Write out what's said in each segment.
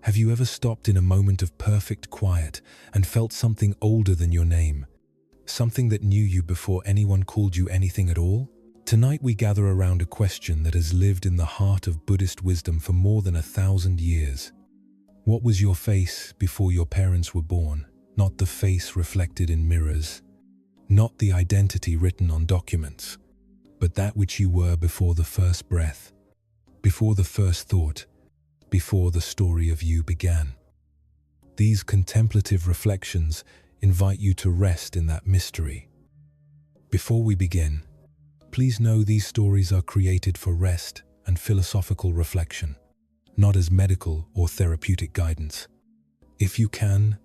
Have you ever stopped in a moment of perfect quiet and felt something older than your name? Something that knew you before anyone called you anything at all? Tonight we gather around a question that has lived in the heart of Buddhist wisdom for more than 1,000 years. What was your face before your parents were born? Not the face reflected in mirrors, not the identity written on documents, but that which you were before the first breath, before the first thought, before the story of you began. These contemplative reflections invite you to rest in that mystery. Before we begin, please know these stories are created for rest and philosophical reflection, not as medical or therapeutic guidance. If you can,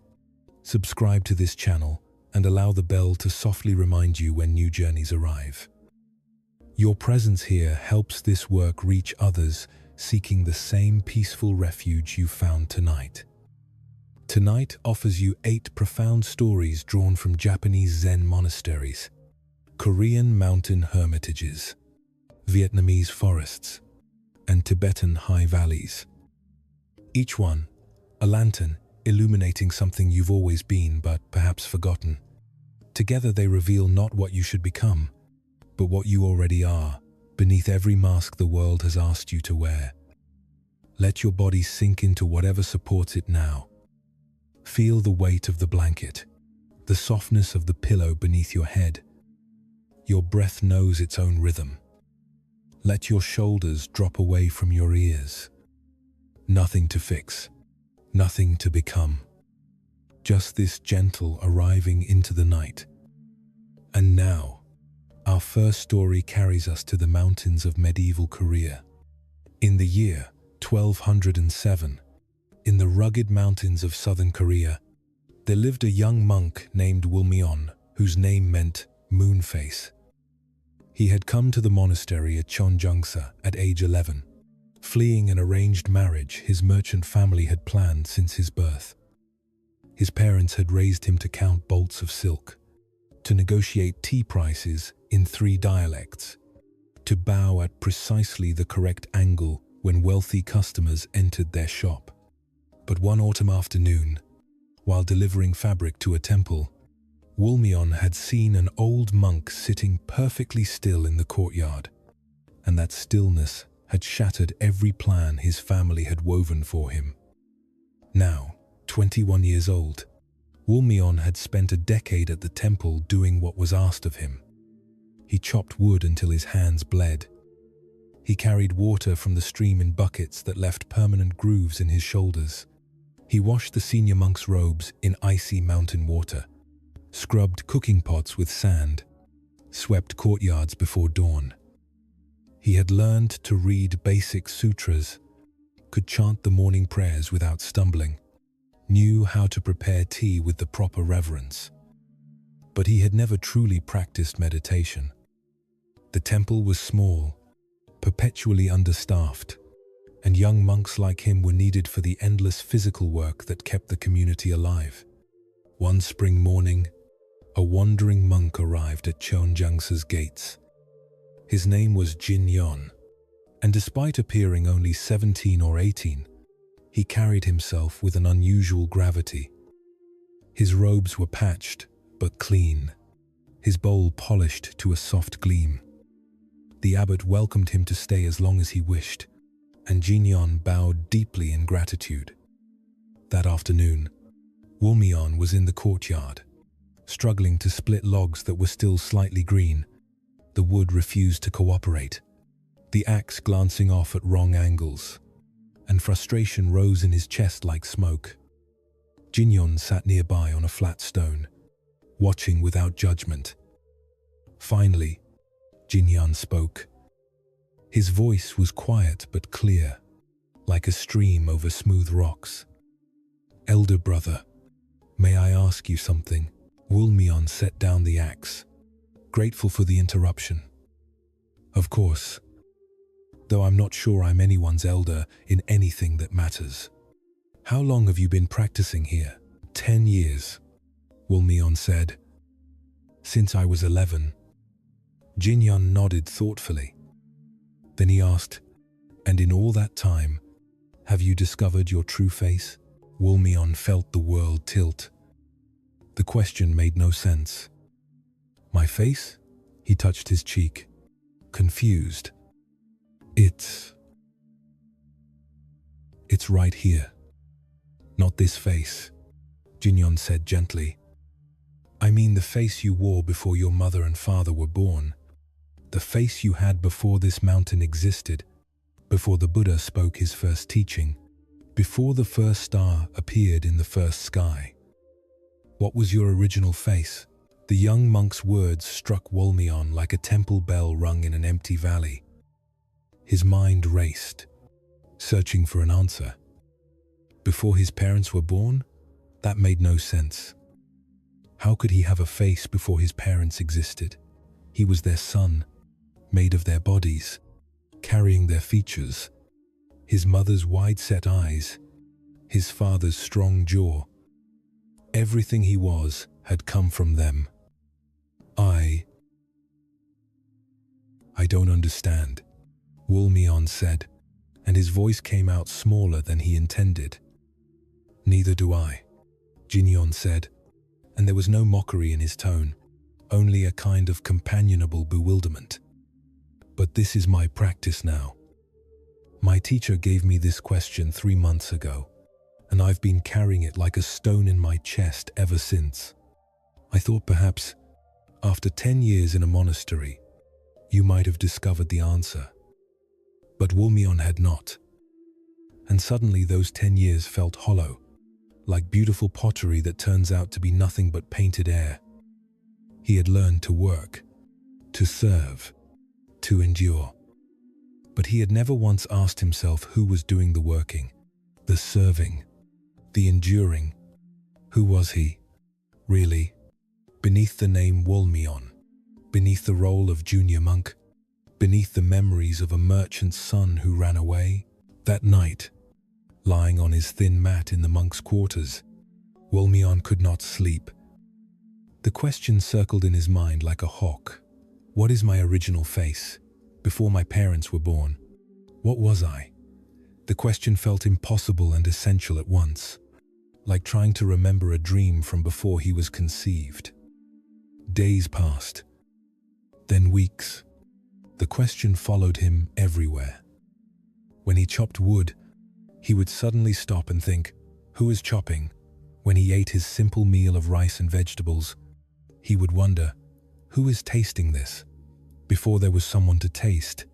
subscribe to this channel and allow the bell to softly remind you when new journeys arrive. Your presence here helps this work reach others seeking the same peaceful refuge you found tonight. Tonight offers you 8 profound stories drawn from Japanese Zen monasteries, Korean mountain hermitages, Vietnamese forests, and Tibetan high valleys. Each one, a lantern illuminating something you've always been but perhaps forgotten. Together they reveal not what you should become, but what you already are, beneath every mask the world has asked you to wear. Let your body sink into whatever supports it now. Feel the weight of the blanket, the softness of the pillow beneath your head. Your breath knows its own rhythm. Let your shoulders drop away from your ears. Nothing to fix, nothing to become. Just this gentle arriving into the night. And now, our first story carries us to the mountains of medieval Korea. In the year 1207, in the rugged mountains of southern Korea, there lived a young monk named Wulmyeon, whose name meant moon face. He had come to the monastery at Cheonjeongsa at age 11, fleeing an arranged marriage his merchant family had planned since his birth. His parents had raised him to count bolts of silk, to negotiate tea prices in 3 dialects, to bow at precisely the correct angle when wealthy customers entered their shop. But one autumn afternoon, while delivering fabric to a temple, Wulmyeon had seen an old monk sitting perfectly still in the courtyard, and that stillness had shattered every plan his family had woven for him. Now, 21 years old, Wulmyeon had spent a decade at the temple doing what was asked of him. He chopped wood until his hands bled. He carried water from the stream in buckets that left permanent grooves in his shoulders. He washed the senior monk's robes in icy mountain water, scrubbed cooking pots with sand, swept courtyards before dawn. He had learned to read basic sutras, could chant the morning prayers without stumbling, knew how to prepare tea with the proper reverence. But he had never truly practiced meditation. The temple was small, perpetually understaffed, and young monks like him were needed for the endless physical work that kept the community alive. One spring morning, a wandering monk arrived at Cheonjeongsa's gates. His name was Jin Yon, and despite appearing only 17 or 18, he carried himself with an unusual gravity. His robes were patched, but clean, his bowl polished to a soft gleam. The abbot welcomed him to stay as long as he wished, and Jin Yon bowed deeply in gratitude. That afternoon, Wulmyeon was in the courtyard, struggling to split logs that were still slightly green. The wood refused to cooperate, the axe glancing off at wrong angles, and frustration rose in his chest like smoke. Jin Yon sat nearby on a flat stone, watching without judgment. Finally, Jin Yon spoke. His voice was quiet but clear, like a stream over smooth rocks. "Elder brother, may I ask you something?" Wulmyeon set down the axe, grateful for the interruption. "Of course, though I'm not sure I'm anyone's elder in anything that matters." "How long have you been practicing here?" 10 years, Wulmyeon said. "Since I was 11. Jin Yon nodded thoughtfully. Then he asked, "And in all that time, Have you discovered your true face? Wulmion felt the world tilt. The question made no sense. My face? He touched his cheek, confused. It's right here. Not this face, Jinyon said gently. I mean the face you wore before your mother and father were born. The face you had before this mountain existed, before the Buddha spoke his first teaching, before the first star appeared in the first sky. What was your original face? The young monk's words struck Wulmion like a temple bell rung in an empty valley. His mind raced, searching for an answer. Before his parents were born? That made no sense. How could he have a face before his parents existed? He was their son, made of their bodies, carrying their features. His mother's wide-set eyes, his father's strong jaw. Everything he was had come from them. I don't understand, Wulmion said, and his voice came out smaller than he intended. Neither do I, Jinyon said, and there was no mockery in his tone, only a kind of companionable bewilderment. But this is my practice now. My teacher gave me this question 3 months ago, and I've been carrying it like a stone in my chest ever since. I thought perhaps, after 10 years in a monastery, you might have discovered the answer. But Wulmion had not. And suddenly those 10 years felt hollow, like beautiful pottery that turns out to be nothing but painted air. He had learned to work, to serve, to endure. But he had never once asked himself who was doing the working, the serving, the enduring. Who was he, really? Beneath the name Wulmion, beneath the role of junior monk, beneath the memories of a merchant's son who ran away, that night, lying on his thin mat in the monk's quarters, Wulmion could not sleep. The question circled in his mind like a hawk. What is my original face? Before my parents were born, what was I? The question felt impossible and essential at once, like trying to remember a dream from before he was conceived. Days passed, then weeks. The question followed him everywhere. When he chopped wood, he would suddenly stop and think, who is chopping? When he ate his simple meal of rice and vegetables, he would wonder, who is tasting this? Before there was someone to taste,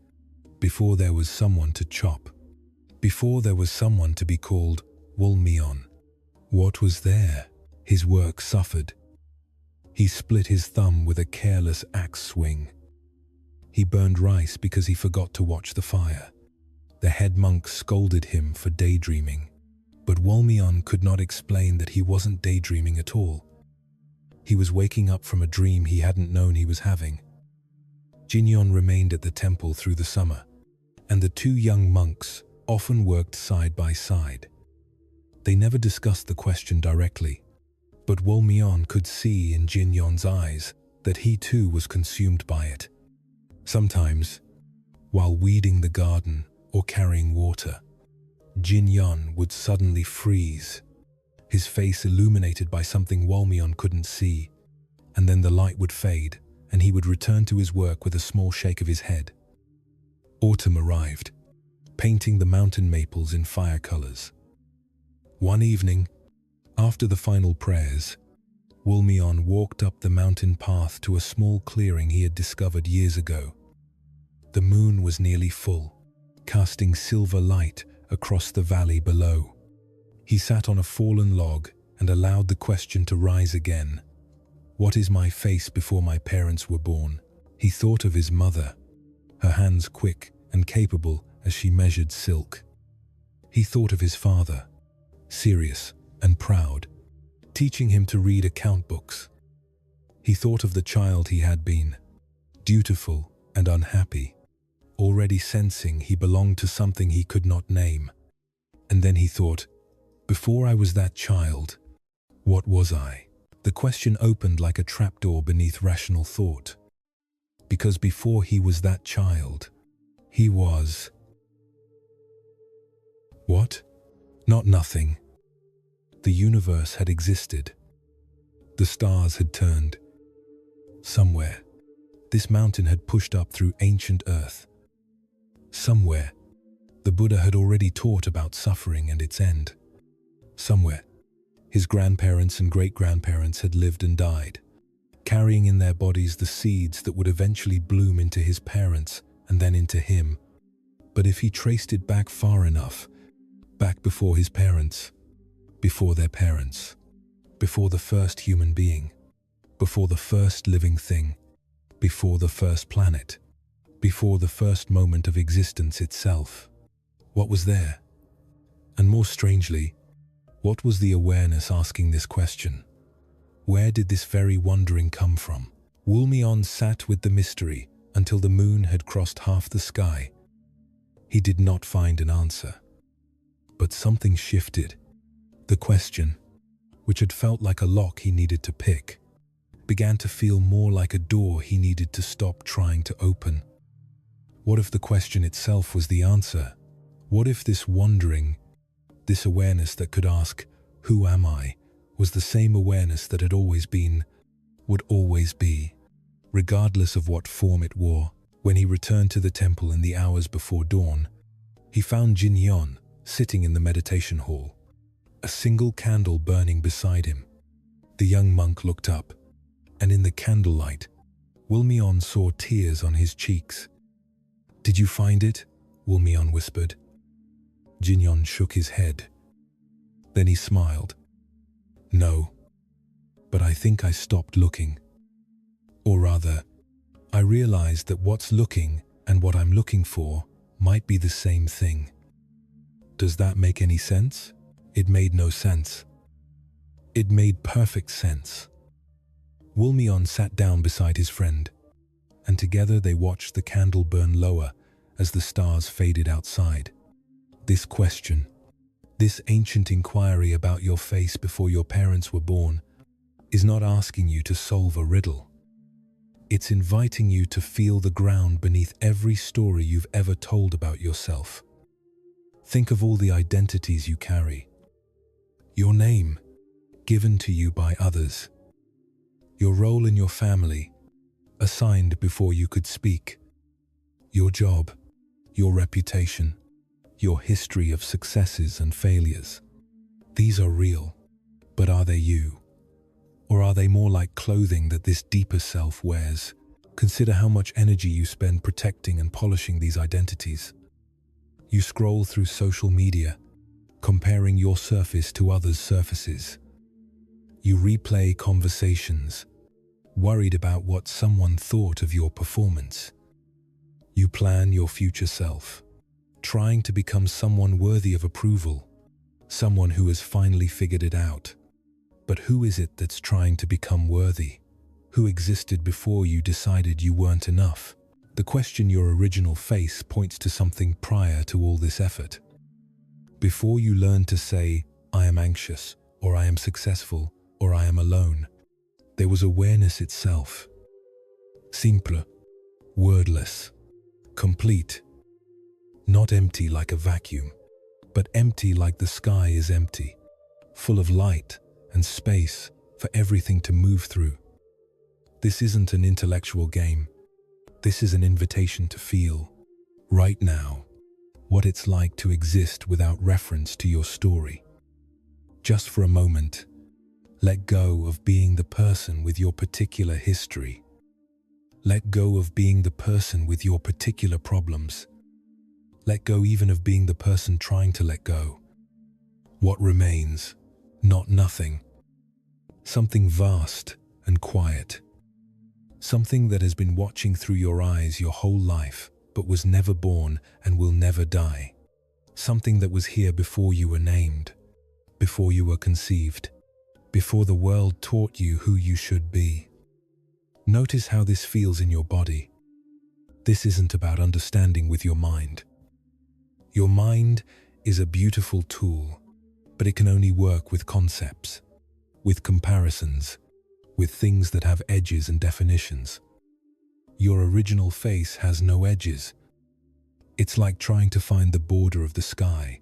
before there was someone to chop, before there was someone to be called Wulmion. What was there? His work suffered. He split his thumb with a careless axe swing. He burned rice because he forgot to watch the fire. The head monk scolded him for daydreaming, but Wulmion could not explain that he wasn't daydreaming at all. He was waking up from a dream he hadn't known he was having. Jinyon remained at the temple through the summer, and the two young monks often worked side by side. They never discussed the question directly, but Wulmion could see in Jinyon's eyes that he too was consumed by it. Sometimes, while weeding the garden or carrying water, Jinyon would suddenly freeze, his face illuminated by something Wulmion couldn't see, and then the light would fade, and he would return to his work with a small shake of his head. Autumn arrived, painting the mountain maples in fire colors. One evening, after the final prayers, Wulmion walked up the mountain path to a small clearing he had discovered years ago. The moon was nearly full, casting silver light across the valley below. He sat on a fallen log and allowed the question to rise again. What is my face before my parents were born? He thought of his mother, her hands quick and capable as she measured silk. He thought of his father, serious and proud, teaching him to read account books. He thought of the child he had been, dutiful and unhappy, already sensing he belonged to something he could not name. And then he thought, before I was that child, what was I? The question opened like a trapdoor beneath rational thought. Because before he was that child, he was What? Not nothing. The universe had existed. The stars had turned. Somewhere, this mountain had pushed up through ancient earth. Somewhere, the Buddha had already taught about suffering and its end. Somewhere, his grandparents and great-grandparents had lived and died, carrying in their bodies the seeds that would eventually bloom into his parents and then into him. But if he traced it back far enough, back before his parents, before their parents, before the first human being, before the first living thing, before the first planet, before the first moment of existence itself, what was there? And more strangely, what was the awareness asking this question? Where did this very wondering come from? Wulmion sat with the mystery until the moon had crossed half the sky. He did not find an answer. But something shifted. The question, which had felt like a lock he needed to pick, began to feel more like a door he needed to stop trying to open. What if the question itself was the answer? What if this wondering, this awareness that could ask, "Who am I?" was the same awareness that had always been, would always be, regardless of what form it wore? When he returned to the temple in the hours before dawn, he found Jinyon sitting in the meditation hall, a single candle burning beside him. The young monk looked up, and in the candlelight, Wulmion saw tears on his cheeks. "Did you find it?" Wulmion whispered. Jinyon shook his head. Then he smiled. "No, but I think I stopped looking. Or rather, I realized that what's looking and what I'm looking for might be the same thing." Does that make any sense? It made no sense. It made perfect sense. Wulmion sat down beside his friend, and together they watched the candle burn lower as the stars faded outside. This question, this ancient inquiry about your face before your parents were born, is not asking you to solve a riddle. It's inviting you to feel the ground beneath every story you've ever told about yourself. Think of all the identities you carry. Your name, given to you by others. Your role in your family, assigned before you could speak. Your job, your reputation, your history of successes and failures. These are real, but are they you? Or are they more like clothing that this deeper self wears? Consider how much energy you spend protecting and polishing these identities. You scroll through social media, comparing your surface to others' surfaces. You replay conversations, worried about what someone thought of your performance. You plan your future self, trying to become someone worthy of approval, someone who has finally figured it out. But who is it that's trying to become worthy? Who existed before you decided you weren't enough? The question your original face points to something prior to all this effort. Before you learned to say, "I am anxious," or "I am successful," or "I am alone," there was awareness itself. Simple, wordless, complete. Not empty like a vacuum, but empty like the sky is empty, full of light and space for everything to move through. This isn't an intellectual game. This is an invitation to feel, right now, what it's like to exist without reference to your story. Just for a moment, let go of being the person with your particular history. Let go of being the person with your particular problems. Let go even of being the person trying to let go. What remains? Not nothing. Something vast and quiet. Something that has been watching through your eyes your whole life, but was never born and will never die. Something that was here before you were named, before you were conceived, before the world taught you who you should be. Notice how this feels in your body. This isn't about understanding with your mind. Your mind is a beautiful tool, but it can only work with concepts, with comparisons, with things that have edges and definitions. Your original face has no edges. It's like trying to find the border of the sky.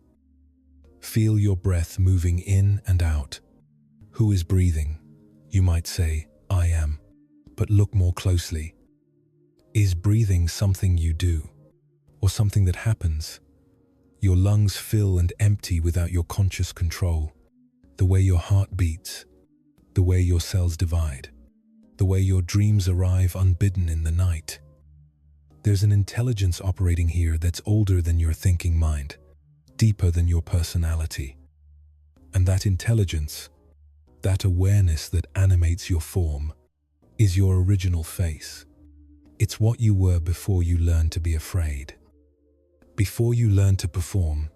Feel your breath moving in and out. Who is breathing? You might say, I am. But look more closely. Is breathing something you do, or something that happens? Your lungs fill and empty without your conscious control. The way your heart beats, the way your cells divide, the way your dreams arrive unbidden in the night. There's an intelligence operating here that's older than your thinking mind, deeper than your personality. And that intelligence, that awareness that animates your form, is your original face. It's what you were before you learned to be afraid. Before you learned to perform.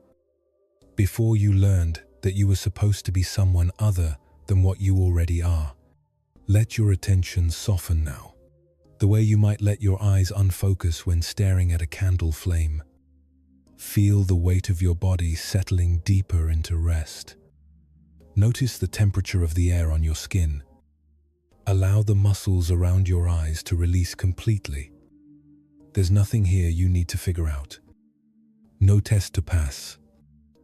Before you learned that you were supposed to be someone other than what you already are. Let your attention soften now, the way you might let your eyes unfocus when staring at a candle flame. Feel the weight of your body settling deeper into rest. Notice the temperature of the air on your skin. Allow the muscles around your eyes to release completely. There's nothing here you need to figure out. No test to pass.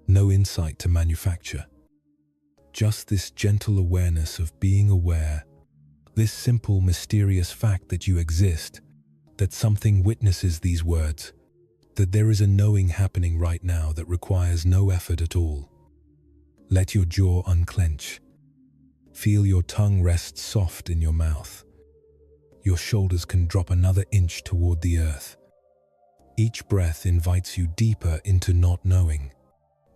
No insight to manufacture. Just this gentle awareness of being aware. This simple, mysterious fact that you exist, that something witnesses these words, that there is a knowing happening right now that requires no effort at all. Let your jaw unclench. Feel your tongue rest soft in your mouth. Your shoulders can drop another inch toward the earth. Each breath invites you deeper into not knowing,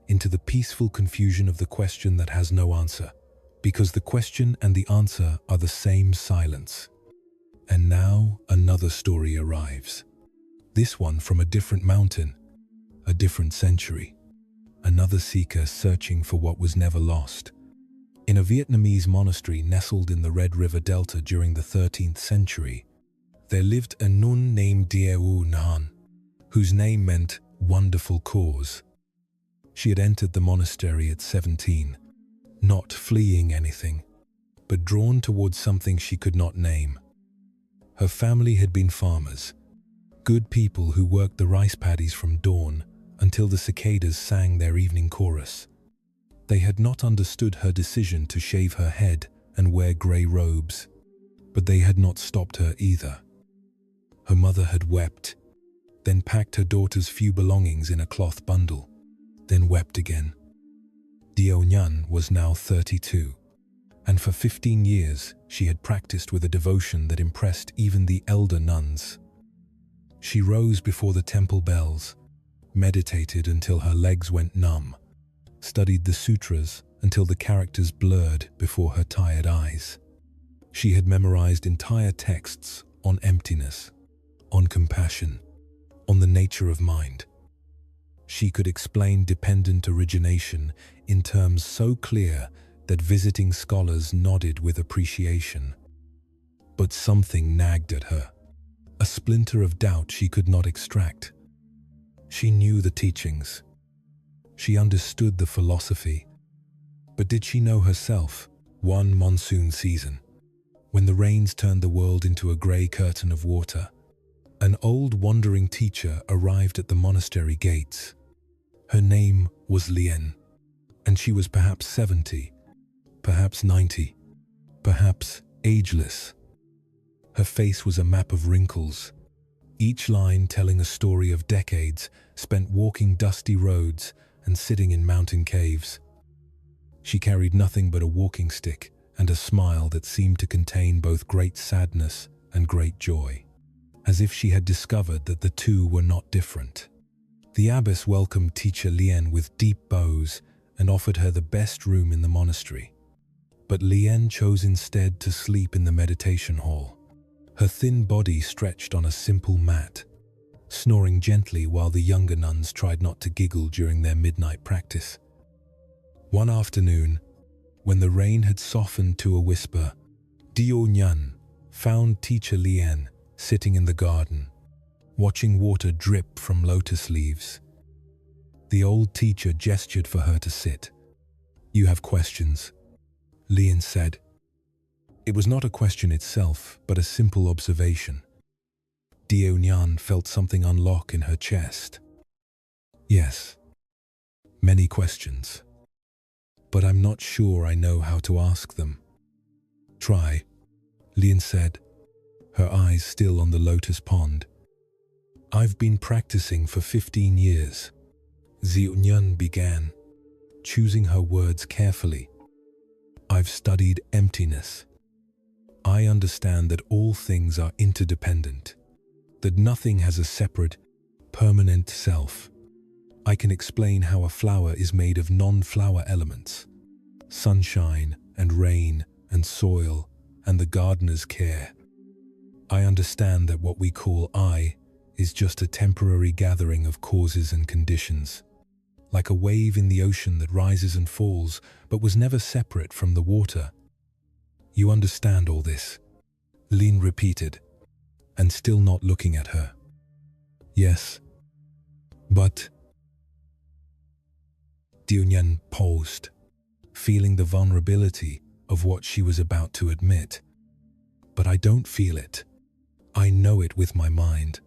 into the peaceful confusion of the question that has no answer, because the question and the answer are the same silence. And now another story arrives. This one from a different mountain, a different century. Another seeker searching for what was never lost. In a Vietnamese monastery nestled in the Red River Delta during the 13th century, there lived a nun named Dieu Nhan, whose name meant wonderful cause. She had entered the monastery at 17, not fleeing anything, but drawn towards something she could not name. Her family had been farmers, good people who worked the rice paddies from dawn until the cicadas sang their evening chorus. They had not understood her decision to shave her head and wear grey robes, but they had not stopped her either. Her mother had wept, then packed her daughter's few belongings in a cloth bundle, then wept again. Dieu Nhan was now 32, and for 15 years she had practiced with a devotion that impressed even the elder nuns. She rose before the temple bells, meditated until her legs went numb, studied the sutras until the characters blurred before her tired eyes. She had memorized entire texts on emptiness, on compassion, on the nature of mind. She could explain dependent origination in terms so clear that visiting scholars nodded with appreciation. But something nagged at her, a splinter of doubt she could not extract. She knew the teachings. She understood the philosophy. But did she know herself? One monsoon season, when the rains turned the world into a grey curtain of water, an old wandering teacher arrived at the monastery gates. Her name was Lien, and she was perhaps 70, perhaps 90, perhaps ageless. Her face was a map of wrinkles, each line telling a story of decades spent walking dusty roads and sitting in mountain caves. She carried nothing but a walking stick and a smile that seemed to contain both great sadness and great joy, as if she had discovered that the two were not different. The abbess welcomed teacher Lien with deep bows and offered her the best room in the monastery. But Lien chose instead to sleep in the meditation hall, her thin body stretched on a simple mat, snoring gently while the younger nuns tried not to giggle during their midnight practice. One afternoon, when the rain had softened to a whisper, Dieu Nhan found teacher Lien sitting in the garden, watching water drip from lotus leaves. The old teacher gestured for her to sit. "You have questions," Lien said. It was not a question itself, but a simple observation. Dieu Nhan felt something unlock in her chest. Yes, many questions. but I'm not sure I know how to ask them. Try, Lian said, her eyes still on the lotus pond. I've been practicing for 15 years, Xiaoyan began, choosing her words carefully. I've studied emptiness. I understand that all things are interdependent, that nothing has a separate, permanent self. I can explain how a flower is made of non-flower elements, sunshine and rain and soil and the gardener's care. I understand that what we call I is just a temporary gathering of causes and conditions, like a wave in the ocean that rises and falls but was never separate from the water. You understand all this? Lin repeated, and still not looking at her. Yes, but... Diunyan paused, feeling the vulnerability of what she was about to admit. But I don't feel it. I know it with my mind,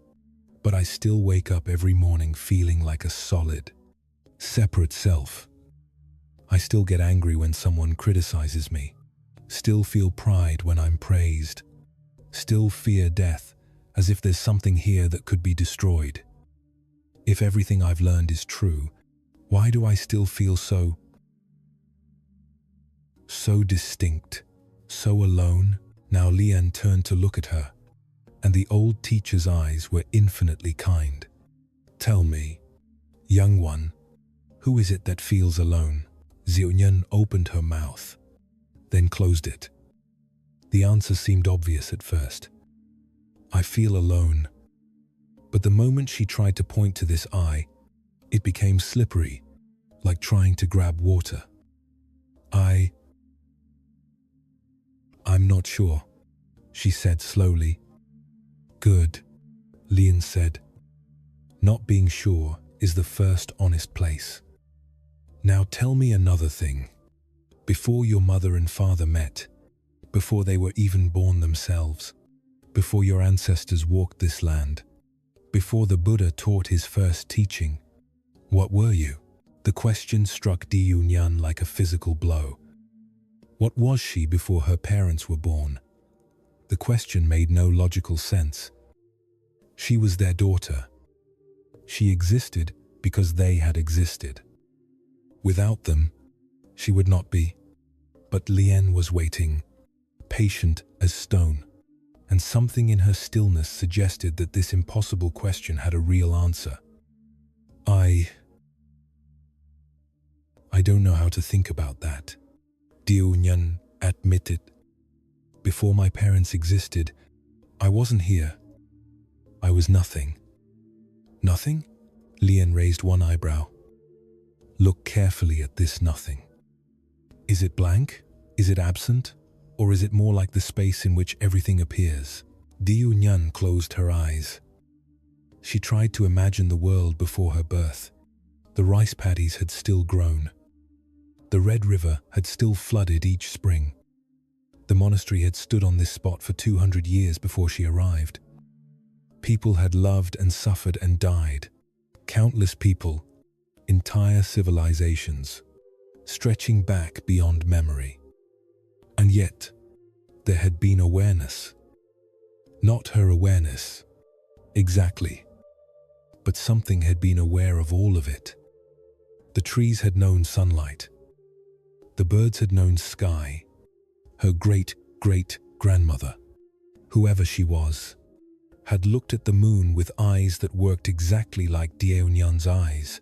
but I still wake up every morning feeling like a solid, separate self. I still get angry when someone criticizes me, still feel pride when I'm praised, still fear death as if there's something here that could be destroyed. If everything I've learned is true, why do I still feel so distinct, so alone? Now Lian turned to look at her, and the old teacher's eyes were infinitely kind. Tell me, young one, who is it that feels alone? Xiaoyan opened her mouth, then closed it. The answer seemed obvious at first. I feel alone. But the moment she tried to point to this I, it became slippery, like trying to grab water. I'm not sure, she said slowly. Good, Lian said. Not being sure is the first honest place. Now tell me another thing. Before your mother and father met, before they were even born themselves, before your ancestors walked this land, before the Buddha taught his first teaching, what were you? The question struck Diunyan like a physical blow. What was she before her parents were born? The question made no logical sense. She was their daughter. She existed because they had existed. Without them, she would not be. But Lian was waiting, patient as stone, and something in her stillness suggested that this impossible question had a real answer. I don't know how to think about that, Diunyan admitted. Before my parents existed, I wasn't here. I was nothing. Nothing? Lian raised one eyebrow. Look carefully at this nothing. Is it blank? Is it absent? Or is it more like the space in which everything appears? Diunyan closed her eyes. She tried to imagine the world before her birth. The rice paddies had still grown. The Red River had still flooded each spring. The monastery had stood on this spot for 200 years before she arrived. People had loved and suffered and died. Countless people, entire civilizations, stretching back beyond memory. And yet, there had been awareness. Not her awareness, exactly, but something had been aware of all of it. The trees had known sunlight. The birds had known sky. Her great-great-grandmother, whoever she was, had looked at the moon with eyes that worked exactly like Diunyan's eyes,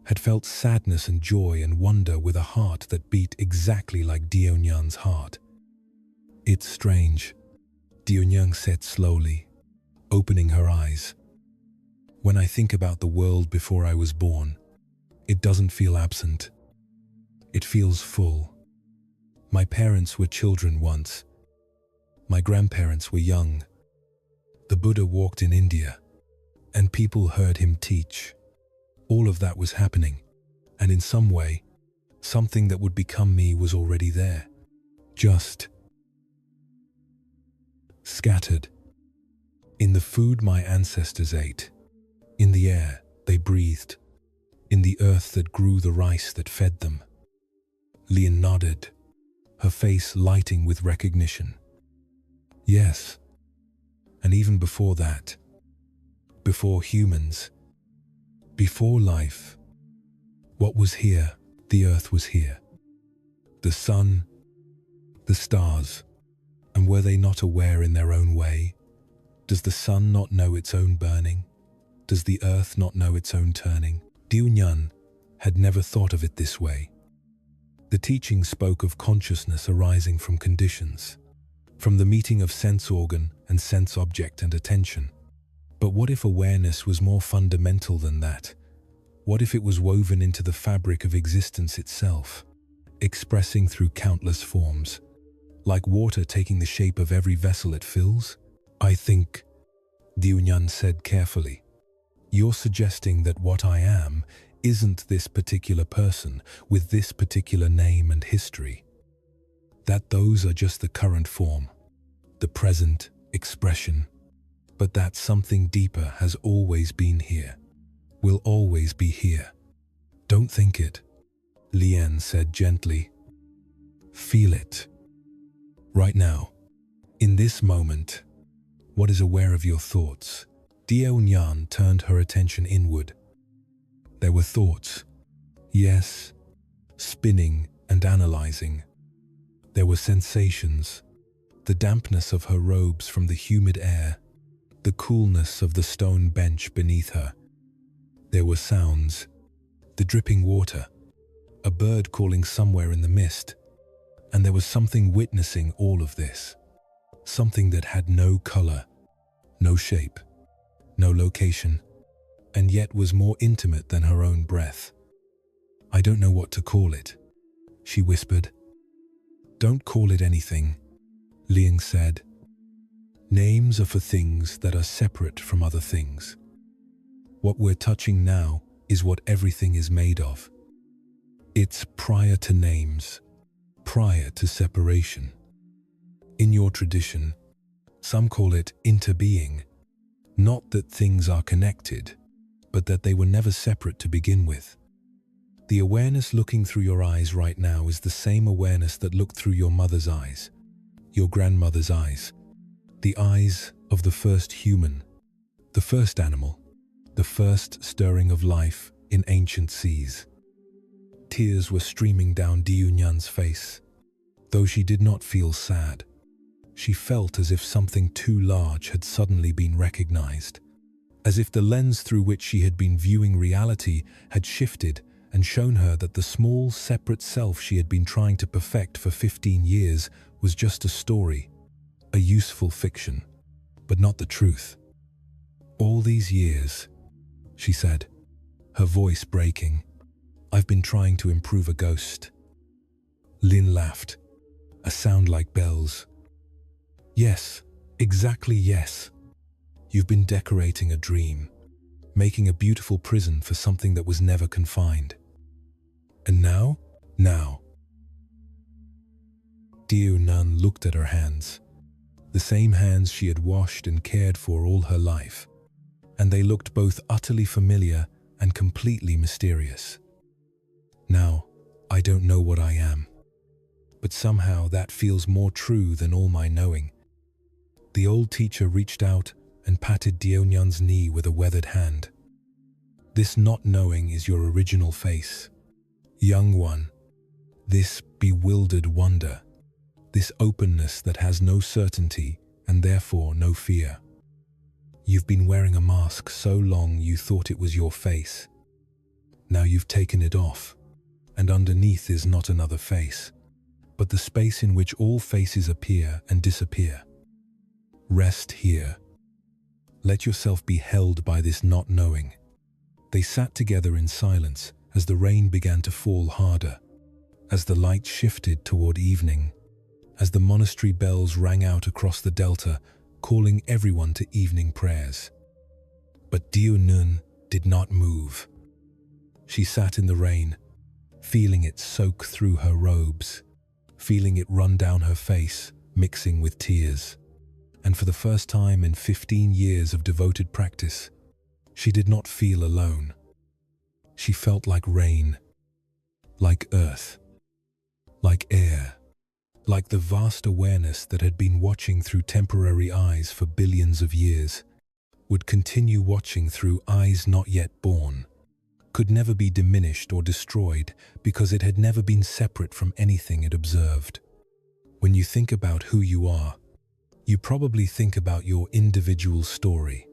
had felt sadness and joy and wonder with a heart that beat exactly like Diunyan's heart. It's strange, Diunyan said slowly, opening her eyes. When I think about the world before I was born, it doesn't feel absent. It feels full. My parents were children once. My grandparents were young. The Buddha walked in India, and people heard him teach. All of that was happening, and in some way, something that would become me was already there. Just scattered. In the food my ancestors ate, in the air they breathed, in the earth that grew the rice that fed them. Lian nodded, her face lighting with recognition. Yes, and even before that, before humans, before life, what was here? The earth was here. The sun, the stars, and were they not aware in their own way? Does the sun not know its own burning? Does the earth not know its own turning? Diunyan had never thought of it this way. The teaching spoke of consciousness arising from conditions, from the meeting of sense organ and sense object and attention. But what if awareness was more fundamental than that? What if it was woven into the fabric of existence itself, expressing through countless forms, like water taking the shape of every vessel it fills? I think, Diunyan said carefully, you're suggesting that what I am isn't this particular person with this particular name and history. That those are just the current form, the present expression, but that something deeper has always been here, will always be here. Don't think it, Lian said gently. Feel it. Right now, in this moment, what is aware of your thoughts? Diunyan turned her attention inward. There were thoughts, yes, spinning and analyzing. There were sensations, the dampness of her robes from the humid air, the coolness of the stone bench beneath her. There were sounds, the dripping water, a bird calling somewhere in the mist, and there was something witnessing all of this, something that had no color, no shape, no location, and yet was more intimate than her own breath. I don't know what to call it, she whispered. Don't call it anything, Liang said. Names are for things that are separate from other things. What we're touching now is what everything is made of. It's prior to names, prior to separation. In your tradition, some call it interbeing, not that things are connected, but that they were never separate to begin with. The awareness looking through your eyes right now is the same awareness that looked through your mother's eyes, your grandmother's eyes, the eyes of the first human, the first animal, the first stirring of life in ancient seas. Tears were streaming down Diunyan's face. Though she did not feel sad, she felt as if something too large had suddenly been recognized, as if the lens through which she had been viewing reality had shifted and shown her that the small, separate self she had been trying to perfect for 15 years was just a story, a useful fiction, but not the truth. All these years, she said, her voice breaking, I've been trying to improve a ghost. Lin laughed, a sound like bells. Yes, exactly yes. You've been decorating a dream, making a beautiful prison for something that was never confined. And now? Diunyan looked at her hands, the same hands she had washed and cared for all her life, and they looked both utterly familiar and completely mysterious. Now, I don't know what I am, but somehow that feels more true than all my knowing. The old teacher reached out and patted Diunyan's knee with a weathered hand. This not knowing is your original face. Young one, this bewildered wonder, this openness that has no certainty and therefore no fear. You've been wearing a mask so long you thought it was your face. Now you've taken it off, and underneath is not another face, but the space in which all faces appear and disappear. Rest here. Let yourself be held by this not knowing. They sat together in silence as the rain began to fall harder, as the light shifted toward evening, as the monastery bells rang out across the delta, calling everyone to evening prayers. But Diunyan did not move. She sat in the rain, feeling it soak through her robes, feeling it run down her face, mixing with tears. And for the first time in 15 years of devoted practice, she did not feel alone. She felt like rain, like earth, like air, like the vast awareness that had been watching through temporary eyes for billions of years, would continue watching through eyes not yet born, could never be diminished or destroyed because it had never been separate from anything it observed. When you think about who you are, you probably think about your individual story.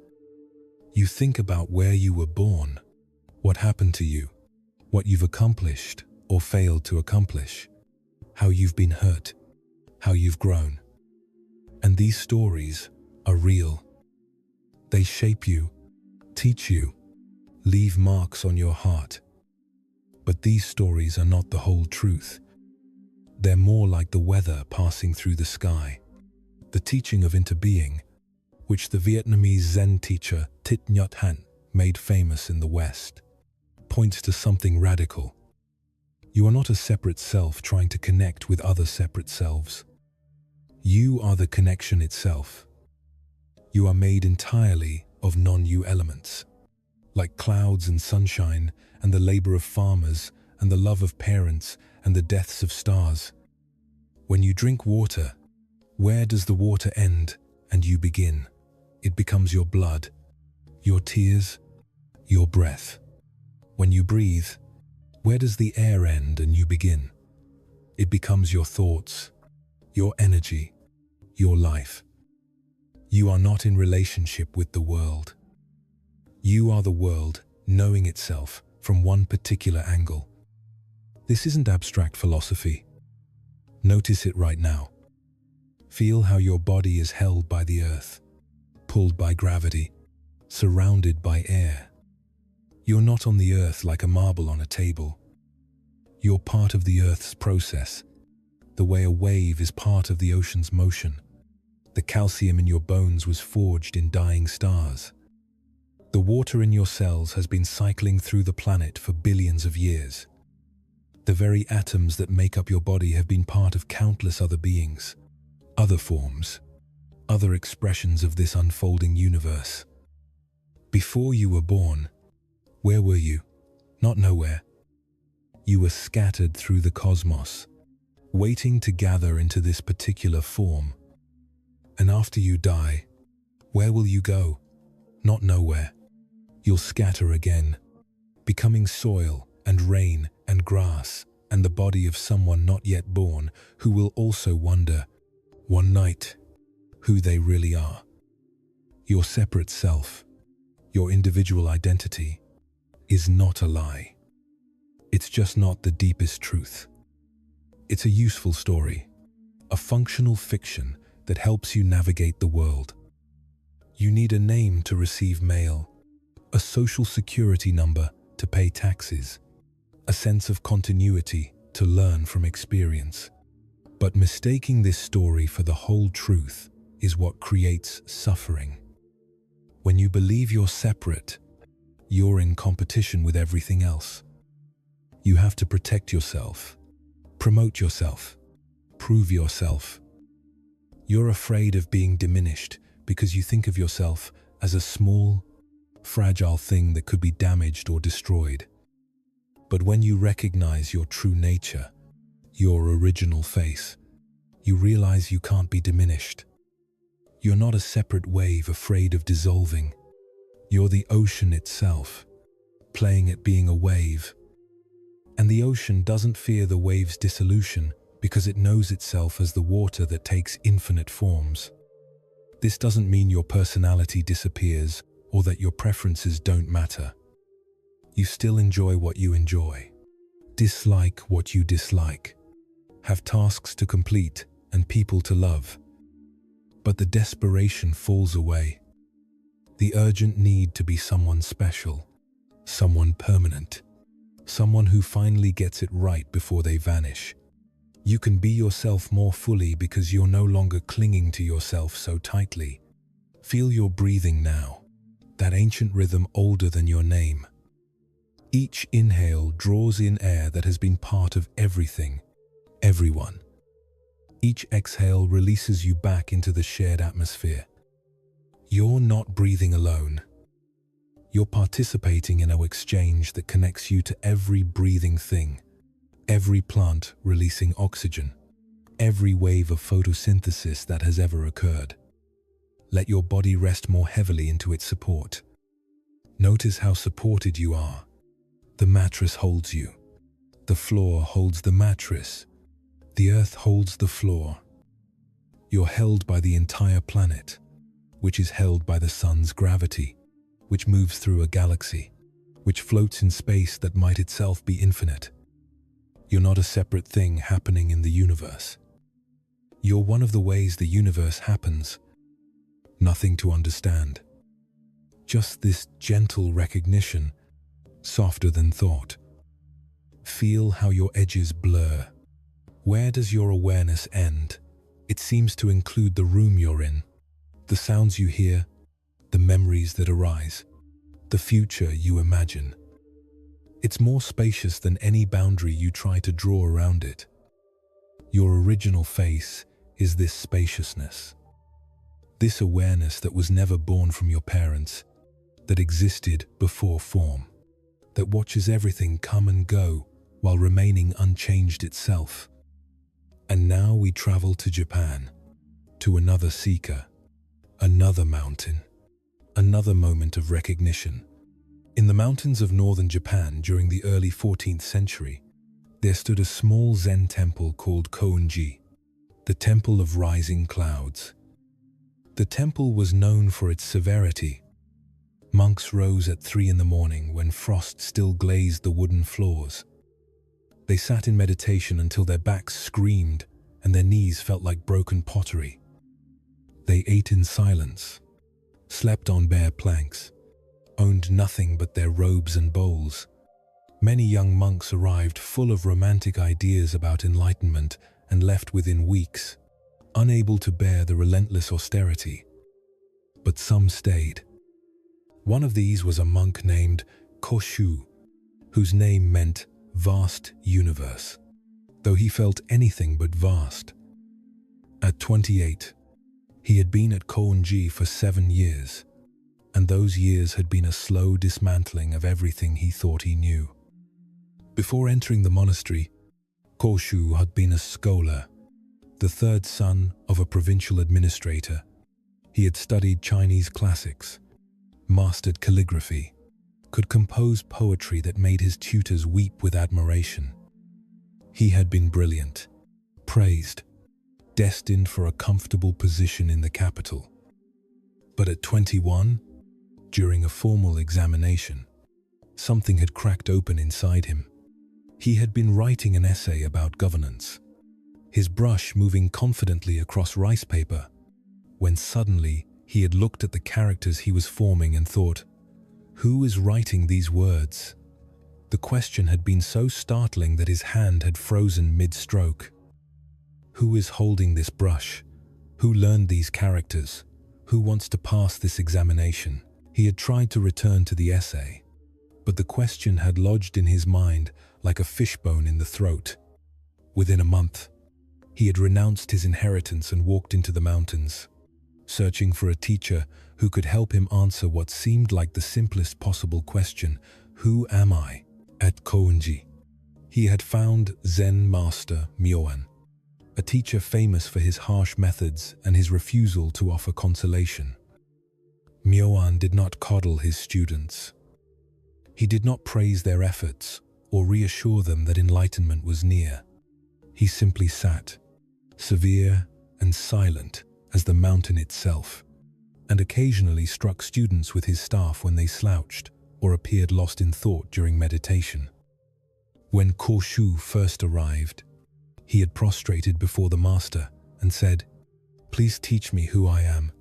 You think about where you were born, what happened to you, what you've accomplished or failed to accomplish, how you've been hurt, how you've grown. And these stories are real. They shape you, teach you, leave marks on your heart. But these stories are not the whole truth. They're more like the weather passing through the sky, the teaching of interbeing, which the Vietnamese Zen teacher Thich Nhat Hanh made famous in the West, points to something radical. You are not a separate self trying to connect with other separate selves. You are the connection itself. You are made entirely of non-you elements, like clouds and sunshine and the labor of farmers and the love of parents and the deaths of stars. When you drink water, where does the water end and you begin? It becomes your blood, your tears, your breath. When you breathe, where does the air end and you begin? It becomes your thoughts, your energy, your life. You are not in relationship with the world. You are the world knowing itself from one particular angle. This isn't abstract philosophy. Notice it right now. Feel how your body is held by the earth, pulled by gravity, surrounded by air. You're not on the earth like a marble on a table. You're part of the earth's process, the way a wave is part of the ocean's motion. The calcium in your bones was forged in dying stars. The water in your cells has been cycling through the planet for billions of years. The very atoms that make up your body have been part of countless other beings, other forms, other expressions of this unfolding universe. Before you were born, where were you? Not nowhere. You were scattered through the cosmos, waiting to gather into this particular form. And after you die, where will you go? Not nowhere. You'll scatter again, becoming soil and rain and grass and the body of someone not yet born who will also wonder, one night, who they really are. Your separate self, your individual identity, is not a lie. It's just not the deepest truth. It's a useful story, a functional fiction that helps you navigate the world. You need a name to receive mail, a social security number to pay taxes, a sense of continuity to learn from experience. But mistaking this story for the whole truth is what creates suffering. When you believe you're separate, you're in competition with everything else. You have to protect yourself, promote yourself, prove yourself. You're afraid of being diminished because you think of yourself as a small, fragile thing that could be damaged or destroyed. But when you recognize your true nature, your original face, you realize you can't be diminished. You're not a separate wave afraid of dissolving. You're the ocean itself, playing at being a wave. And the ocean doesn't fear the wave's dissolution because it knows itself as the water that takes infinite forms. This doesn't mean your personality disappears or that your preferences don't matter. You still enjoy what you enjoy, dislike what you dislike, have tasks to complete and people to love. But the desperation falls away. The urgent need to be someone special, someone permanent, someone who finally gets it right before they vanish. You can be yourself more fully because you're no longer clinging to yourself so tightly. Feel your breathing now, that ancient rhythm older than your name. Each inhale draws in air that has been part of everything, everyone. Each exhale releases you back into the shared atmosphere. You're not breathing alone. You're participating in an exchange that connects you to every breathing thing, every plant releasing oxygen, every wave of photosynthesis that has ever occurred. Let your body rest more heavily into its support. Notice how supported you are. The mattress holds you. The floor holds the mattress. The earth holds the floor. You're held by the entire planet, which is held by the sun's gravity, which moves through a galaxy, which floats in space that might itself be infinite. You're not a separate thing happening in the universe. You're one of the ways the universe happens. Nothing to understand. Just this gentle recognition, softer than thought. Feel how your edges blur. Where does your awareness end? It seems to include the room you're in, the sounds you hear, the memories that arise, the future you imagine. It's more spacious than any boundary you try to draw around it. Your original face is this spaciousness. This awareness that was never born from your parents, that existed before form, that watches everything come and go while remaining unchanged itself. And now we travel to Japan, to another seeker, another mountain, another moment of recognition. In the mountains of northern Japan during the early 14th century, there stood a small Zen temple called Koenji, the Temple of Rising Clouds. The temple was known for its severity. Monks rose at 3 in the morning when frost still glazed the wooden floors. They sat in meditation until their backs screamed and their knees felt like broken pottery. They ate in silence, slept on bare planks, owned nothing but their robes and bowls. Many young monks arrived full of romantic ideas about enlightenment and left within weeks, unable to bear the relentless austerity. But some stayed. One of these was a monk named Koshu, whose name meant vast universe, though he felt anything but vast. At 28, he had been at Koenji for 7 years, and those years had been a slow dismantling of everything he thought he knew. Before entering the monastery, Koshu had been a scholar, the third son of a provincial administrator. He had studied Chinese classics, mastered calligraphy, could compose poetry that made his tutors weep with admiration. He had been brilliant, praised, destined for a comfortable position in the capital. But at 21, during a formal examination, something had cracked open inside him. He had been writing an essay about governance, his brush moving confidently across rice paper, when suddenly he had looked at the characters he was forming and thought, "Who is writing these words?" The question had been so startling that his hand had frozen mid-stroke. Who is holding this brush? Who learned these characters? Who wants to pass this examination? He had tried to return to the essay, but the question had lodged in his mind like a fishbone in the throat. Within a month, he had renounced his inheritance and walked into the mountains, searching for a teacher who could help him answer what seemed like the simplest possible question: who am I? At Koenji, he had found Zen master Myoan, a teacher famous for his harsh methods and his refusal to offer consolation. Myoan did not coddle his students. He did not praise their efforts or reassure them that enlightenment was near. He simply sat, severe and silent as the mountain itself, and occasionally struck students with his staff when they slouched or appeared lost in thought during meditation. When Koshu first arrived, he had prostrated before the master and said, "Please teach me who I am."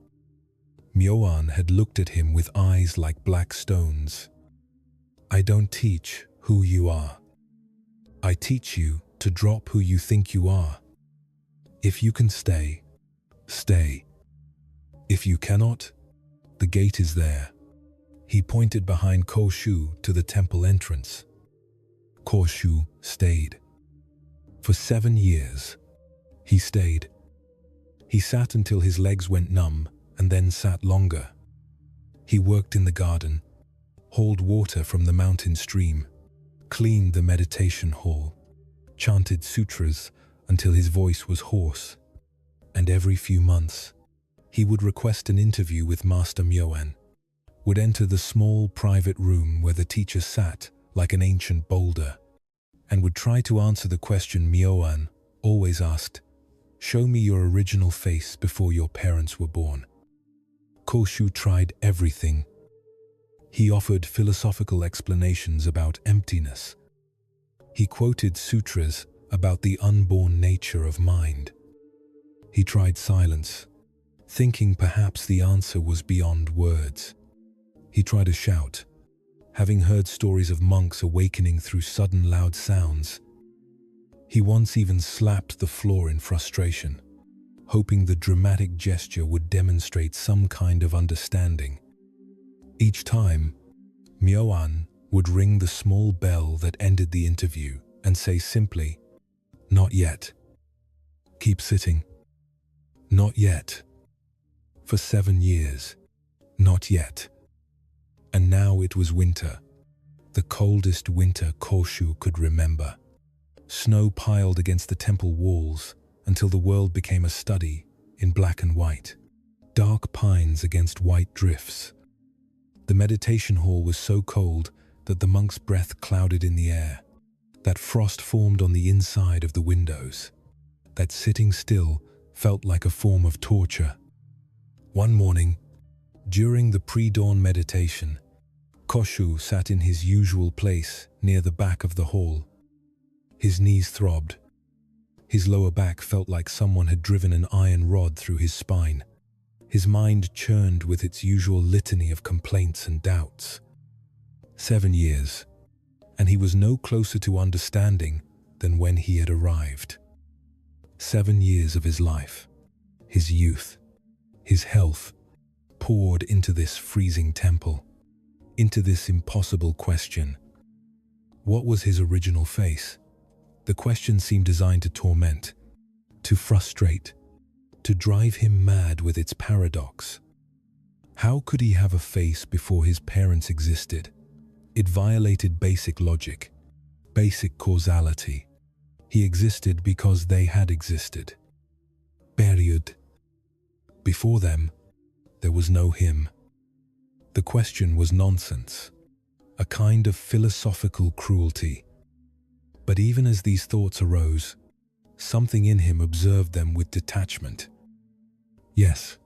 Myoan had looked at him with eyes like black stones. "I don't teach who you are. I teach you to drop who you think you are. If you can stay, stay. If you cannot, the gate is there." He pointed behind Koshu to the temple entrance. Koshu stayed. For 7 years, he stayed. He sat until his legs went numb and then sat longer. He worked in the garden, hauled water from the mountain stream, cleaned the meditation hall, chanted sutras until his voice was hoarse, and every few months, he would request an interview with Master Myoan, would enter the small private room where the teacher sat like an ancient boulder, and would try to answer the question Myoan always asked, "Show me your original face before your parents were born." Koshu tried everything. He offered philosophical explanations about emptiness. He quoted sutras about the unborn nature of mind. He tried silence, thinking perhaps the answer was beyond words. He tried to shout, having heard stories of monks awakening through sudden loud sounds. He once even slapped the floor in frustration, hoping the dramatic gesture would demonstrate some kind of understanding. Each time, Myoan would ring the small bell that ended the interview and say simply, "Not yet. Keep sitting. Not yet." For 7 years, not yet. And now it was winter, the coldest winter Koshu could remember. Snow piled against the temple walls until the world became a study in black and white. Dark pines against white drifts. The meditation hall was so cold that the monk's breath clouded in the air, that frost formed on the inside of the windows, that sitting still felt like a form of torture. One morning, during the pre-dawn meditation, Koshu sat in his usual place near the back of the hall. His knees throbbed. His lower back felt like someone had driven an iron rod through his spine. His mind churned with its usual litany of complaints and doubts. 7 years, and he was no closer to understanding than when he had arrived. 7 years of his life, his youth, his health, poured into this freezing temple, into this impossible question. What was his original face? The question seemed designed to torment, to frustrate, to drive him mad with its paradox. How could he have a face before his parents existed? It violated basic logic, basic causality. He existed because they had existed. Period. Before them, there was no him. The question was nonsense, a kind of philosophical cruelty. But even as these thoughts arose, something in him observed them with detachment. Yes,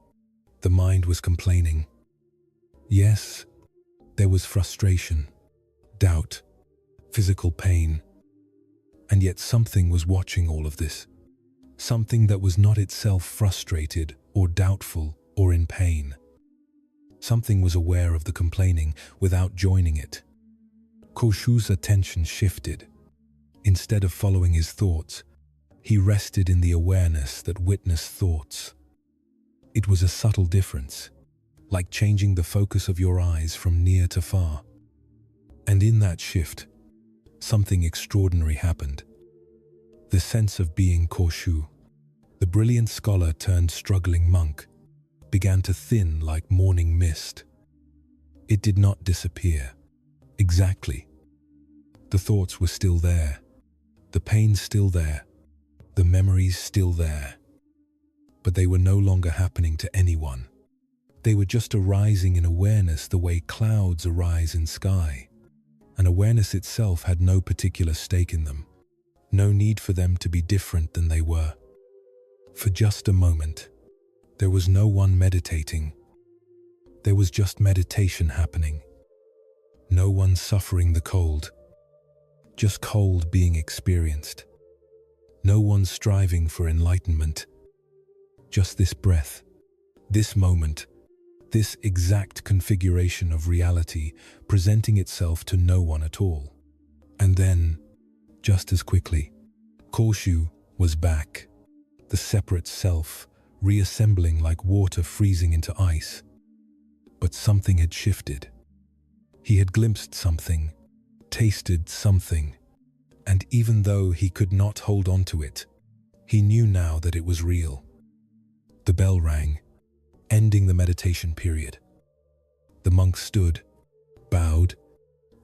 the mind was complaining. Yes, there was frustration, doubt, physical pain. And yet something was watching all of this. Something that was not itself frustrated or doubtful or in pain. Something was aware of the complaining without joining it. Koshu's attention shifted. Instead of following his thoughts, he rested in the awareness that witnessed thoughts. It was a subtle difference, like changing the focus of your eyes from near to far. And in that shift, something extraordinary happened. The sense of being Koshu, the brilliant scholar turned struggling monk, began to thin like morning mist. It did not disappear. Exactly. The thoughts were still there, the pain still there, the memories still there. But they were no longer happening to anyone. They were just arising in awareness the way clouds arise in sky. And awareness itself had no particular stake in them, no need for them to be different than they were. For just a moment, there was no one meditating. There was just meditation happening. No one suffering the cold, just cold being experienced. No one striving for enlightenment. Just this breath, this moment, this exact configuration of reality presenting itself to no one at all. And then, just as quickly, Koshu was back, the separate self, reassembling like water freezing into ice. But something had shifted. He had glimpsed something, tasted something, and even though he could not hold on to it, he knew now that it was real. The bell rang, ending the meditation period. The monk stood, bowed,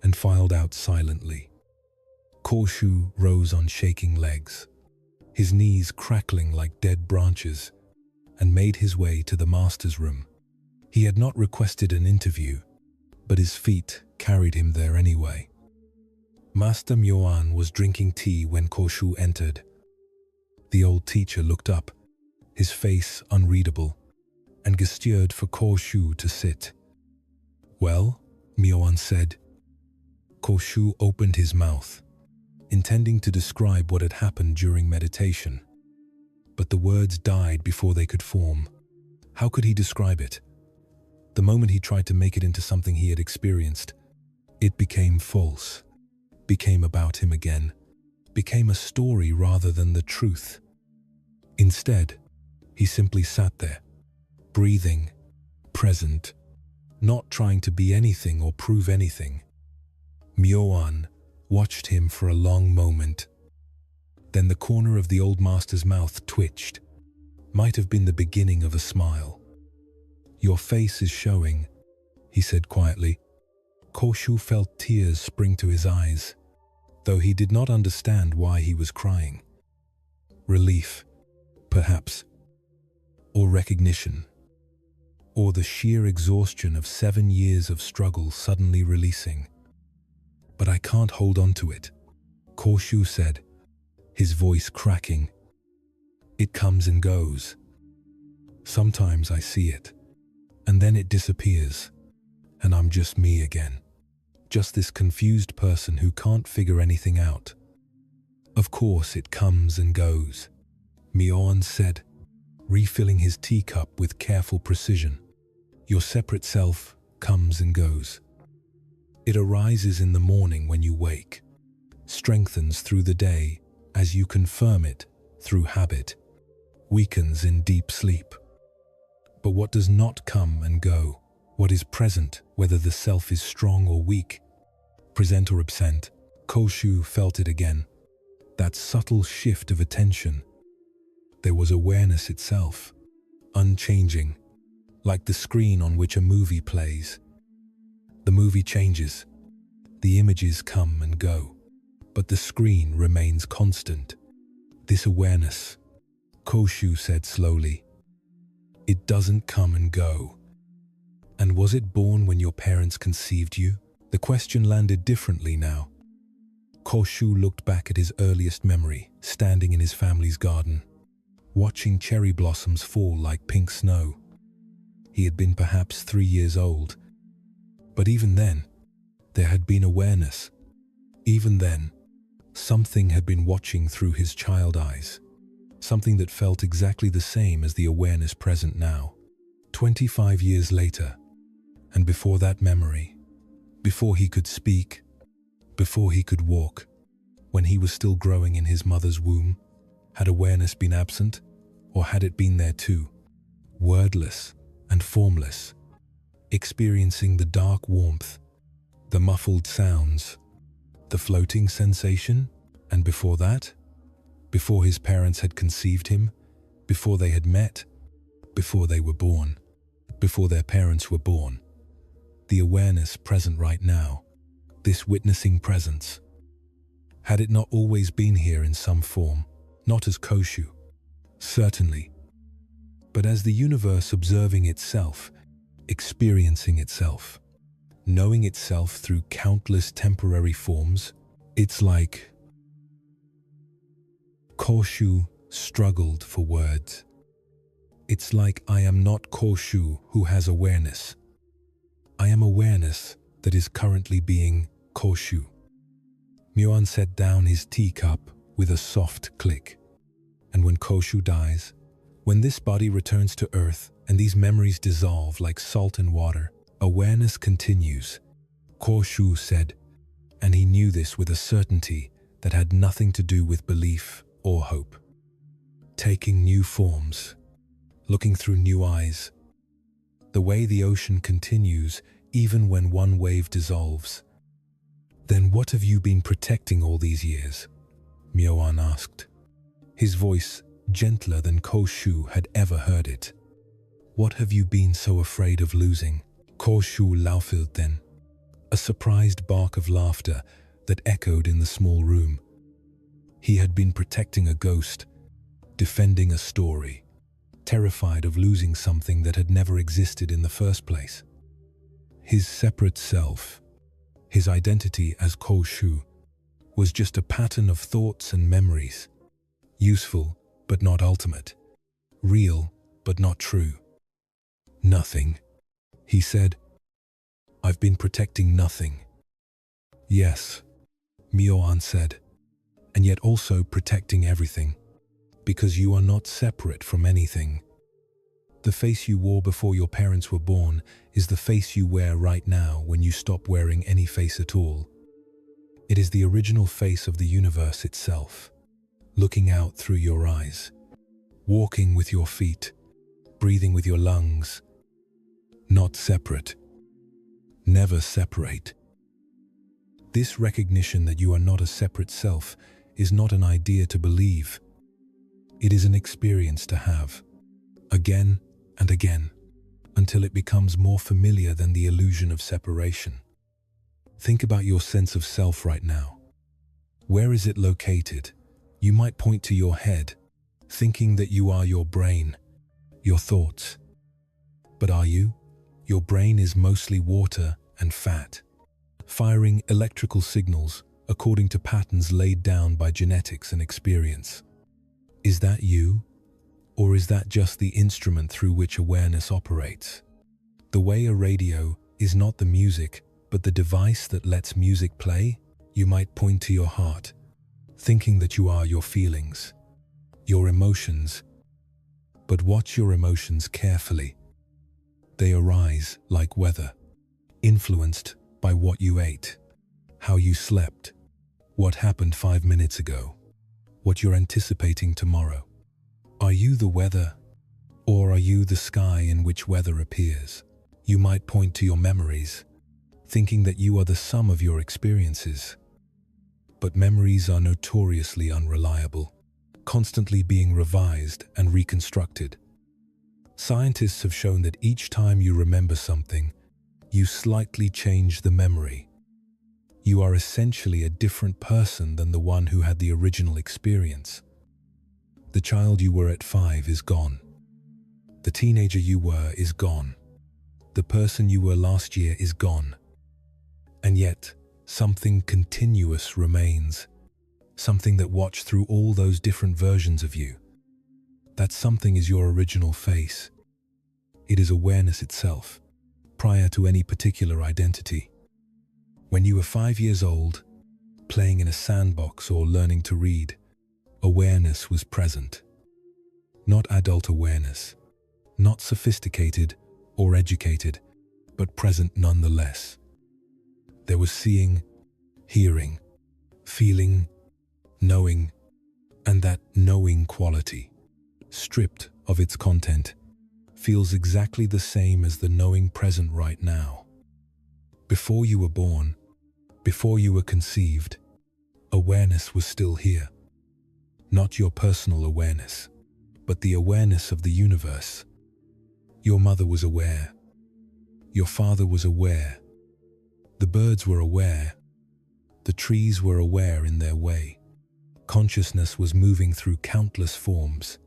and filed out silently. Korshu rose on shaking legs, his knees crackling like dead branches, and made his way to the master's room. He had not requested an interview, but his feet carried him there anyway. Master Myoan was drinking tea when Korshu entered. The old teacher looked up, his face unreadable, and gestured for Korshu to sit. "Well?" Myoan said. Korshu opened his mouth, intending to describe what had happened during meditation. But the words died before they could form. How could he describe it? The moment he tried to make it into something he had experienced, it became false, became about him again, became a story rather than the truth. Instead, he simply sat there, breathing, present, not trying to be anything or prove anything. Myoan watched him for a long moment. Then the corner of the old master's mouth twitched. Might have been the beginning of a smile. "Your face is showing," he said quietly. Korshu felt tears spring to his eyes, though he did not understand why he was crying. Relief, perhaps, or recognition, or the sheer exhaustion of 7 years of struggle suddenly releasing. "But I can't hold on to it," Korshu said, his voice cracking. "It comes and goes. Sometimes I see it, and then it disappears, and I'm just me again. Just this confused person who can't figure anything out." "Of course it comes and goes," Myoan said, refilling his teacup with careful precision. "Your separate self comes and goes. It arises in the morning when you wake, strengthens through the day as you confirm it through habit, weakens in deep sleep. But what does not come and go, what is present, whether the self is strong or weak, present or absent," Korshu felt it again, that subtle shift of attention. There was awareness itself, unchanging, like the screen on which a movie plays. The movie changes, the images come and go, but the screen remains constant. "This awareness," Korshu said slowly, "it doesn't come and go." "And was it born when your parents conceived you?" The question landed differently now. Korshu looked back at his earliest memory, standing in his family's garden, watching cherry blossoms fall like pink snow. He had been perhaps 3 years old. But even then, there had been awareness. Even then, something had been watching through his child eyes, something that felt exactly the same as the awareness present now. 25 years later, and before that memory, before he could speak, before he could walk, when he was still growing in his mother's womb, had awareness been absent, or had it been there too, wordless and formless, experiencing the dark warmth, the muffled sounds, the floating sensation? And before that, before his parents had conceived him, before they had met, before they were born, before their parents were born, the awareness present right now, this witnessing presence, had it not always been here in some form, not as Korshu, certainly, but as the universe observing itself, experiencing itself, knowing itself through countless temporary forms? It's like... Korshu struggled for words. "It's like I am not Korshu who has awareness. I am awareness that is currently being Korshu." Myoan set down his teacup with a soft click. "And when Korshu dies, when this body returns to earth and these memories dissolve like salt in water, awareness continues," Korshu said, and he knew this with a certainty that had nothing to do with belief or hope. "Taking new forms, looking through new eyes. The way the ocean continues even when one wave dissolves." "Then what have you been protecting all these years?" Myoan asked, his voice gentler than Korshu had ever heard it. "What have you been so afraid of losing?" Korshu laughed then, a surprised bark of laughter that echoed in the small room. He had been protecting a ghost, defending a story, terrified of losing something that had never existed in the first place. His separate self, his identity as Ko Shu, was just a pattern of thoughts and memories, useful but not ultimate, real but not true. Nothing, he said. I've been protecting nothing. Yes, Myo-an said, and yet also protecting everything, because you are not separate from anything. The face you wore before your parents were born is the face you wear right now when you stop wearing any face at all. It is the original face of the universe itself, looking out through your eyes, walking with your feet, breathing with your lungs. Not separate. Never separate. This recognition that you are not a separate self is not an idea to believe. It is an experience to have, again and again, until it becomes more familiar than the illusion of separation. Think about your sense of self right now. Where is it located? You might point to your head, thinking that you are your brain, your thoughts. But are you? Your brain is mostly water and fat, firing electrical signals according to patterns laid down by genetics and experience. Is that you? Or is that just the instrument through which awareness operates? The way a radio is not the music, but the device that lets music play, you might point to your heart, thinking that you are your feelings, your emotions. But watch your emotions carefully. They arise like weather, influenced by what you ate, how you slept, what happened 5 minutes ago, what you're anticipating tomorrow. Are you the weather, or are you the sky in which weather appears? You might point to your memories, thinking that you are the sum of your experiences. But memories are notoriously unreliable, constantly being revised and reconstructed. Scientists have shown that each time you remember something, you slightly change the memory. You are essentially a different person than the one who had the original experience. The child you were at 5 is gone. The teenager you were is gone. The person you were last year is gone. And yet, something continuous remains, something that watched through all those different versions of you. That something is your original face. It is awareness itself, prior to any particular identity. When you were 5 years old, playing in a sandbox or learning to read, awareness was present. Not adult awareness, not sophisticated or educated, but present nonetheless. There was seeing, hearing, feeling, knowing, and that knowing quality, stripped of its content, feels exactly the same as the knowing present right now. Before you were born, before you were conceived, awareness was still here. Not your personal awareness, but the awareness of the universe. Your mother was aware. Your father was aware. The birds were aware. The trees were aware in their way. Consciousness was moving through countless forms,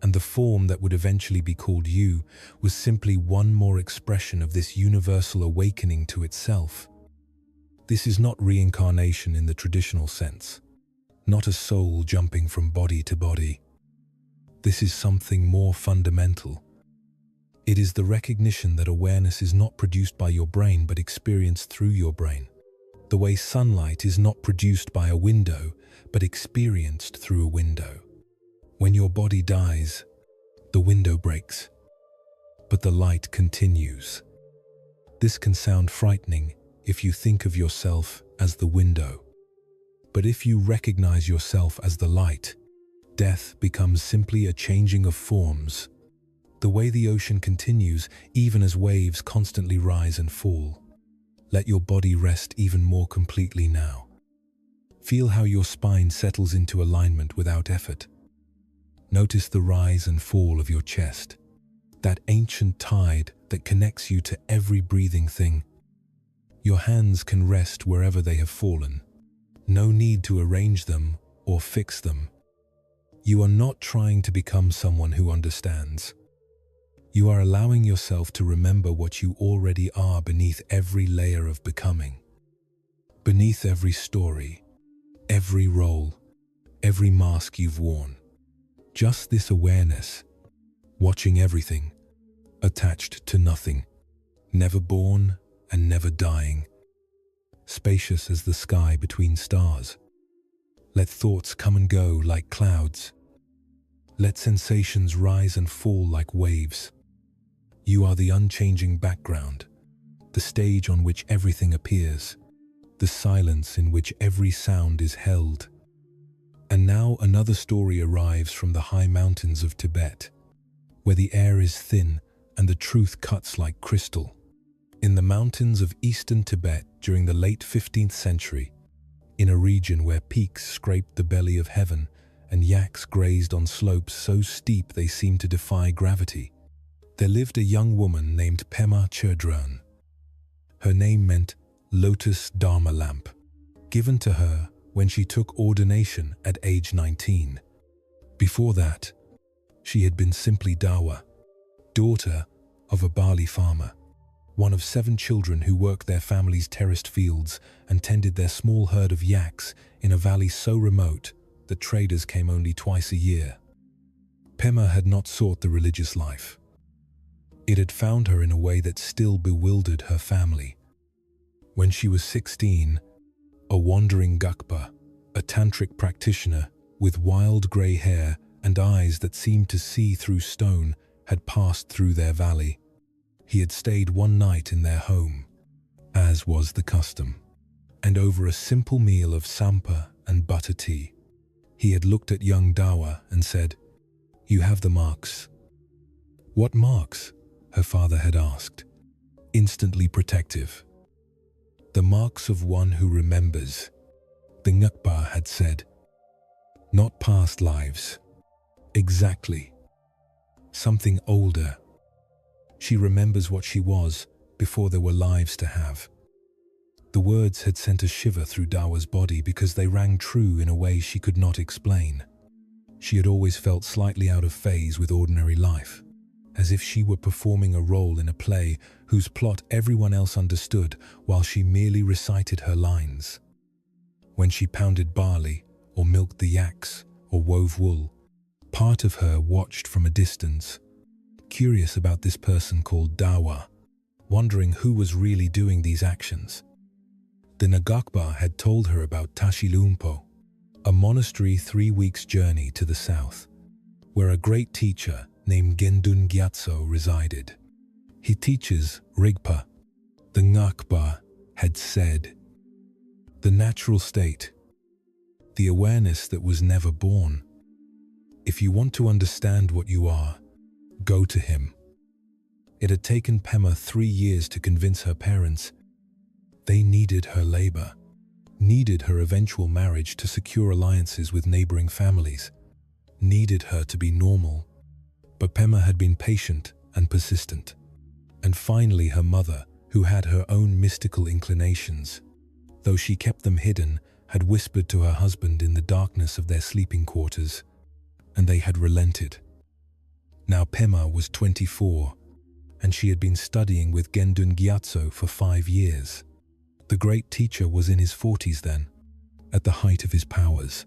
and the form that would eventually be called you was simply one more expression of this universal awakening to itself. This is not reincarnation in the traditional sense, not a soul jumping from body to body. This is something more fundamental. It is the recognition that awareness is not produced by your brain but experienced through your brain. The way sunlight is not produced by a window but experienced through a window. When your body dies, the window breaks, but the light continues. This can sound frightening if you think of yourself as the window. But if you recognize yourself as the light, death becomes simply a changing of forms. The way the ocean continues, even as waves constantly rise and fall. Let your body rest even more completely now. Feel how your spine settles into alignment without effort. Notice the rise and fall of your chest, that ancient tide that connects you to every breathing thing. Your hands can rest wherever they have fallen, No need to arrange them or fix them. You are not trying to become someone who understands. You are allowing yourself to remember what you already are beneath every layer of becoming. Beneath every story, every role, every mask you've worn. Just this awareness, watching everything, attached to nothing, never born and never dying, spacious as the sky between stars. Let thoughts come and go like clouds. Let sensations rise and fall like waves. You are the unchanging background, the stage on which everything appears, the silence in which every sound is held. And now another story arrives from the high mountains of Tibet, where the air is thin and the truth cuts like crystal. In the mountains of eastern Tibet during the late 15th century, in a region where peaks scraped the belly of heaven and yaks grazed on slopes so steep they seemed to defy gravity, there lived a young woman named Pema Chodron. Her name meant Lotus Dharma Lamp, given to her when she took ordination at age 19. Before that, she had been simply Dawa, daughter of a barley farmer, one of 7 children who worked their family's terraced fields and tended their small herd of yaks in a valley so remote that traders came only twice a year. Pema had not sought the religious life. It had found her in a way that still bewildered her family. When she was 16, a wandering Gakpa, a tantric practitioner with wild grey hair and eyes that seemed to see through stone, had passed through their valley. He had stayed one night in their home, as was the custom, and over a simple meal of sampa and butter tea, he had looked at young Dawa and said, "You have the marks." "What marks?" her father had asked, instantly protective. "The marks of one who remembers," the Ngakpa had said. "Not past lives. Exactly. Something older. She remembers what she was before there were lives to have." The words had sent a shiver through Dawa's body because they rang true in a way she could not explain. She had always felt slightly out of phase with ordinary life, as if she were performing a role in a play whose plot everyone else understood while she merely recited her lines. When she pounded barley, or milked the yaks, or wove wool, part of her watched from a distance, curious about this person called Dawa, wondering who was really doing these actions. The Ngakpa had told her about Tashilumpo, a monastery 3 weeks' journey to the south, where a great teacher named Gendun Gyatso resided. He teaches Rigpa, the Ngakpa had said. The natural state, the awareness that was never born. If you want to understand what you are, go to him. It had taken Pema 3 years to convince her parents. They needed her labor, needed her eventual marriage to secure alliances with neighboring families, needed her to be normal. But Pema had been patient and persistent. And finally her mother, who had her own mystical inclinations, though she kept them hidden, had whispered to her husband in the darkness of their sleeping quarters, and they had relented. Now Pema was 24, and she had been studying with Gendun Gyatso for 5 years. The great teacher was in his 40s then, at the height of his powers,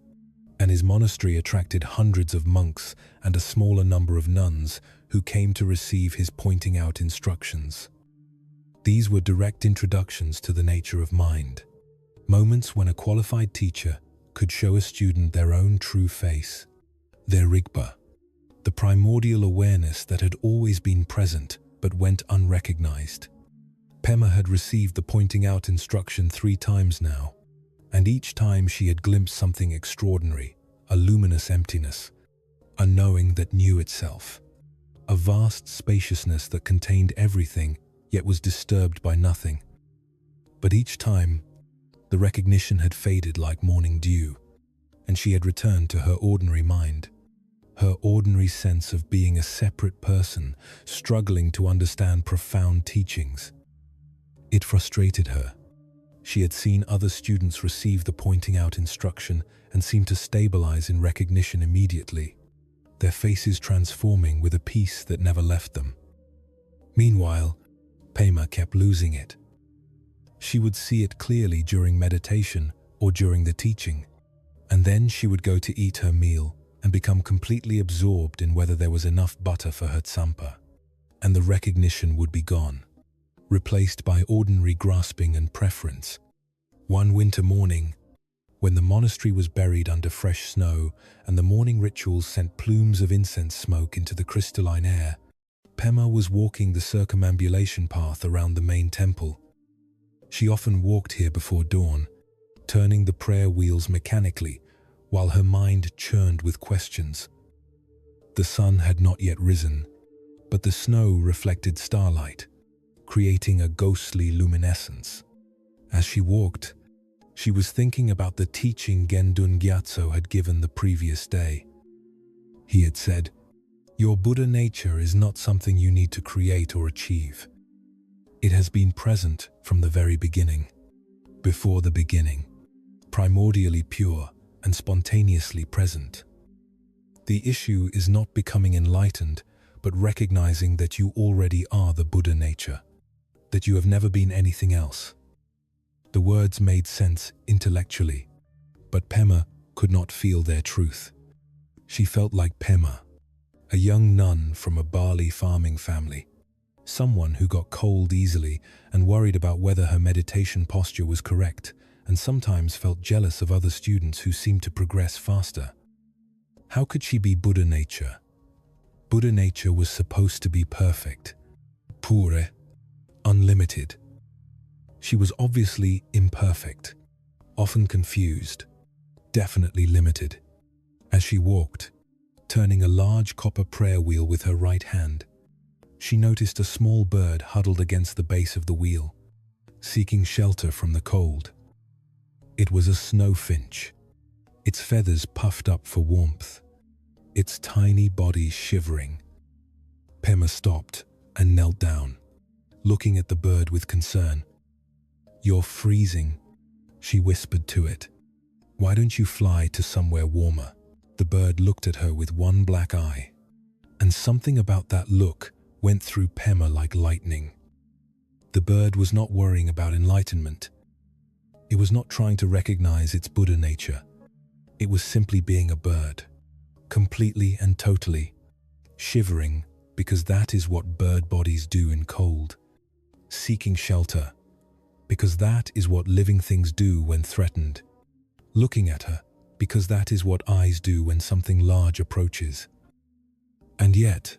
and his monastery attracted hundreds of monks and a smaller number of nuns who came to receive his pointing out instructions. These were direct introductions to the nature of mind, moments when a qualified teacher could show a student their own true face, their Rigpa, the primordial awareness that had always been present but went unrecognized. Pema had received the pointing out instruction 3 times now, and each time she had glimpsed something extraordinary, a luminous emptiness, a knowing that knew itself, a vast spaciousness that contained everything yet was disturbed by nothing. But each time, the recognition had faded like morning dew, and she had returned to her ordinary mind, her ordinary sense of being a separate person, struggling to understand profound teachings. It frustrated her. She had seen other students receive the pointing out instruction and seem to stabilize in recognition immediately, their faces transforming with a peace that never left them. Meanwhile, Pema kept losing it. She would see it clearly during meditation or during the teaching, and then she would go to eat her meal and become completely absorbed in whether there was enough butter for her tsampa, and the recognition would be gone, replaced by ordinary grasping and preference. One winter morning, when the monastery was buried under fresh snow and the morning rituals sent plumes of incense smoke into the crystalline air, Pema was walking the circumambulation path around the main temple. She often walked here before dawn, turning the prayer wheels mechanically while her mind churned with questions. The sun had not yet risen, but the snow reflected starlight, creating a ghostly luminescence. As she walked, she was thinking about the teaching Gendun Gyatso had given the previous day. He had said, "Your Buddha nature is not something you need to create or achieve. It has been present from the very beginning, before the beginning, primordially pure and spontaneously present. The issue is not becoming enlightened, but recognizing that you already are the Buddha nature, that you have never been anything else." The words made sense intellectually, but Pema could not feel their truth. She felt like Pema, a young nun from a barley farming family, someone who got cold easily and worried about whether her meditation posture was correct, and sometimes felt jealous of other students who seemed to progress faster. How could she be Buddha nature? Buddha nature was supposed to be perfect, pure, unlimited. She was obviously imperfect, often confused, definitely limited. As she walked, turning a large copper prayer wheel with her right hand, she noticed a small bird huddled against the base of the wheel, seeking shelter from the cold. It was a snowfinch, its feathers puffed up for warmth, its tiny body shivering. Pema stopped and knelt down, looking at the bird with concern. "You're freezing," she whispered to it. "Why don't you fly to somewhere warmer?" The bird looked at her with one black eye, and something about that look went through Pema like lightning. The bird was not worrying about enlightenment. It was not trying to recognize its Buddha nature. It was simply being a bird, completely and totally, shivering because that is what bird bodies do in cold, seeking shelter because that is what living things do when threatened, looking at her because that is what eyes do when something large approaches. And yet,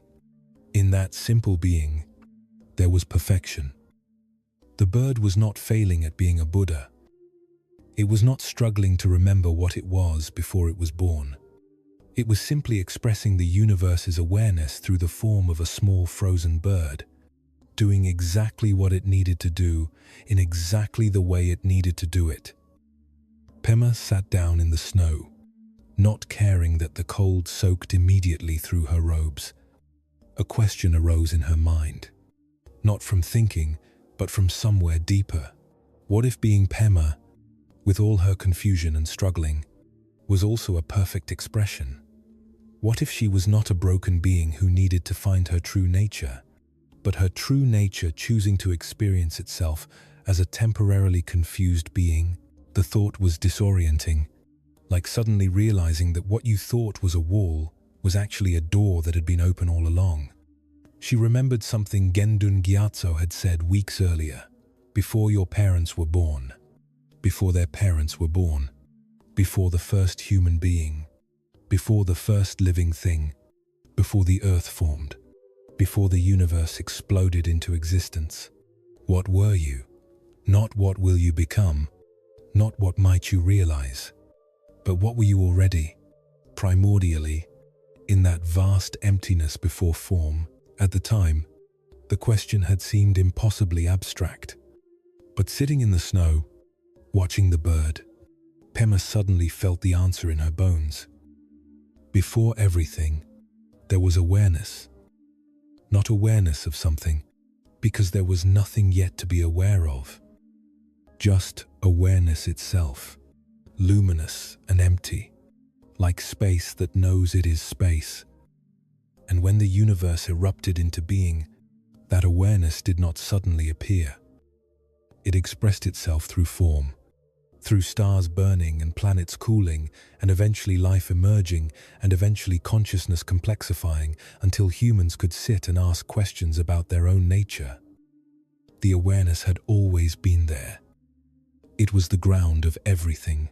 in that simple being, there was perfection. The bird was not failing at being a Buddha. It was not struggling to remember what it was before it was born. It was simply expressing the universe's awareness through the form of a small frozen bird, doing exactly what it needed to do in exactly the way it needed to do it. Pema sat down in the snow, not caring that the cold soaked immediately through her robes. A question arose in her mind, not from thinking, but from somewhere deeper. What if being Pema, with all her confusion and struggling, was also a perfect expression? What if she was not a broken being who needed to find her true nature, but her true nature choosing to experience itself as a temporarily confused being? The thought was disorienting, like suddenly realizing that what you thought was a wall was actually a door that had been open all along. She remembered something Gendun Gyatso had said weeks earlier, before your parents were born, before their parents were born, before the first human being, before the first living thing, before the earth formed, before the universe exploded into existence. What were you? Not what will you become, not what might you realize, but what were you already, primordially, in that vast emptiness before form? At the time, the question had seemed impossibly abstract. But sitting in the snow, watching the bird, Pema suddenly felt the answer in her bones. Before everything, there was awareness. Not awareness of something, because there was nothing yet to be aware of. just awareness itself, luminous and empty, like space that knows it is space. And when the universe erupted into being, that awareness did not suddenly appear. It expressed itself through form, through stars burning and planets cooling, and eventually life emerging, and eventually consciousness complexifying, until humans could sit and ask questions about their own nature. The awareness had always been there. It was the ground of everything,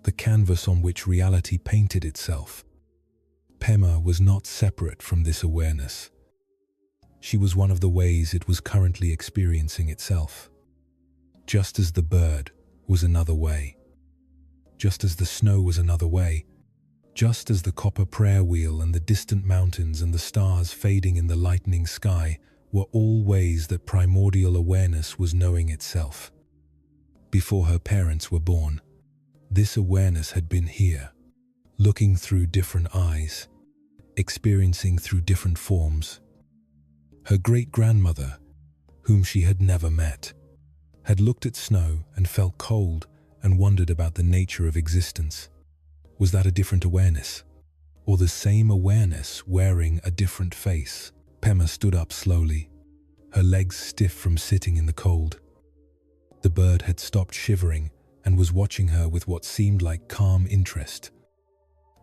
the canvas on which reality painted itself. Pema was not separate from this awareness. She was one of the ways it was currently experiencing itself. Just as the bird was another way, just as the snow was another way, just as the copper prayer wheel and the distant mountains and the stars fading in the lightening sky were all ways that primordial awareness was knowing itself. Before her parents were born, this awareness had been here, looking through different eyes, experiencing through different forms. Her great-grandmother, whom she had never met, had looked at snow and felt cold and wondered about the nature of existence. Was that a different awareness? Or the same awareness wearing a different face? Pema stood up slowly, her legs stiff from sitting in the cold. The bird had stopped shivering and was watching her with what seemed like calm interest.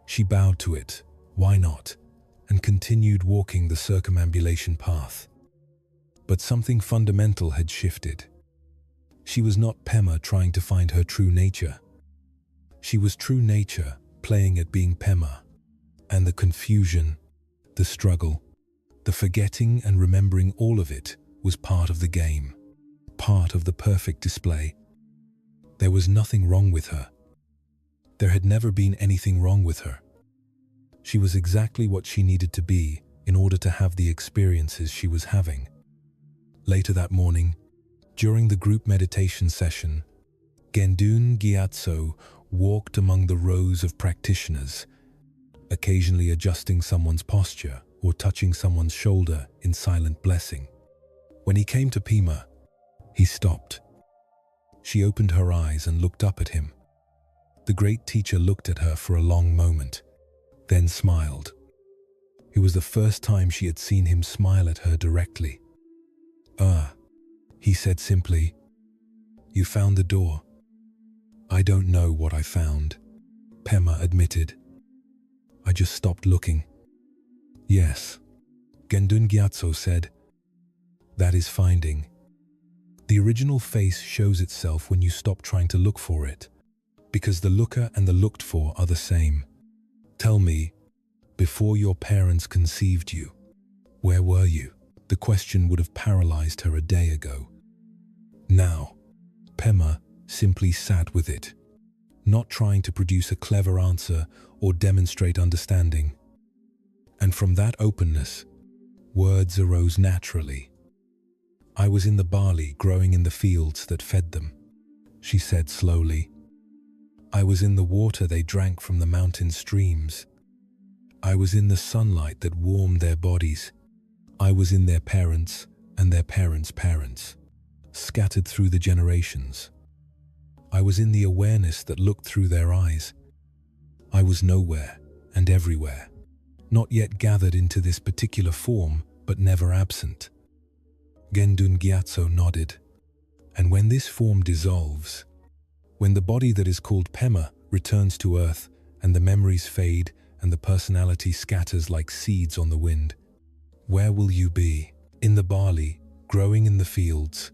She bowed to it, why not, and continued walking the circumambulation path. But something fundamental had shifted. She was not Pema trying to find her true nature. She was true nature playing at being Pema, and the confusion, the struggle, the forgetting and remembering, all of it was part of the game, part of the perfect display. There was nothing wrong with her. There had never been anything wrong with her. She was exactly what she needed to be in order to have the experiences she was having. Later that morning, during the group meditation session, Gendun Gyatso walked among the rows of practitioners, occasionally adjusting someone's posture or touching someone's shoulder in silent blessing. When he came to Pema, he stopped. She opened her eyes and looked up at him. The great teacher looked at her for a long moment, then smiled. It was the first time she had seen him smile at her directly. He said simply, "You found the door." "I don't know what I found," Pema admitted. "I just stopped looking." "Yes," Gendun Gyatso said. "That is finding. The original face shows itself when you stop trying to look for it, because the looker and the looked for are the same. Tell me, before your parents conceived you, where were you?" The question would have paralyzed her a day ago. Now, Pema simply sat with it, not trying to produce a clever answer or demonstrate understanding. And from that openness, words arose naturally. "I was in the barley growing in the fields that fed them," she said slowly. "I was in the water they drank from the mountain streams. I was in the sunlight that warmed their bodies. I was in their parents and their parents' parents, scattered through the generations. I was in the awareness that looked through their eyes. I was nowhere and everywhere, not yet gathered into this particular form, but never absent." Gendun Gyatso nodded. "And when this form dissolves, when the body that is called Pema returns to earth and the memories fade and the personality scatters like seeds on the wind, where will you be?" "In the barley, growing in the fields,"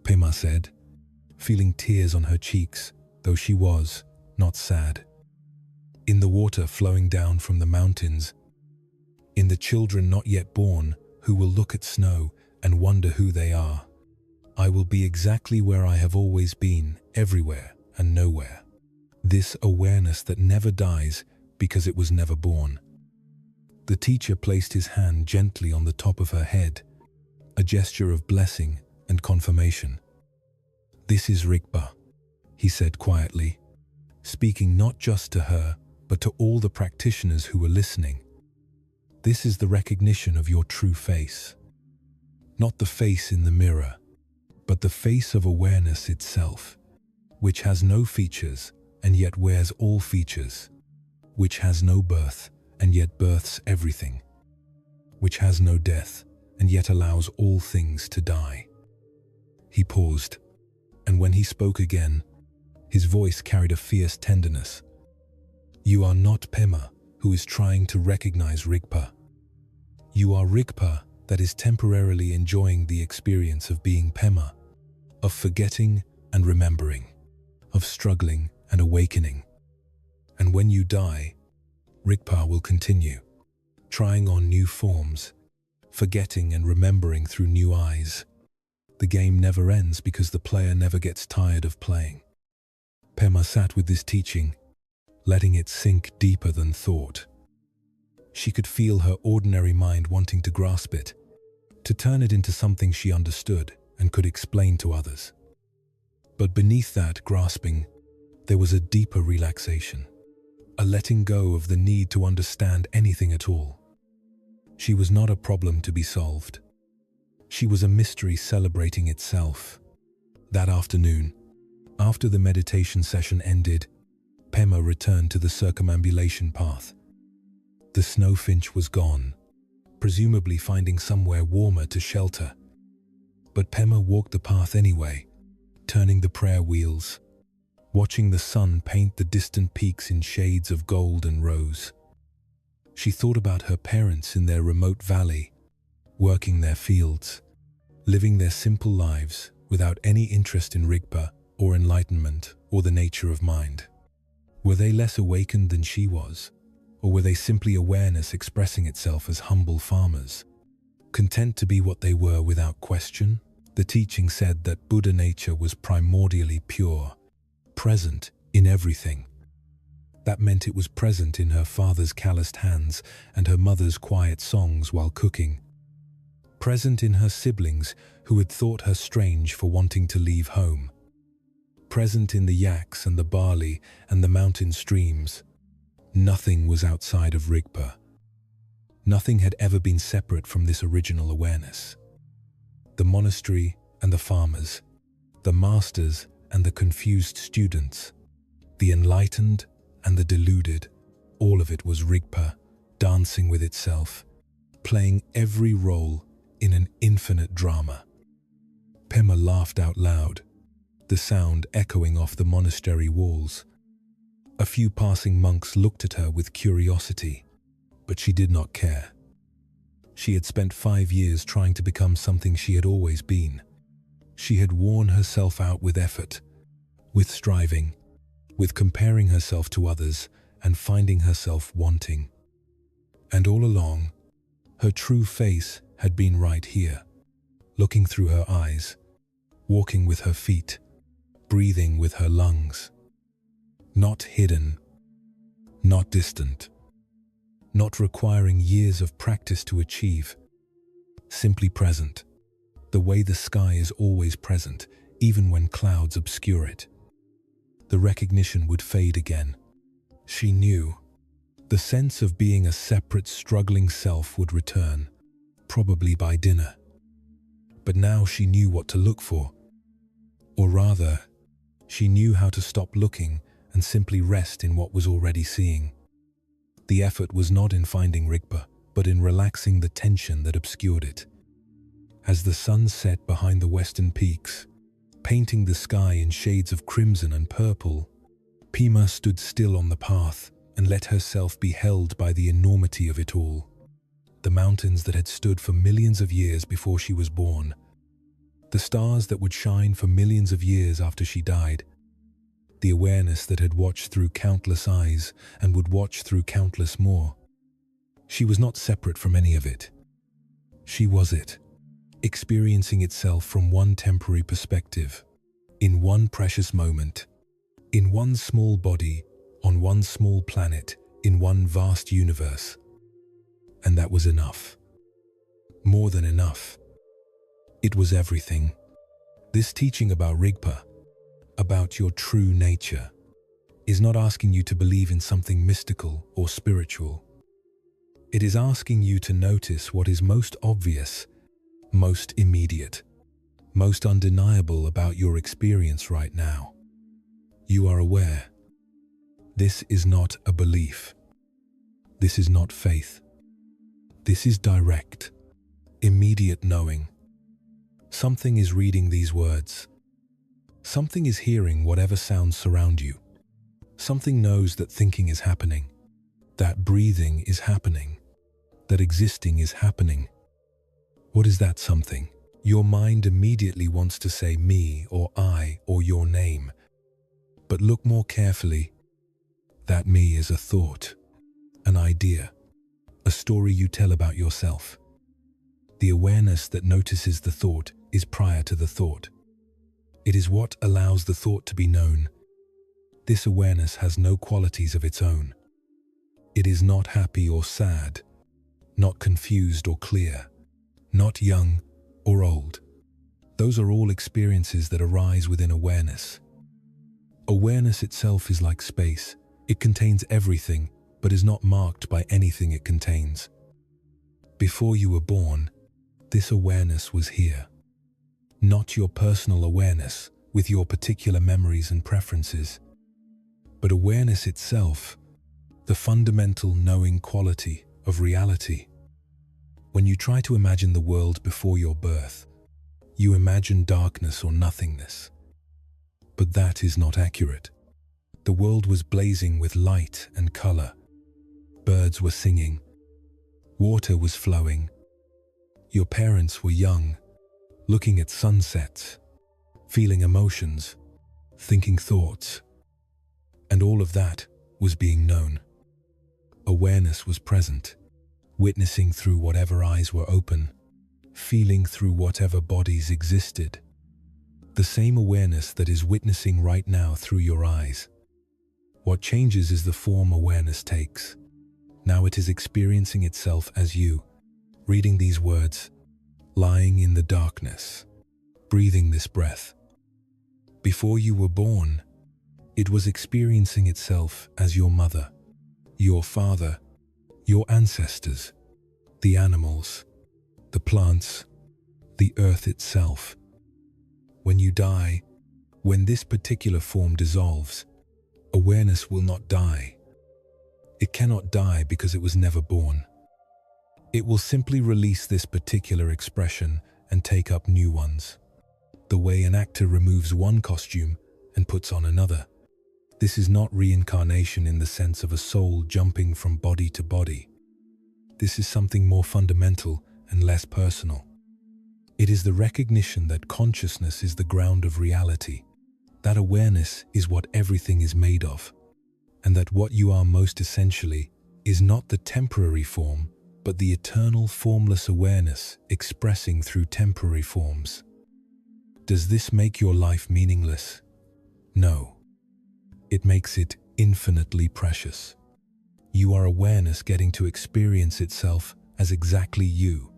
Pema said, feeling tears on her cheeks, though she was not sad. "In the water flowing down from the mountains. In the children not yet born who will look at snow and wonder who they are. I will be exactly where I have always been, everywhere and nowhere. This awareness that never dies because it was never born." The teacher placed his hand gently on the top of her head, a gesture of blessing and confirmation. "This is Rigpa," he said quietly, speaking not just to her, but to all the practitioners who were listening. "This is the recognition of your true face. Not the face in the mirror, but the face of awareness itself, which has no features and yet wears all features, which has no birth and yet births everything, which has no death and yet allows all things to die. He paused, and when he spoke again, his voice carried a fierce tenderness. You are not Pema, who is trying to recognize Rigpa. You are Rigpa that is temporarily enjoying the experience of being Pema, of forgetting and remembering, of struggling and awakening. And when you die, Rigpa will continue, trying on new forms, forgetting and remembering through new eyes. The game never ends because the player never gets tired of playing. Pema sat with this teaching, letting it sink deeper than thought. She could feel her ordinary mind wanting to grasp it, to turn it into something she understood and could explain to others. But beneath that grasping, there was a deeper relaxation, a letting go of the need to understand anything at all. She was not a problem to be solved. She was a mystery celebrating itself. That afternoon, after the meditation session ended, Pema returned to the circumambulation path. The snowfinch was gone, presumably finding somewhere warmer to shelter. But Pema walked the path anyway, turning the prayer wheels, watching the sun paint the distant peaks in shades of gold and rose. She thought about her parents in their remote valley, working their fields, living their simple lives without any interest in Rigpa or enlightenment or the nature of mind. Were they less awakened than she was? Or were they simply awareness expressing itself as humble farmers, content to be what they were without question? The teaching said that Buddha nature was primordially pure, present in everything. That meant it was present in her father's calloused hands and her mother's quiet songs while cooking, present in her siblings who had thought her strange for wanting to leave home, present in the yaks and the barley and the mountain streams. Nothing was outside of Rigpa. Nothing had ever been separate from this original awareness. The monastery and the farmers, the masters and the confused students, the enlightened and the deluded, all of it was Rigpa, dancing with itself, playing every role in an infinite drama. Pema laughed out loud, the sound echoing off the monastery walls. A few passing monks looked at her with curiosity, but she did not care. She had spent 5 years trying to become something she had always been. She had worn herself out with effort, with striving, with comparing herself to others and finding herself wanting. And all along, her true face had been right here, looking through her eyes, walking with her feet, breathing with her lungs. Not hidden, not distant, not requiring years of practice to achieve, simply present, the way the sky is always present, even when clouds obscure it. The recognition would fade again. She knew. The sense of being a separate, struggling self would return, probably by dinner. But now she knew what to look for. Or rather, she knew how to stop looking and simply rest in what was already seeing. The effort was not in finding Rigpa, but in relaxing the tension that obscured it. As the sun set behind the western peaks, painting the sky in shades of crimson and purple, Pema stood still on the path and let herself be held by the enormity of it all. The mountains that had stood for millions of years before she was born, the stars that would shine for millions of years after she died, the awareness that had watched through countless eyes and would watch through countless more. She was not separate from any of it. She was it, experiencing itself from one temporary perspective, in one precious moment, in one small body, on one small planet, in one vast universe. And that was enough. More than enough. It was everything. This teaching about Rigpa, about your true nature, is not asking you to believe in something mystical or spiritual. It is asking you to notice what is most obvious, most immediate, most undeniable about your experience right now. You are aware. This is not a belief. This is not faith. This is direct, immediate knowing. Something is reading these words. Something is hearing whatever sounds surround you. Something knows that thinking is happening, that breathing is happening, that existing is happening. What is that something? Your mind immediately wants to say me or I or your name. But look more carefully. That me is a thought, an idea, a story you tell about yourself. The awareness that notices the thought is prior to the thought. It is what allows the thought to be known. This awareness has no qualities of its own. It is not happy or sad, not confused or clear, not young or old. Those are all experiences that arise within awareness. Awareness itself is like space. It contains everything, but is not marked by anything it contains. Before you were born, this awareness was here. Not your personal awareness with your particular memories and preferences, but awareness itself, the fundamental knowing quality of reality. When you try to imagine the world before your birth, you imagine darkness or nothingness. But that is not accurate. The world was blazing with light and color. Birds were singing. Water was flowing. Your parents were young, looking at sunsets, feeling emotions, thinking thoughts. And all of that was being known. Awareness was present, witnessing through whatever eyes were open, feeling through whatever bodies existed. The same awareness that is witnessing right now through your eyes. What changes is the form awareness takes. Now it is experiencing itself as you, reading these words, lying in the darkness, breathing this breath. Before you were born, it was experiencing itself as your mother, your father, your ancestors, the animals, the plants, the earth itself. When you die, when this particular form dissolves, awareness will not die. It cannot die because it was never born. It will simply release this particular expression and take up new ones. The way an actor removes one costume and puts on another. This is not reincarnation in the sense of a soul jumping from body to body. This is something more fundamental and less personal. It is the recognition that consciousness is the ground of reality, that awareness is what everything is made of, and that what you are most essentially is not the temporary form, but the eternal formless awareness expressing through temporary forms. Does this make your life meaningless? No. It makes it infinitely precious. You are awareness getting to experience itself as exactly you,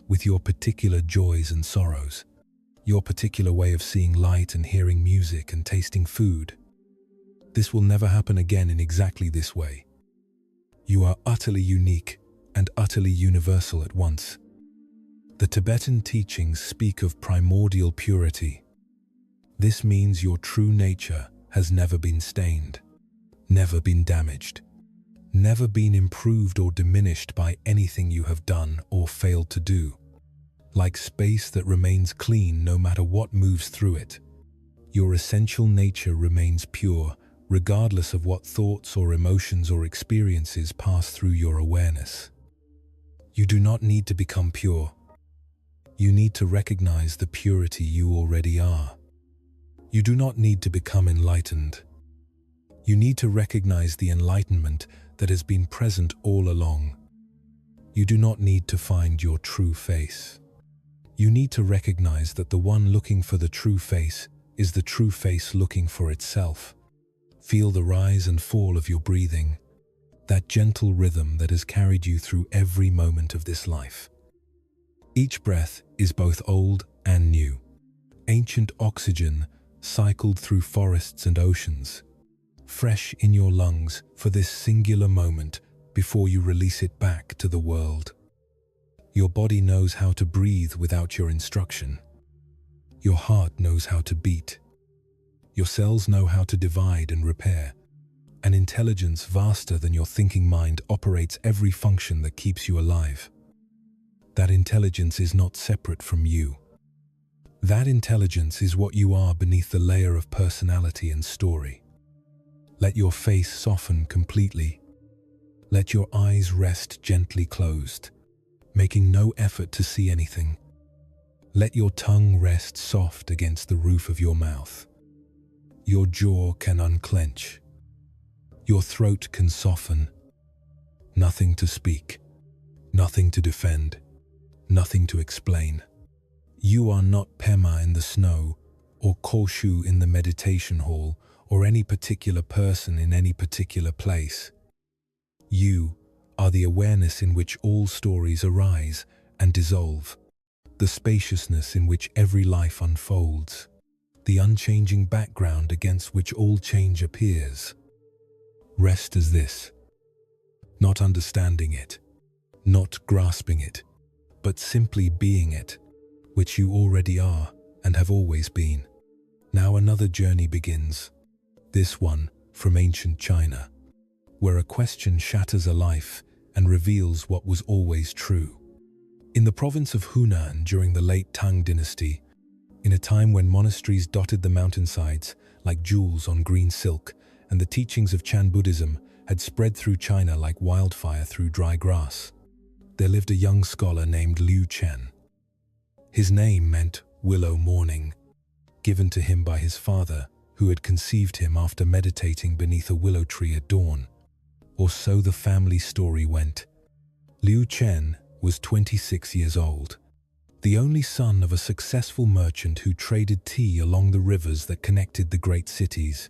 with your particular joys and sorrows, your particular way of seeing light and hearing music and tasting food. This will never happen again in exactly this way. You are utterly unique and utterly universal at once. The Tibetan teachings speak of primordial purity. This means your true nature has never been stained, never been damaged, never been improved or diminished by anything you have done or failed to do. Like space that remains clean no matter what moves through it, your essential nature remains pure regardless of what thoughts or emotions or experiences pass through your awareness. You do not need to become pure. You need to recognize the purity you already are. You do not need to become enlightened. You need to recognize the enlightenment that has been present all along. You do not need to find your true face. You need to recognize that the one looking for the true face is the true face looking for itself. Feel the rise and fall of your breathing, that gentle rhythm that has carried you through every moment of this life. Each breath is both old and new. Ancient oxygen cycled through forests and oceans, fresh in your lungs for this singular moment before you release it back to the world. Your body knows how to breathe without your instruction. Your heart knows how to beat. Your cells know how to divide and repair. An intelligence vaster than your thinking mind operates every function that keeps you alive. That intelligence is not separate from you. That intelligence is what you are beneath the layer of personality and story. Let your face soften completely. Let your eyes rest gently closed, making no effort to see anything. Let your tongue rest soft against the roof of your mouth. Your jaw can unclench. Your throat can soften. Nothing to speak, nothing to defend, nothing to explain. You are not Pema in the snow, or Koshu in the meditation hall, or any particular person in any particular place. You are the awareness in which all stories arise and dissolve, the spaciousness in which every life unfolds, the unchanging background against which all change appears. Rest as this, not understanding it, not grasping it, but simply being it, which you already are and have always been. Now another journey begins, this one from ancient China, where a question shatters a life and reveals what was always true. In the province of Hunan during the late Tang dynasty, in a time when monasteries dotted the mountainsides like jewels on green silk, and the teachings of Chan Buddhism had spread through China like wildfire through dry grass, there lived a young scholar named Liu Chen. His name meant willow morning, given to him by his father, who had conceived him after meditating beneath a willow tree at dawn. Or so the family story went. Liu Chen was 26 years old, the only son of a successful merchant who traded tea along the rivers that connected the great cities.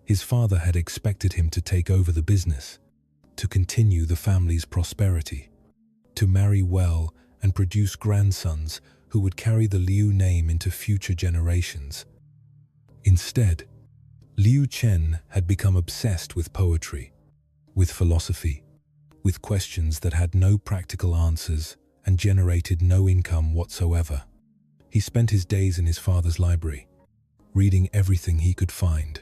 His father had expected him to take over the business, to continue the family's prosperity, to marry well and produce grandsons who would carry the Liu name into future generations. Instead, Liu Chen had become obsessed with poetry, with philosophy, with questions that had no practical answers and generated no income whatsoever. He spent his days in his father's library, reading everything he could find.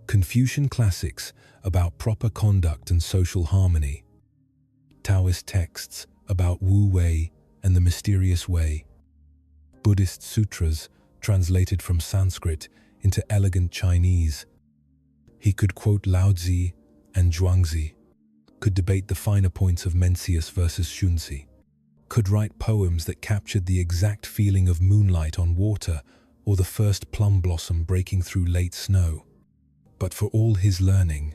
Confucian classics about proper conduct and social harmony, Taoist texts about Wu Wei and the mysterious way, Buddhist sutras translated from Sanskrit into elegant Chinese. He could quote Laozi and Zhuangzi, could debate the finer points of Mencius versus Xunzi, could write poems that captured the exact feeling of moonlight on water or the first plum blossom breaking through late snow. But for all his learning,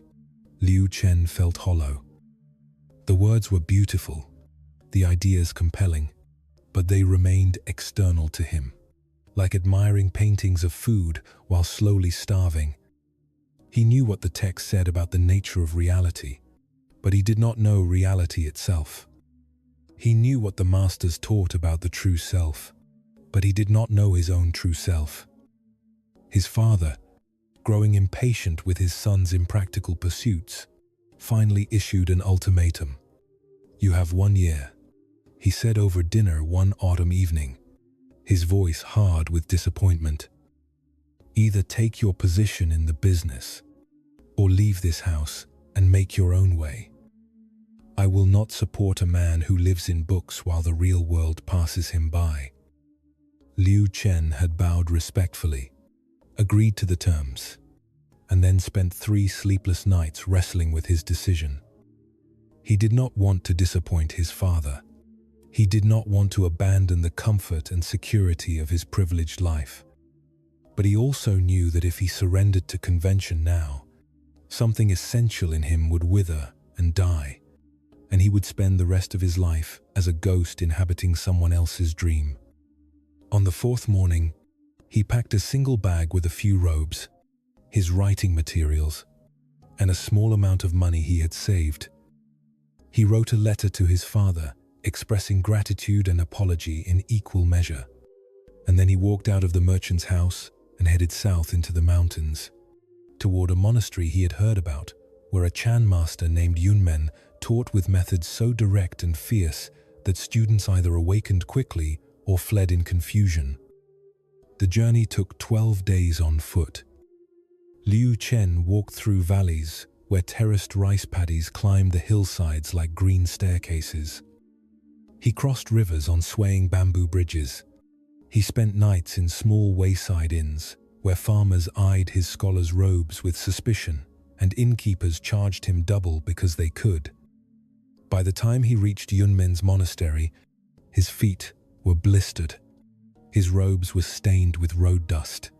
Liu Chen felt hollow. The words were beautiful, the ideas compelling, but they remained external to him, like admiring paintings of food while slowly starving. He knew what the text said about the nature of reality, but he did not know reality itself. He knew what the masters taught about the true self, but he did not know his own true self. His father, growing impatient with his son's impractical pursuits, finally issued an ultimatum. "You have 1 year," he said over dinner one autumn evening, his voice hard with disappointment. "Either take your position in the business, or leave this house and make your own way. I will not support a man who lives in books while the real world passes him by." Liu Chen had bowed respectfully, agreed to the terms, and then spent 3 sleepless nights wrestling with his decision. He did not want to disappoint his father. He did not want to abandon the comfort and security of his privileged life. But he also knew that if he surrendered to convention now, something essential in him would wither and die, and he would spend the rest of his life as a ghost inhabiting someone else's dream. On the 4th morning, he packed a single bag with a few robes, his writing materials, and a small amount of money he had saved. He wrote a letter to his father, expressing gratitude and apology in equal measure, and then he walked out of the merchant's house and headed south into the mountains, toward a monastery he had heard about, where a Chan master named Yunmen taught with methods so direct and fierce that students either awakened quickly or fled in confusion. The journey took 12 days on foot. Liu Chen walked through valleys where terraced rice paddies climbed the hillsides like green staircases. He crossed rivers on swaying bamboo bridges. He spent nights in small wayside inns where farmers eyed his scholar's robes with suspicion and innkeepers charged him double because they could. By the time he reached Yunmen's monastery, his feet were blistered, his robes were stained with road dust,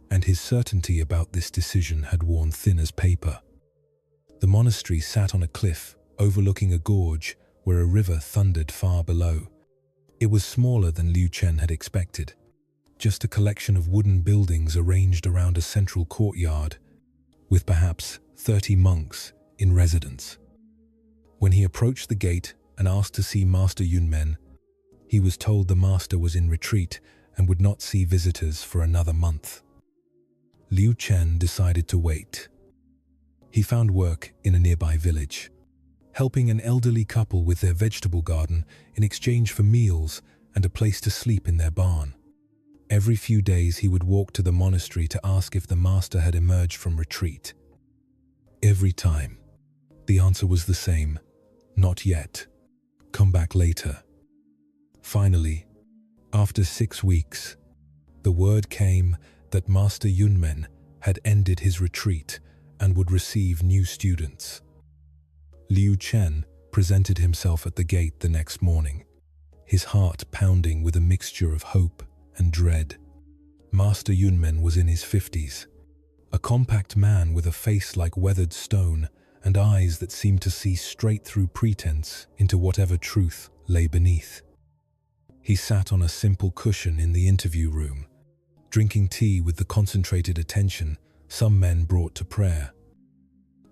and his certainty about this decision had worn thin as paper. The monastery sat on a cliff overlooking a gorge where a river thundered far below. It was smaller than Liu Chen had expected, just a collection of wooden buildings arranged around a central courtyard, with perhaps 30 monks in residence. When he approached the gate and asked to see Master Yunmen, he was told the master was in retreat and would not see visitors for another month. Liu Chen decided to wait. He found work in a nearby village, helping an elderly couple with their vegetable garden in exchange for meals and a place to sleep in their barn. Every few days he would walk to the monastery to ask if the master had emerged from retreat. Every time, the answer was the same: not yet. Come back later. Finally, after 6 weeks, the word came that Master Yunmen had ended his retreat and would receive new students. Liu Chen presented himself at the gate the next morning, his heart pounding with a mixture of hope and dread. Master Yunmen was in his 50s, a compact man with a face like weathered stone and eyes that seemed to see straight through pretense into whatever truth lay beneath. He sat on a simple cushion in the interview room, drinking tea with the concentrated attention some men brought to prayer.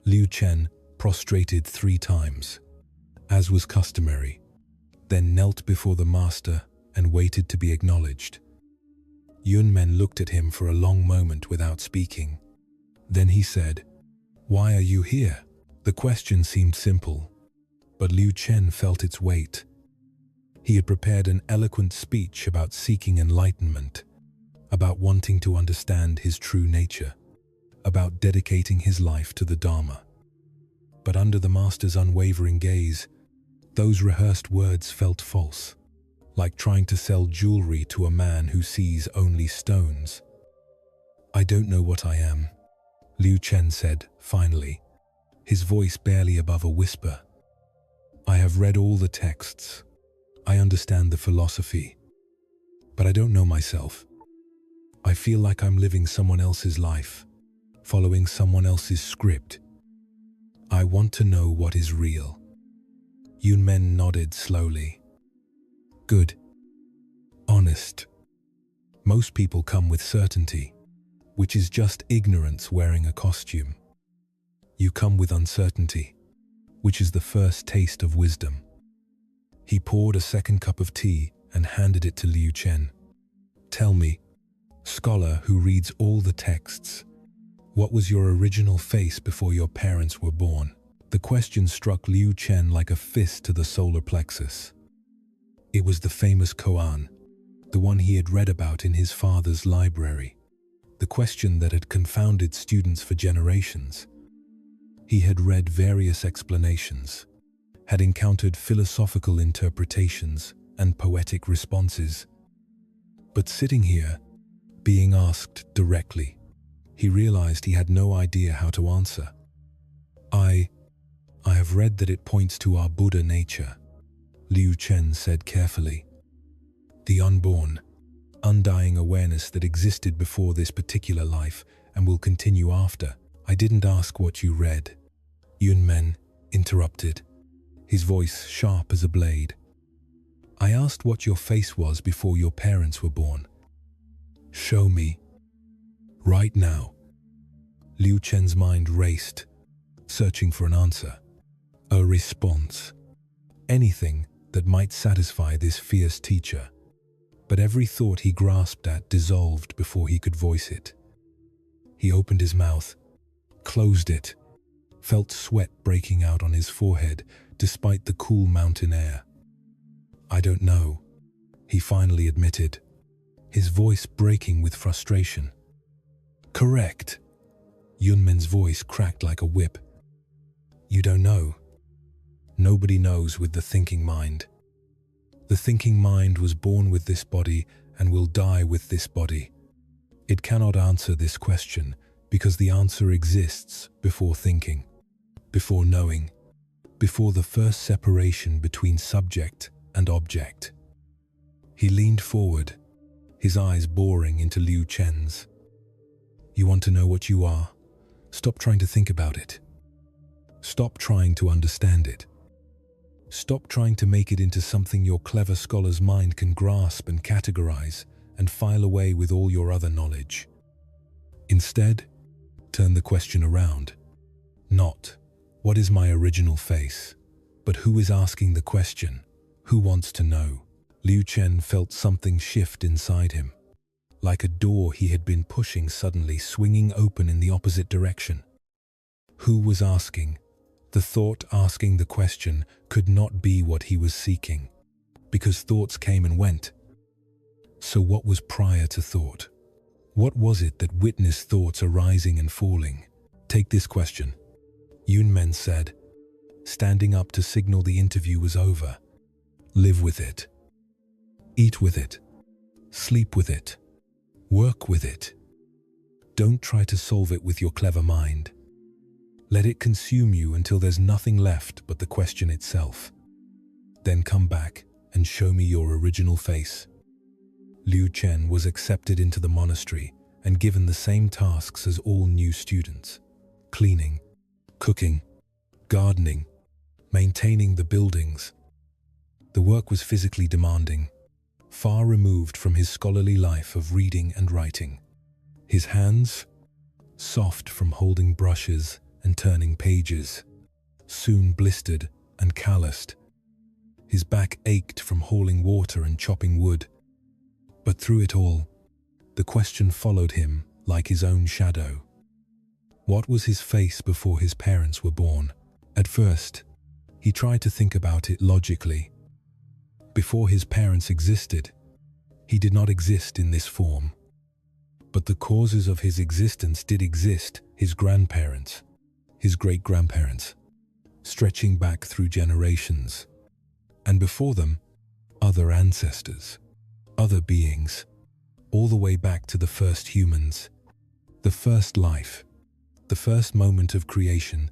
Liu Chen prostrated 3 times, as was customary, then knelt before the master and waited to be acknowledged. Yunmen looked at him for a long moment without speaking. Then he said, "Why are you here?" The question seemed simple, but Liu Chen felt its weight. He had prepared an eloquent speech about seeking enlightenment, about wanting to understand his true nature, about dedicating his life to the Dharma. But under the master's unwavering gaze, those rehearsed words felt false, like trying to sell jewelry to a man who sees only stones. "I don't know what I am," Liu Chen said, finally, his voice barely above a whisper. "I have read all the texts. I understand the philosophy, but I don't know myself. I feel like I'm living someone else's life, following someone else's script. I want to know what is real." Yunmen nodded slowly. "Good. Honest. Most people come with certainty, which is just ignorance wearing a costume. You come with uncertainty, which is the first taste of wisdom." He poured a second cup of tea and handed it to Liu Chen. "Tell me, scholar who reads all the texts, what was your original face before your parents were born?" The question struck Liu Chen like a fist to the solar plexus. It was the famous koan, the one he had read about in his father's library, the question that had confounded students for generations. He had read various explanations, had encountered philosophical interpretations and poetic responses. But sitting here, being asked directly, he realized he had no idea how to answer. I have read that it points to our Buddha nature," Liu Chen said carefully. "The unborn, undying awareness that existed before this particular life and will continue after." "I didn't ask what you read," Yunmen interrupted, his voice sharp as a blade. "I asked what your face was before your parents were born. Show me. Right now." Liu Chen's mind raced, searching for an answer, a response, anything that might satisfy this fierce teacher. But every thought he grasped at dissolved before he could voice it. He opened his mouth, closed it, felt sweat breaking out on his forehead despite the cool mountain air. "I don't know," he finally admitted. his voice breaking with frustration. "Correct." Yunmen's voice cracked like a whip. "You don't know. Nobody knows with the thinking mind. The thinking mind was born with this body and will die with this body. It cannot answer this question because the answer exists before thinking, before knowing, before the first separation between subject and object." He leaned forward, his eyes boring into Liu Chen's. "You want to know what you are? Stop trying to think about it. Stop trying to understand it. Stop trying to make it into something your clever scholar's mind can grasp and categorize and file away with all your other knowledge. Instead, turn the question around. Not, what is my original face? But who is asking the question? Who wants to know?" Liu Chen felt something shift inside him, like a door he had been pushing suddenly swinging open in the opposite direction. Who was asking? The thought asking the question could not be what he was seeking, because thoughts came and went. So what was prior to thought? What was it that witnessed thoughts arising and falling? "Take this question," Yunmen said, standing up to signal the interview was over. "Live with it. Eat with it. Sleep with it. Work with it. Don't try to solve it with your clever mind. Let it consume you until there's nothing left but the question itself. Then come back and show me your original face." Liu Chen was accepted into the monastery and given the same tasks as all new students: cleaning, cooking, gardening, maintaining the buildings. The work was physically demanding, far removed from his scholarly life of reading and writing. His hands, soft from holding brushes and turning pages, soon blistered and calloused. His back ached from hauling water and chopping wood. But through it all, the question followed him like his own shadow. What was his face before his parents were born? At first, he tried to think about it logically. Before his parents existed, he did not exist in this form. But the causes of his existence did exist: his grandparents, his great-grandparents, stretching back through generations. And before them, other ancestors, other beings, all the way back to the first humans, the first life, the first moment of creation.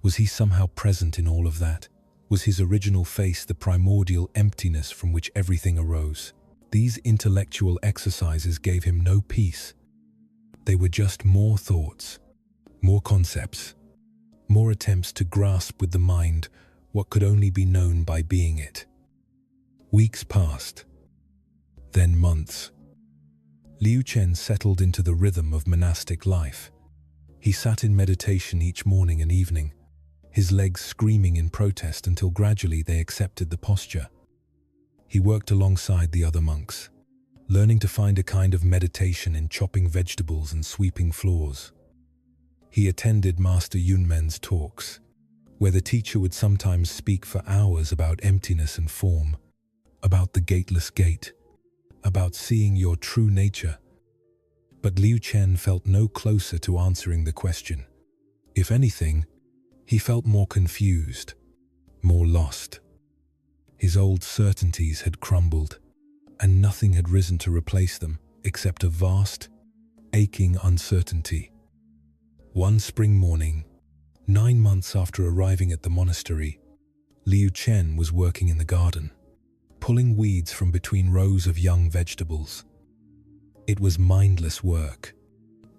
Was he somehow present in all of that? Was his original face the primordial emptiness from which everything arose? These intellectual exercises gave him no peace. They were just more thoughts, more concepts, more attempts to grasp with the mind what could only be known by being it. Weeks passed, then months. Liu Chen settled into the rhythm of monastic life. He sat in meditation each morning and evening, his legs screaming in protest until gradually they accepted the posture. He worked alongside the other monks, learning to find a kind of meditation in chopping vegetables and sweeping floors. He attended Master Yunmen's talks, where the teacher would sometimes speak for hours about emptiness and form, about the gateless gate, about seeing your true nature. But Liu Chen felt no closer to answering the question. If anything, he felt more confused, more lost. His old certainties had crumbled, and nothing had risen to replace them except a vast, aching uncertainty. One spring morning, 9 months after arriving at the monastery, Liu Chen was working in the garden, pulling weeds from between rows of young vegetables. It was mindless work,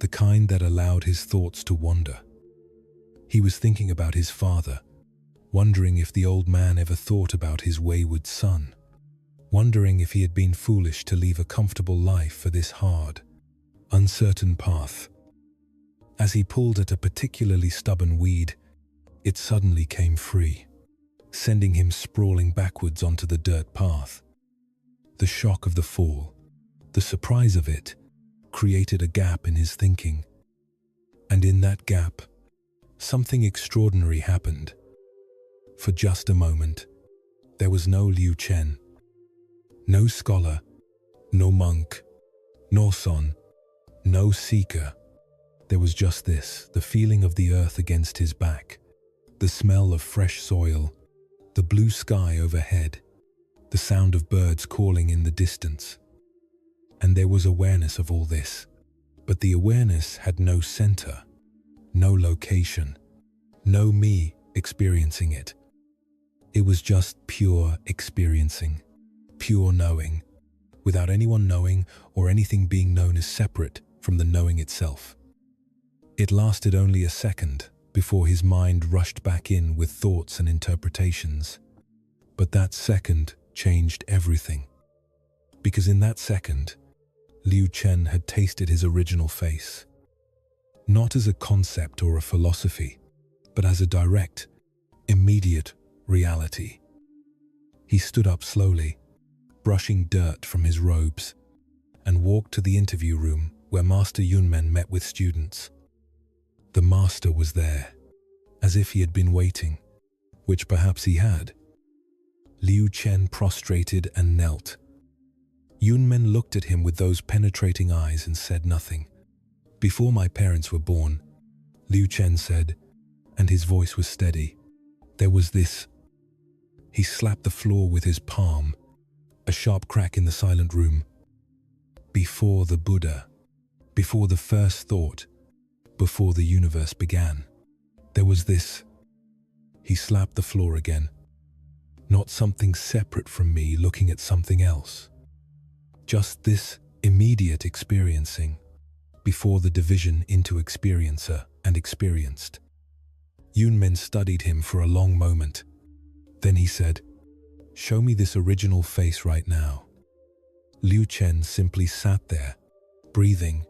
the kind that allowed his thoughts to wander. He was thinking about his father, wondering if the old man ever thought about his wayward son, wondering if he had been foolish to leave a comfortable life for this hard, uncertain path. As he pulled at a particularly stubborn weed, it suddenly came free, sending him sprawling backwards onto the dirt path. The shock of the fall, the surprise of it, created a gap in his thinking. And in that gap, something extraordinary happened. For just a moment, there was no Liu Chen, no scholar, No monk, nor son, no seeker. There was just this, the feeling of the earth against his back, the smell of fresh soil, the blue sky overhead, the sound of birds calling in the distance. And there was awareness of all this, but the awareness had no center, no location, no me experiencing it. It was just pure experiencing, pure knowing, without anyone knowing or anything being known as separate from the knowing itself. It lasted only a second before his mind rushed back in with thoughts and interpretations. But that second changed everything. Because in that second, Liu Chen had tasted his original face. Not as a concept or a philosophy, but as a direct, immediate reality. He stood up slowly, brushing dirt from his robes, and walked to the interview room where Master Yunmen met with students. The master was there, as if he had been waiting, which perhaps he had. Liu Chen prostrated and knelt. Yunmen looked at him with those penetrating eyes and said nothing. "Before my parents were born," Liu Chen said, and his voice was steady, "there was this." He slapped the floor with his palm, a sharp crack in the silent room. "Before the Buddha, before the first thought, before the universe began, there was this." He slapped the floor again. "Not something separate from me looking at something else. Just this immediate experiencing, before the division into experiencer and experienced." Yunmen studied him for a long moment. Then he said, "Show me this original face right now." Liu Chen simply sat there, breathing,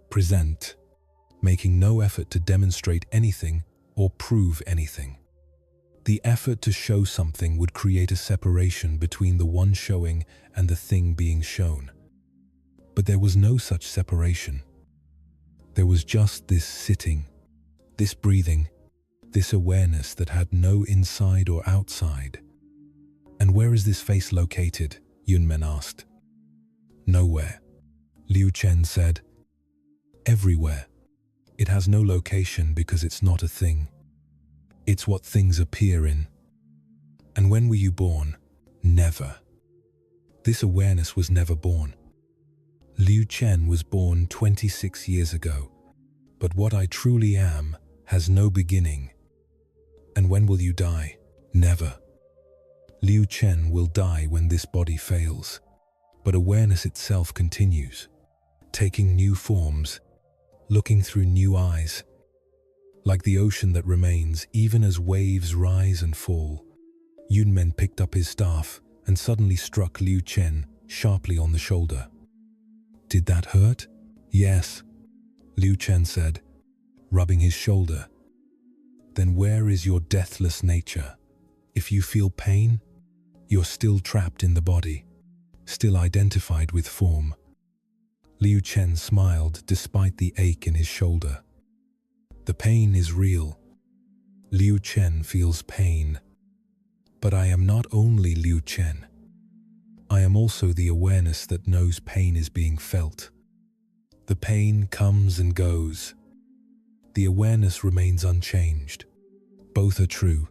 present, making no effort to demonstrate anything or prove anything. The effort to show something would create a separation between the one showing and the thing being shown. But there was no such separation. There was just this sitting, this breathing, this awareness that had no inside or outside. "And where is this face located?" Yunmen asked. "Nowhere," Liu Chen said. "Everywhere. It has no location because it's not a thing. It's what things appear in." "And when were you born?" "Never. This awareness was never born. Liu Chen was born 26 years ago, but what I truly am has no beginning." "And when will you die?" "Never. Liu Chen will die when this body fails, but awareness itself continues, taking new forms, looking through new eyes, like the ocean that remains even as waves rise and fall." Yunmen picked up his staff and suddenly struck Liu Chen sharply on the shoulder. "Did that hurt?" "Yes," Liu Chen said, rubbing his shoulder. "Then where is your deathless nature? If you feel pain, you're still trapped in the body, still identified with form." Liu Chen smiled despite the ache in his shoulder. "The pain is real. Liu Chen feels pain. But I am not only Liu Chen. I am also the awareness that knows pain is being felt. The pain comes and goes. The awareness remains unchanged. Both are true.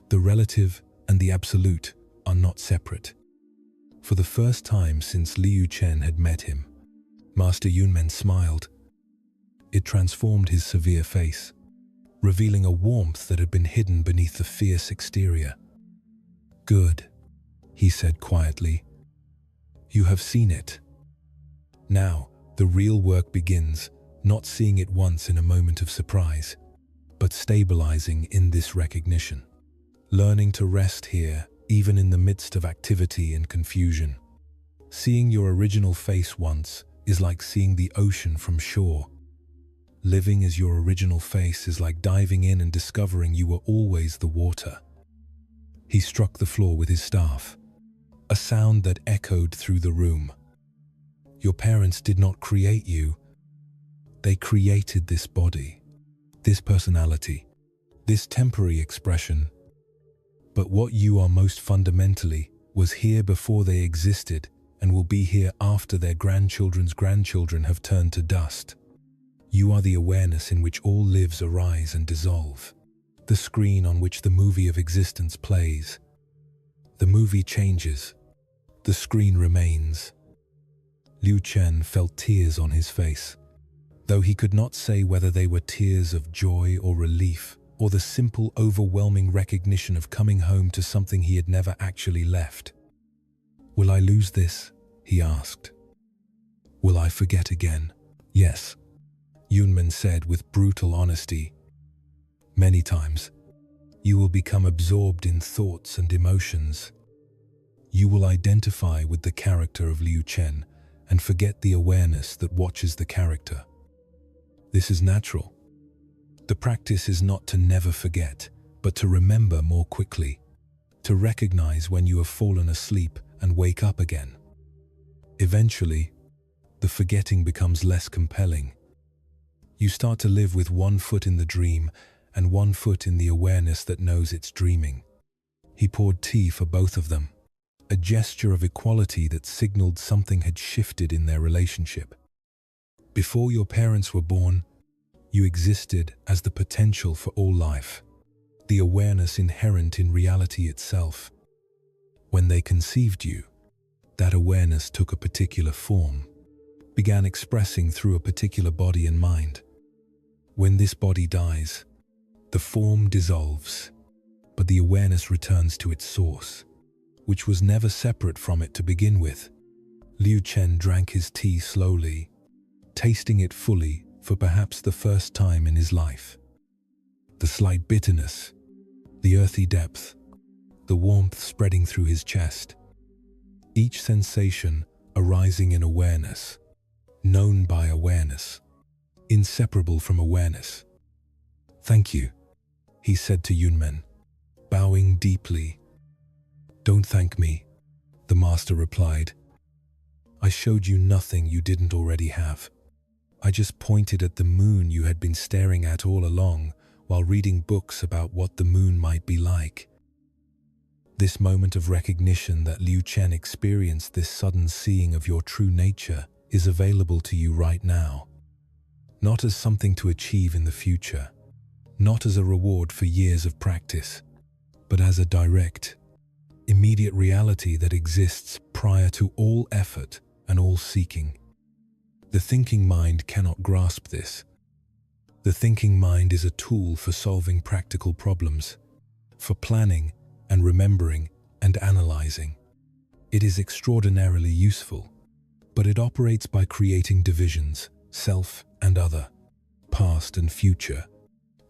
The relative and the absolute are not separate." For the first time since Liu Chen had met him, Master Yunmen smiled. It transformed his severe face, revealing a warmth that had been hidden beneath the fierce exterior. "Good," he said quietly. "You have seen it. Now, the real work begins, not seeing it once in a moment of surprise, but stabilizing in this recognition. Learning to rest here, even in the midst of activity and confusion. Seeing your original face once is like seeing the ocean from shore. Living as your original face is like diving in and discovering you were always the water." He struck the floor with his staff, a sound that echoed through the room. "Your parents did not create you. They created this body, this personality, this temporary expression. But what you are most fundamentally was here before they existed and will be here after their grandchildren's grandchildren have turned to dust. You are the awareness in which all lives arise and dissolve, the screen on which the movie of existence plays. The movie changes, the screen remains. Liu Chen felt tears on his face, though he could not say whether they were tears of joy or relief, or the simple, overwhelming recognition of coming home to something he had never actually left. "Will I lose this?" he asked. "Will I forget again?" "Yes," Yunmen said with brutal honesty. "Many times. You will become absorbed in thoughts and emotions. You will identify with the character of Liu Chen and forget the awareness that watches the character. This is natural. The practice is not to never forget, but to remember more quickly, to recognize when you have fallen asleep and wake up again. Eventually, the forgetting becomes less compelling. You start to live with one foot in the dream and one foot in the awareness that knows it's dreaming." He poured tea for both of them, a gesture of equality that signaled something had shifted in their relationship. "Before your parents were born, you existed as the potential for all life, the awareness inherent in reality itself. When they conceived you, that awareness took a particular form, began expressing through a particular body and mind. When this body dies, the form dissolves, but the awareness returns to its source, which was never separate from it to begin with." Liu Chen drank his tea slowly, tasting it fully for perhaps the first time in his life. The slight bitterness, the earthy depth, the warmth spreading through his chest. Each sensation arising in awareness, known by awareness, inseparable from awareness. "Thank you," he said to Yunmen, bowing deeply. "Don't thank me," the master replied. "I showed you nothing you didn't already have. I just pointed at the moon you had been staring at all along while reading books about what the moon might be like." This moment of recognition that Liu Chen experienced, this sudden seeing of your true nature, is available to you right now. Not as something to achieve in the future, not as a reward for years of practice, but as a direct, immediate reality that exists prior to all effort and all seeking. The thinking mind cannot grasp this. The thinking mind is a tool for solving practical problems, for planning and remembering and analyzing. It is extraordinarily useful, but it operates by creating divisions, self and other, past and future,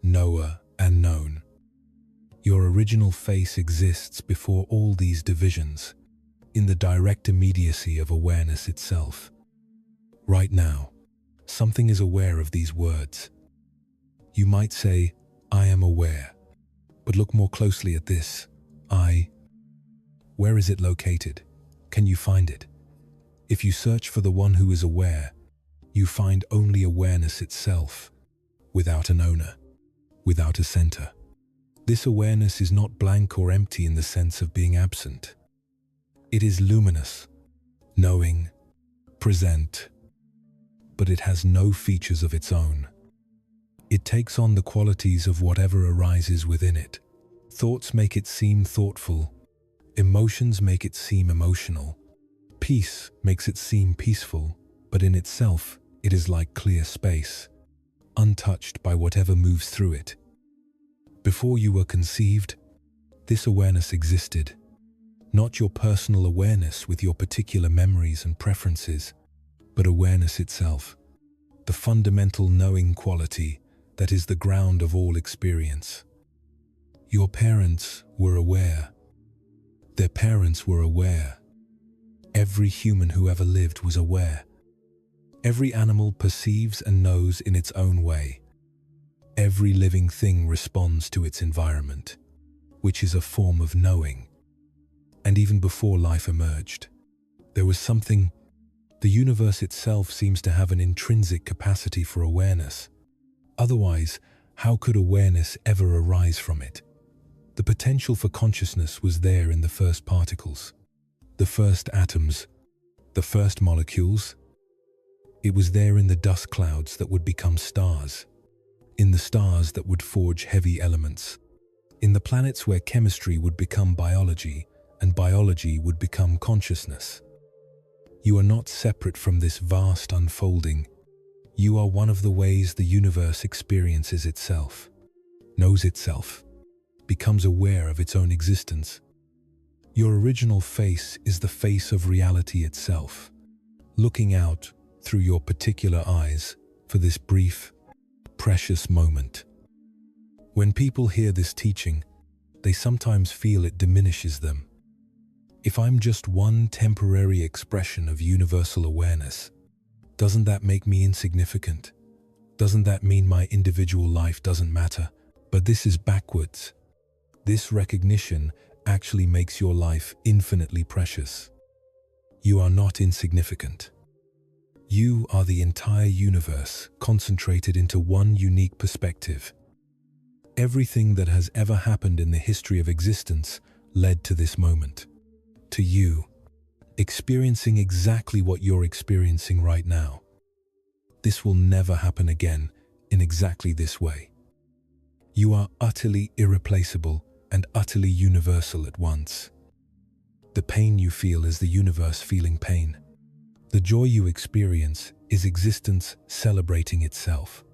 knower and known. Your original face exists before all these divisions, in the direct immediacy of awareness itself. Right now, something is aware of these words. You might say, "I am aware," but look more closely at this. I. Where is it located? Can you find it? If you search for the one who is aware, you find only awareness itself, without an owner, without a center. This awareness is not blank or empty in the sense of being absent. It is luminous, knowing, present, but it has no features of its own. It takes on the qualities of whatever arises within it. Thoughts make it seem thoughtful. Emotions make it seem emotional. Peace makes it seem peaceful, but in itself, it is like clear space, untouched by whatever moves through it. Before you were conceived, this awareness existed. Not your personal awareness with your particular memories and preferences, but awareness itself, the fundamental knowing quality that is the ground of all experience. Your parents were aware. Their parents were aware. Every human who ever lived was aware. Every animal perceives and knows in its own way. Every living thing responds to its environment, which is a form of knowing. And even before life emerged, there was something. The universe itself seems to have an intrinsic capacity for awareness. Otherwise, how could awareness ever arise from it? The potential for consciousness was there in the first particles, the first atoms, The first molecules. It was there in the dust clouds that would become stars, in the stars that would forge heavy elements, in the planets where chemistry would become biology and biology would become consciousness. You are not separate from this vast unfolding. You are one of the ways the universe experiences itself, knows itself, becomes aware of its own existence. Your original face is the face of reality itself, looking out through your particular eyes for this brief, precious moment. When people hear this teaching, they sometimes feel it diminishes them. If I'm just one temporary expression of universal awareness, doesn't that make me insignificant? Doesn't that mean my individual life doesn't matter? But this is backwards. This recognition actually makes your life infinitely precious. You are not insignificant. You are the entire universe concentrated into one unique perspective. Everything that has ever happened in the history of existence led to this moment. To you, experiencing exactly what you're experiencing right now. This will never happen again in exactly this way. You are utterly irreplaceable and utterly universal at once. The pain you feel is the universe feeling pain. The joy you experience is existence celebrating itself.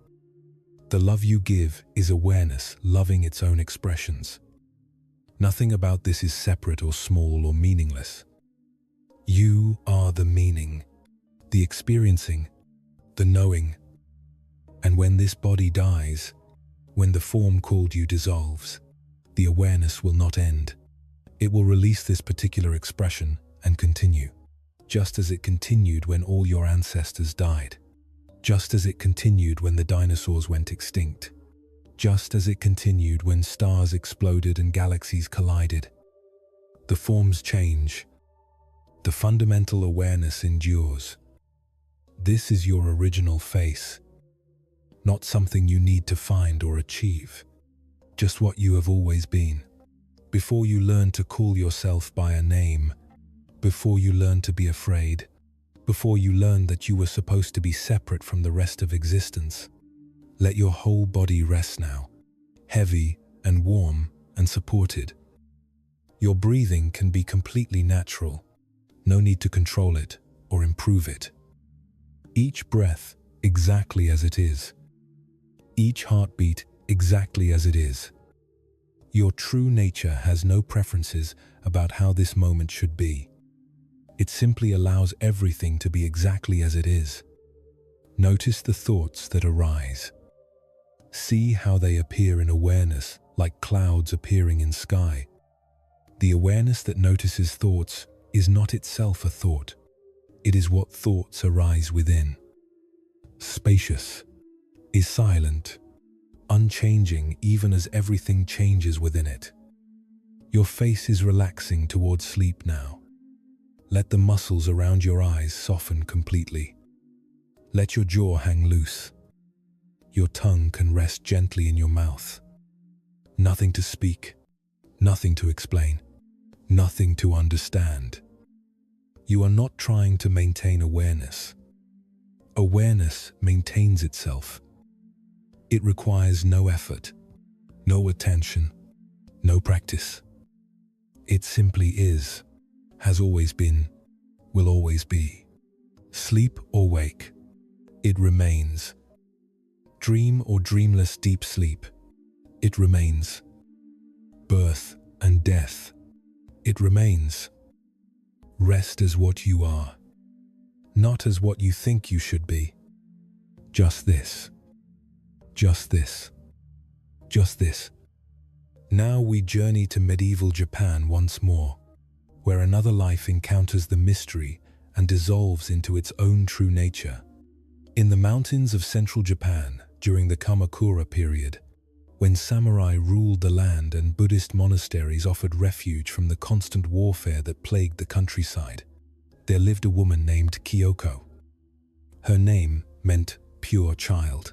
The love you give is awareness loving its own expressions. Nothing about this is separate or small or meaningless. You are the meaning, the experiencing, the knowing. And when this body dies, when the form called you dissolves, the awareness will not end. It will release this particular expression and continue, just as it continued when all your ancestors died, just as it continued when the dinosaurs went extinct, just as it continued when stars exploded and galaxies collided. The forms change. The fundamental awareness endures. This is your original face, not something you need to find or achieve, just what you have always been. Before you learn to call yourself by a name, before you learn to be afraid, before you learn that you were supposed to be separate from the rest of existence, let your whole body rest now, heavy and warm and supported. Your breathing can be completely natural. No need to control it or improve it. Each breath exactly as it is. Each heartbeat exactly as it is. Your true nature has no preferences about how this moment should be. It simply allows everything to be exactly as it is. Notice the thoughts that arise. See how they appear in awareness, like clouds appearing in sky. The awareness that notices thoughts is not itself a thought. It is what thoughts arise within. Spacious, is silent, unchanging even as everything changes within it. Your face is relaxing towards sleep now. Let the muscles around your eyes soften completely. Let your jaw hang loose. Your tongue can rest gently in your mouth. Nothing to speak, nothing to explain, nothing to understand. You are not trying to maintain awareness. Awareness maintains itself. It requires no effort, no attention, no practice. It simply is, has always been, will always be. Sleep or wake, it remains. Dream or dreamless deep sleep, it remains. Birth and death, it remains. Rest as what you are, not as what you think you should be. Just this. Just this. Just this. Now we journey to medieval Japan once more, where another life encounters the mystery and dissolves into its own true nature. In the mountains of central Japan, during the Kamakura period, when samurai ruled the land and Buddhist monasteries offered refuge from the constant warfare that plagued the countryside, there lived a woman named Kyoko. Her name meant pure child,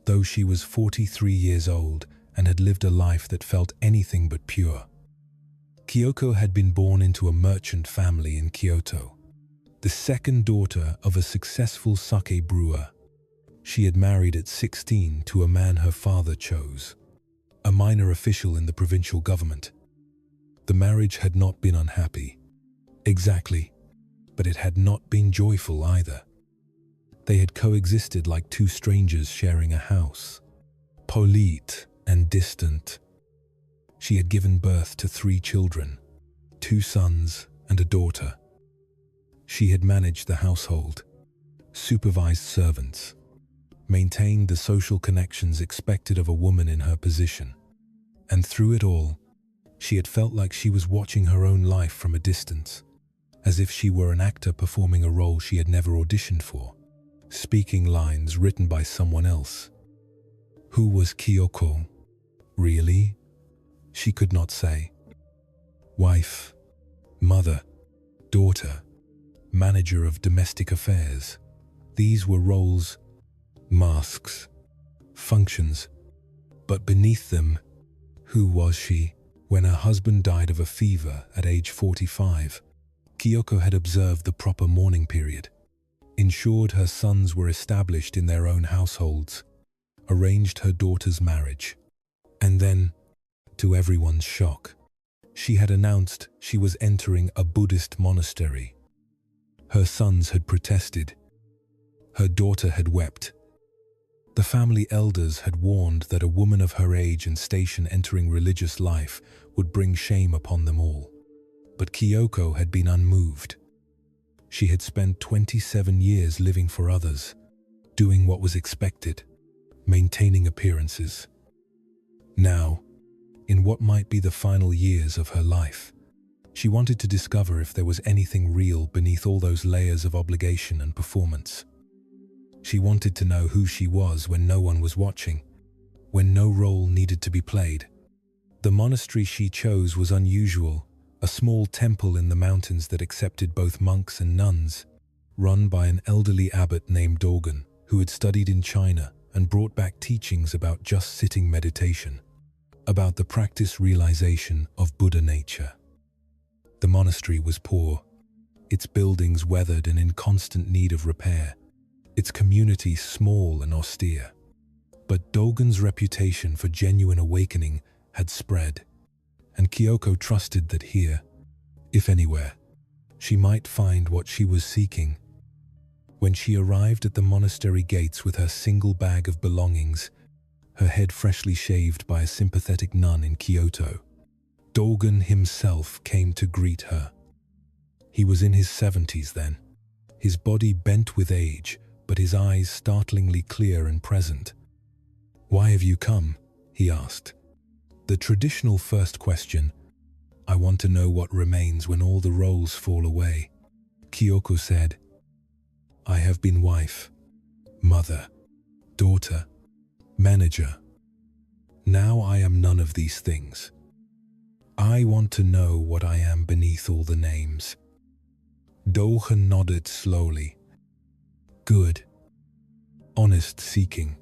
though she was 43 years old and had lived a life that felt anything but pure. Kyoko had been born into a merchant family in Kyoto. the second daughter of a successful sake brewer. She had married at 16 to a man her father chose, a minor official in the provincial government. The marriage had not been unhappy, exactly, but it had not been joyful either. They had coexisted like two strangers sharing a house, polite and distant. She had given birth to 3 children, 2 sons and a daughter. She had managed the household, supervised servants, maintained the social connections expected of a woman in her position. And through it all, she had felt like she was watching her own life from a distance, as if she were an actor performing a role she had never auditioned for, speaking lines written by someone else. Who was Kyoko? Really? She could not say. Wife, mother, daughter, manager of domestic affairs. These were roles, masks, functions. But beneath them, who was she? When her husband died of a fever at age 45, Kyoko had observed the proper mourning period, ensured her sons were established in their own households, arranged her daughter's marriage, and then, to everyone's shock, she had announced she was entering a Buddhist monastery. Her sons had protested. Her daughter had wept. The family elders had warned that a woman of her age and station entering religious life would bring shame upon them all. But Kyoko had been unmoved. She had spent 27 years living for others, doing what was expected, maintaining appearances. Now, in what might be the final years of her life, she wanted to discover if there was anything real beneath all those layers of obligation and performance. She wanted to know who she was when no one was watching, when no role needed to be played. The monastery she chose was unusual, a small temple in the mountains that accepted both monks and nuns, run by an elderly abbot named Dogen, who had studied in China and brought back teachings about just sitting meditation, about the practice realization of Buddha nature. The monastery was poor, its buildings weathered and in constant need of repair, its community small and austere. But Dogen's reputation for genuine awakening had spread, and Kyoko trusted that here, if anywhere, she might find what she was seeking. When she arrived at the monastery gates with her single bag of belongings, her head freshly shaved by a sympathetic nun in Kyoto, Dogen himself came to greet her. He was in his 70s then, his body bent with age, but his eyes startlingly clear and present. "Why have you come?" he asked. The traditional first question, "I want to know what remains when all the roles fall away." Kyoko said, "I have been wife, mother, daughter, manager. Now I am none of these things. I want to know what I am beneath all the names." Dogen nodded slowly. "Good. Honest seeking.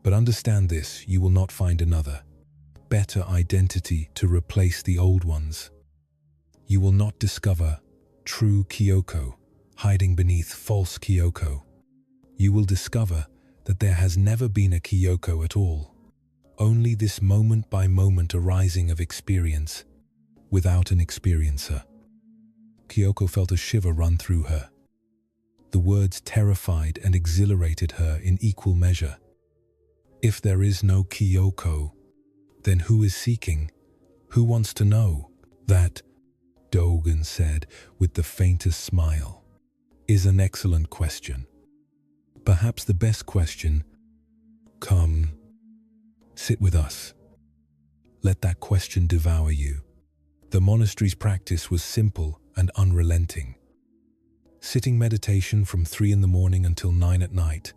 But understand this, you will not find another, better identity to replace the old ones. You will not discover true Kyoko hiding beneath false Kyoko. You will discover that there has never been a Kyoko at all, only this moment-by-moment arising of experience, without an experiencer." Kyoko felt a shiver run through her. The words terrified and exhilarated her in equal measure. If there is no Kyoko, then who is seeking? Who wants to know? "That," Dogen said with the faintest smile, "is an excellent question. Perhaps the best question. Come, sit with us. Let that question devour you." The monastery's practice was simple and unrelenting. Sitting meditation from 3 in the morning until 9 at night,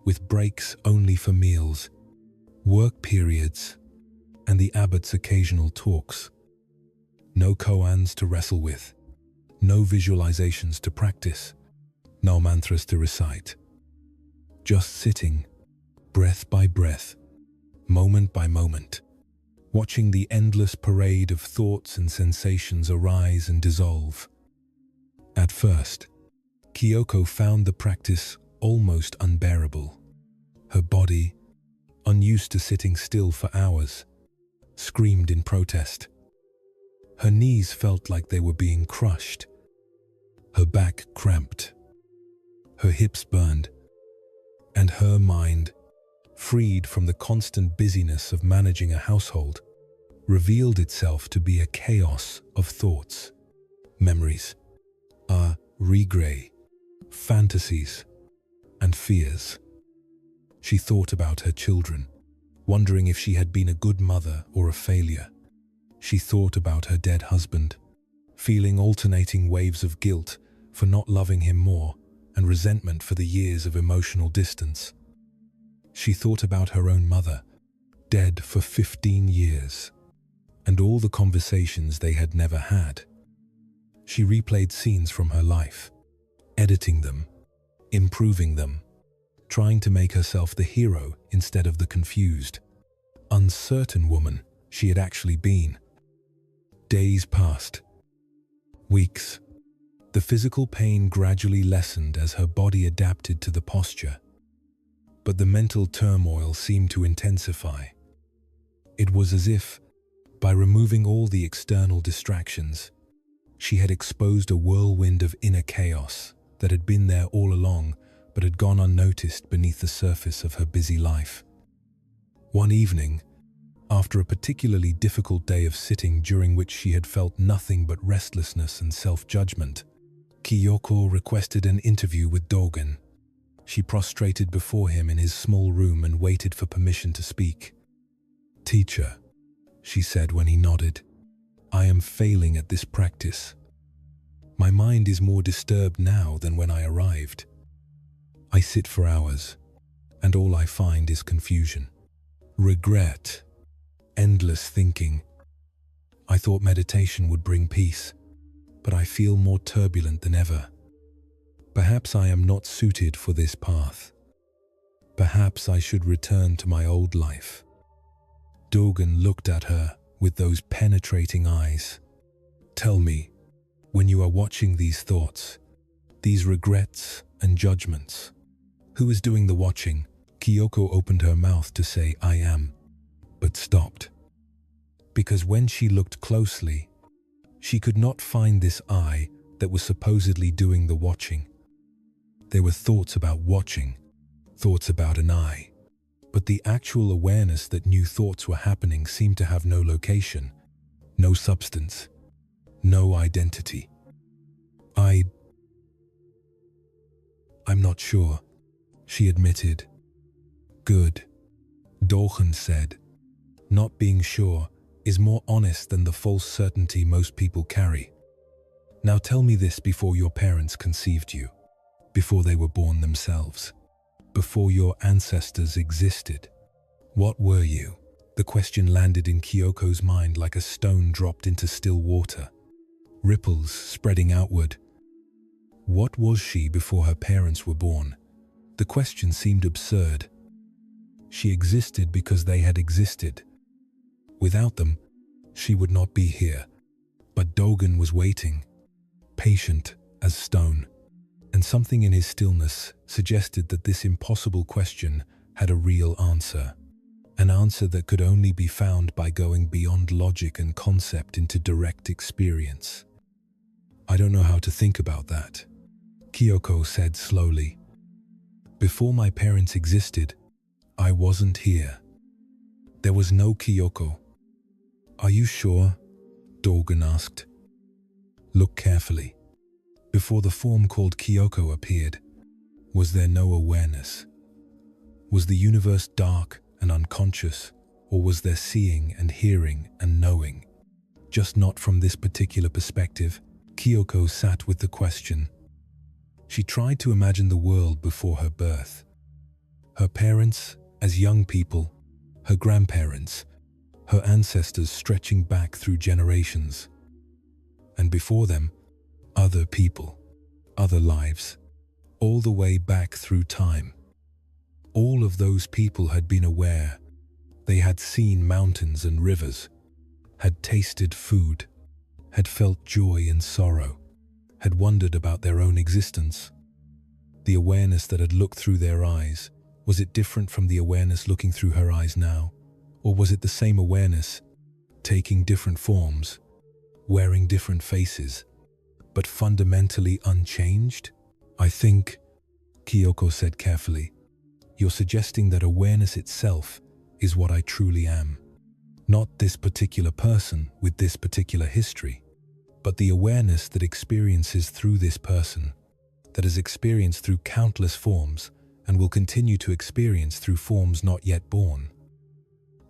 with breaks only for meals, work periods, and the abbot's occasional talks. No koans to wrestle with, no visualizations to practice, no mantras to recite. Just sitting, breath by breath, moment by moment, watching the endless parade of thoughts and sensations arise and dissolve. At first, Kyoko found the practice almost unbearable. Her body, unused to sitting still for hours, screamed in protest. Her knees felt like they were being crushed. Her back cramped. Her hips burned. And her mind, freed from the constant busyness of managing a household, revealed itself to be a chaos of thoughts, memories, regret, fantasies, and fears. She thought about her children, wondering if she had been a good mother or a failure. She thought about her dead husband, feeling alternating waves of guilt for not loving him more and resentment for the years of emotional distance. She thought about her own mother, dead for 15 years, and all the conversations they had never had. She replayed scenes from her life, editing them, improving them, trying to make herself the hero instead of the confused, uncertain woman she had actually been. Days passed. Weeks. The physical pain gradually lessened as her body adapted to the posture, but the mental turmoil seemed to intensify. It was as if, by removing all the external distractions, she had exposed a whirlwind of inner chaos that had been there all along but had gone unnoticed beneath the surface of her busy life. One evening, after a particularly difficult day of sitting during which she had felt nothing but restlessness and self-judgment, Kyoko requested an interview with Dogen. She prostrated before him in his small room and waited for permission to speak. "Teacher," she said when he nodded, "I am failing at this practice. My mind is more disturbed now than when I arrived. I sit for hours, and all I find is confusion, regret, endless thinking. I thought meditation would bring peace, but I feel more turbulent than ever. Perhaps I am not suited for this path. Perhaps I should return to my old life." Dogen looked at her with those penetrating eyes. "Tell me, when you are watching these thoughts, these regrets and judgments, who is doing the watching?" Kyoko opened her mouth to say, "I am," but stopped. Because when she looked closely, she could not find this I that was supposedly doing the watching. There were thoughts about watching, thoughts about an I, but the actual awareness that new thoughts were happening seemed to have no location, no substance, no identity. I'm not sure," she admitted. "Good," Dogen said. "Not being sure is more honest than the false certainty most people carry. Now tell me this: before your parents conceived you, before they were born themselves, before your ancestors existed, what were you?" The question landed in Kyoko's mind like a stone dropped into still water, ripples spreading outward. What was she before her parents were born? The question seemed absurd. She existed because they had existed. Without them, she would not be here. But Dogen was waiting, patient as stone, and something in his stillness suggested that this impossible question had a real answer, an answer that could only be found by going beyond logic and concept into direct experience. "I don't know how to think about that," Kyoko said slowly. "Before my parents existed, I wasn't here. There was no Kyoko." "Are you sure?" Dogen asked. "Look carefully. Before the form called Kyoko appeared, was there no awareness? Was the universe dark and unconscious, or was there seeing and hearing and knowing? Just not from this particular perspective." Kyoko sat with the question. She tried to imagine the world before her birth. Her parents as young people, her grandparents, her ancestors stretching back through generations. And before them, other people, other lives, all the way back through time. All of those people had been aware. They had seen mountains and rivers, had tasted food, had felt joy and sorrow, had wondered about their own existence. The awareness that had looked through their eyes, was it different from the awareness looking through her eyes now? Or was it the same awareness, taking different forms, wearing different faces, but fundamentally unchanged? I think, Kyoko said carefully, you're suggesting that awareness itself is what I truly am. Not this particular person with this particular history, but the awareness that experiences through this person, that has experienced through countless forms and will continue to experience through forms not yet born.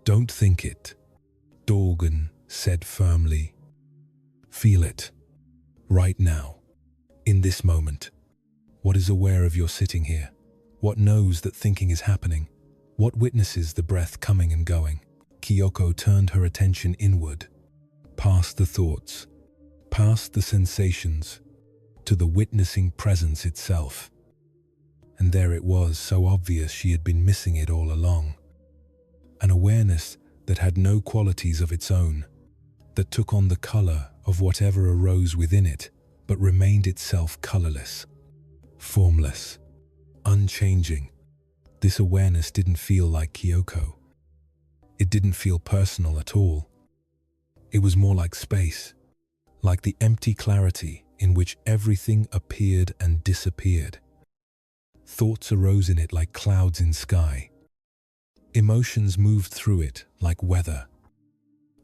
Don't think it, Dorgan said firmly. Feel it, right now, in this moment. What is aware of your sitting here? What knows that thinking is happening? What witnesses the breath coming and going? Kyoko turned her attention inward, past the thoughts, past the sensations, to the witnessing presence itself. And there it was, so obvious she had been missing it all along. An awareness that had no qualities of its own, that took on the color of whatever arose within it, but remained itself colorless, formless, unchanging. This awareness didn't feel like Kyoko. It didn't feel personal at all. It was more like space, like the empty clarity in which everything appeared and disappeared. Thoughts arose in it like clouds in sky. Emotions moved through it like weather.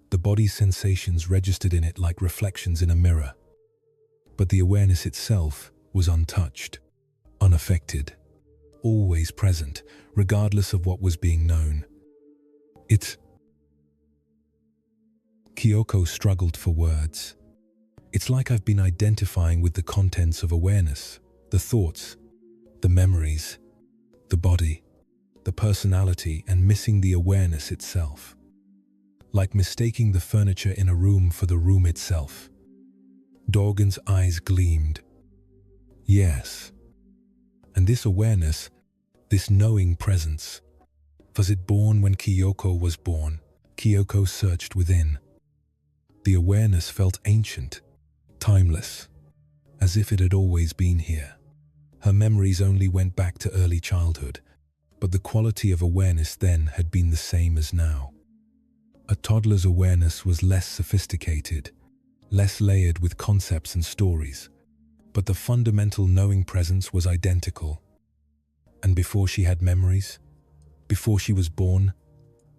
The body's sensations registered in it like reflections in a mirror. But the awareness itself was untouched, unaffected, always present, regardless of what was being known. Kyoko struggled for words. It's like I've been identifying with the contents of awareness, the thoughts, the memories, the body, the personality, and missing the awareness itself. Like mistaking the furniture in a room for the room itself. Dorgan's eyes gleamed. Yes. And this awareness, this knowing presence, was it born when Kyoko was born? Kyoko searched within. The awareness felt ancient, timeless, as if it had always been here. Her memories only went back to early childhood, but the quality of awareness then had been the same as now. A toddler's awareness was less sophisticated, less layered with concepts and stories, but the fundamental knowing presence was identical. And before she had memories, before she was born,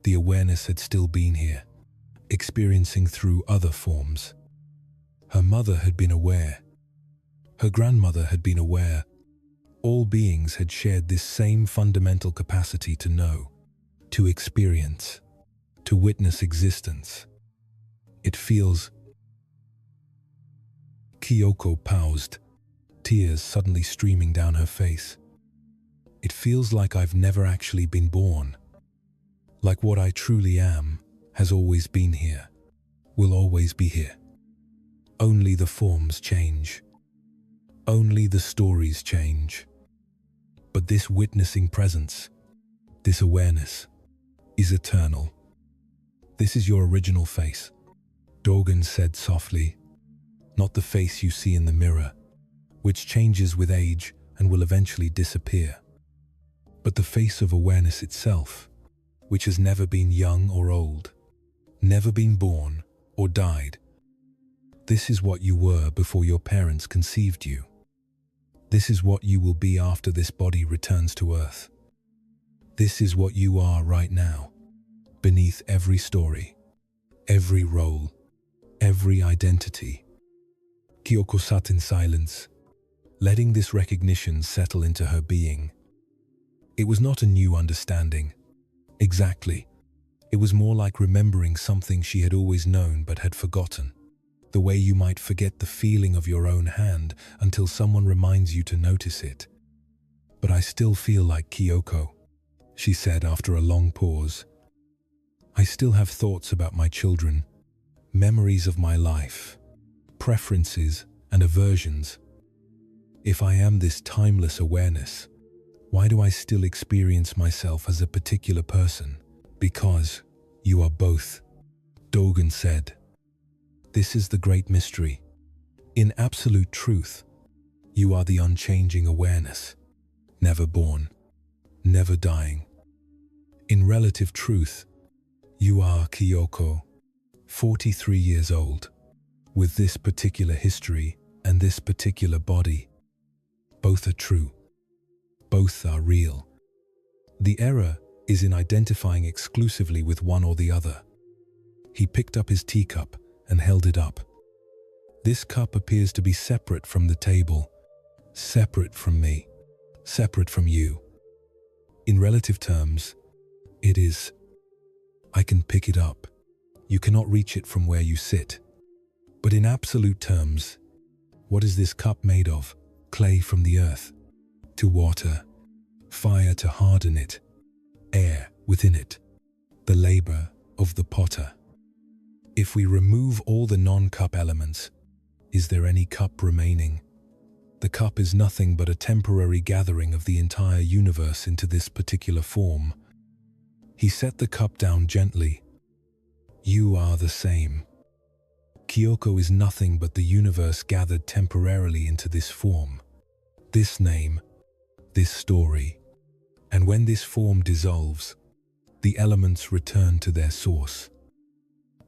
the awareness had still been here, experiencing through other forms. Her mother had been aware. Her grandmother had been aware. All beings had shared this same fundamental capacity to know, to experience, to witness existence. It feels... Kyoko paused, tears suddenly streaming down her face. It feels like I've never actually been born. Like what I truly am has always been here, will always be here. Only the forms change. Only the stories change. But this witnessing presence, this awareness, is eternal. This is your original face, Dorgan said softly, not the face you see in the mirror, which changes with age and will eventually disappear, but the face of awareness itself, which has never been young or old, never been born or died. This is what you were before your parents conceived you. This is what you will be after this body returns to Earth. This is what you are right now, beneath every story, every role, every identity. Kyoko sat in silence, letting this recognition settle into her being. It was not a new understanding. Exactly. It was more like remembering something she had always known but had forgotten. The way you might forget the feeling of your own hand until someone reminds you to notice it. But I still feel like Kyoko, she said after a long pause. I still have thoughts about my children, memories of my life, preferences and aversions. If I am this timeless awareness, why do I still experience myself as a particular person? Because you are both, Dorgan said. This is the great mystery. In absolute truth, you are the unchanging awareness. never born, never dying. In relative truth, you are Kyoko, 43 years old, with this particular history and this particular body. Both are true. Both are real. The error is in identifying exclusively with one or the other. He picked up his teacup and held it up. This cup appears to be separate from the table, separate from me, separate from you. In relative terms, it is. I can pick it up. You cannot reach it from where you sit. But in absolute terms, what is this cup made of? Clay from the earth, to water, fire to harden it, air within it, the labor of the potter. If we remove all the non-cup elements, is there any cup remaining? The cup is nothing but a temporary gathering of the entire universe into this particular form. He set the cup down gently. You are the same. Kyoko is nothing but the universe gathered temporarily into this form, this name, this story. And when this form dissolves, the elements return to their source.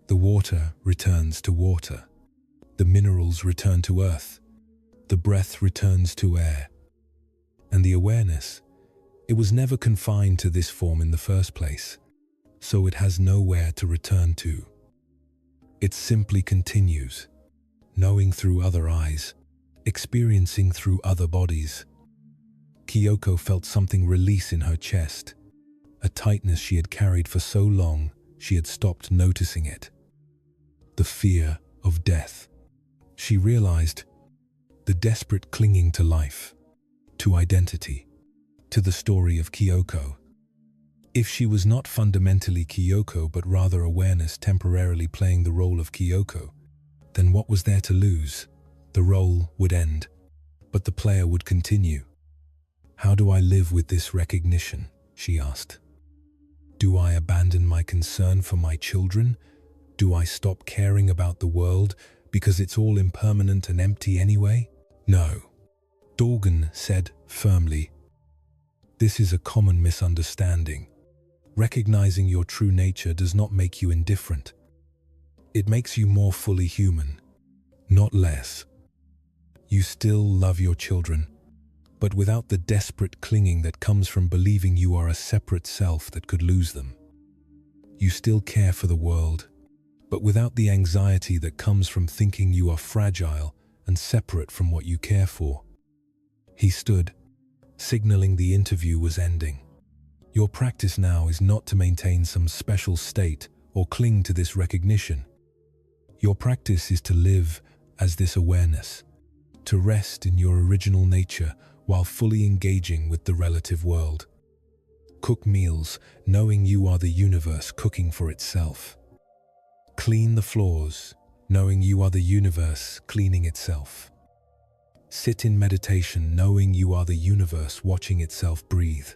The water returns to water. The minerals return to earth. The breath returns to air. And the awareness, it was never confined to this form in the first place, so it has nowhere to return to. It simply continues, knowing through other eyes, experiencing through other bodies. Kyoko felt something release in her chest, a tightness she had carried for so long she had stopped noticing it. The fear of death. She realized the desperate clinging to life, to identity, to the story of Kyoko. If she was not fundamentally Kyoko but rather awareness temporarily playing the role of Kyoko, then what was there to lose? The role would end, but the player would continue. How do I live with this recognition? She asked. Do I abandon my concern for my children? Do I stop caring about the world because it's all impermanent and empty anyway? No. Dorgan said firmly, this is a common misunderstanding. Recognizing your true nature does not make you indifferent. It makes you more fully human, not less. You still love your children, but without the desperate clinging that comes from believing you are a separate self that could lose them. You still care for the world, but without the anxiety that comes from thinking you are fragile and separate from what you care for. He stood, signaling the interview was ending. Your practice now is not to maintain some special state or cling to this recognition. Your practice is to live as this awareness, to rest in your original nature while fully engaging with the relative world. Cook meals, knowing you are the universe cooking for itself. Clean the floors, knowing you are the universe cleaning itself. Sit in meditation, knowing you are the universe watching itself breathe.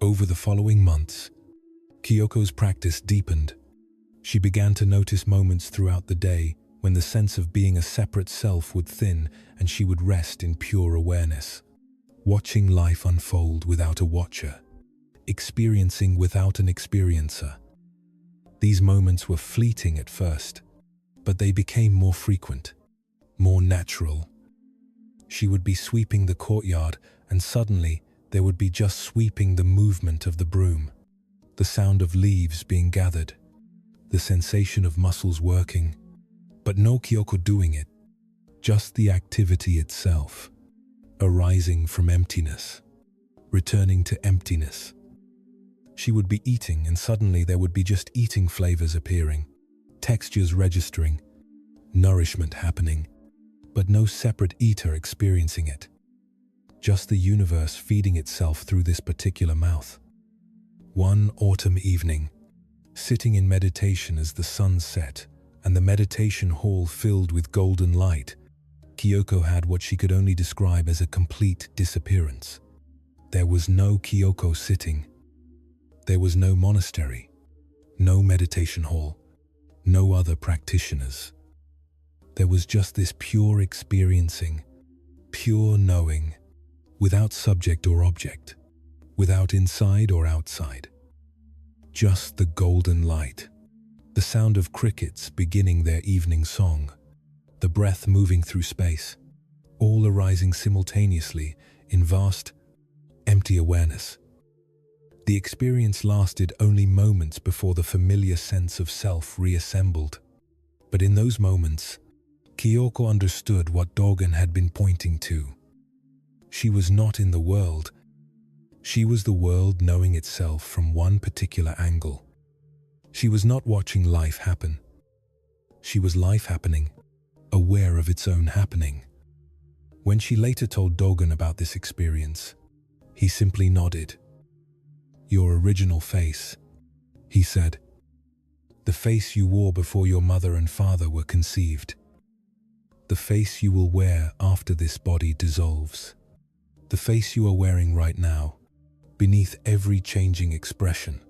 Over the following months, Kyoko's practice deepened. She began to notice moments throughout the day when the sense of being a separate self would thin and she would rest in pure awareness, watching life unfold without a watcher, experiencing without an experiencer. These moments were fleeting at first, but they became more frequent, more natural. She would be sweeping the courtyard, and suddenly there would be just sweeping the movement of the broom, the sound of leaves being gathered, the sensation of muscles working, but no Kyoko doing it, just the activity itself, arising from emptiness, returning to emptiness. She would be eating, and suddenly there would be just eating flavors appearing, textures registering, nourishment happening, but no separate eater experiencing it. Just the universe feeding itself through this particular mouth. One autumn evening, sitting in meditation as the sun set and the meditation hall filled with golden light, Kyoko had what she could only describe as a complete disappearance. There was no Kyoko sitting. There was no monastery, no meditation hall, no other practitioners. There was just this pure experiencing, pure knowing, without subject or object, without inside or outside. Just the golden light, the sound of crickets beginning their evening song, the breath moving through space, all arising simultaneously in vast, empty awareness. The experience lasted only moments before the familiar sense of self reassembled. But in those moments, Kyoko understood what Dogen had been pointing to. She was not in the world. She was the world knowing itself from one particular angle. She was not watching life happen. She was life happening, aware of its own happening. When she later told Dogen about this experience, he simply nodded. "Your original face," he said. "The face you wore before your mother and father were conceived. The face you will wear after this body dissolves. The face you are wearing right now, beneath every changing expression."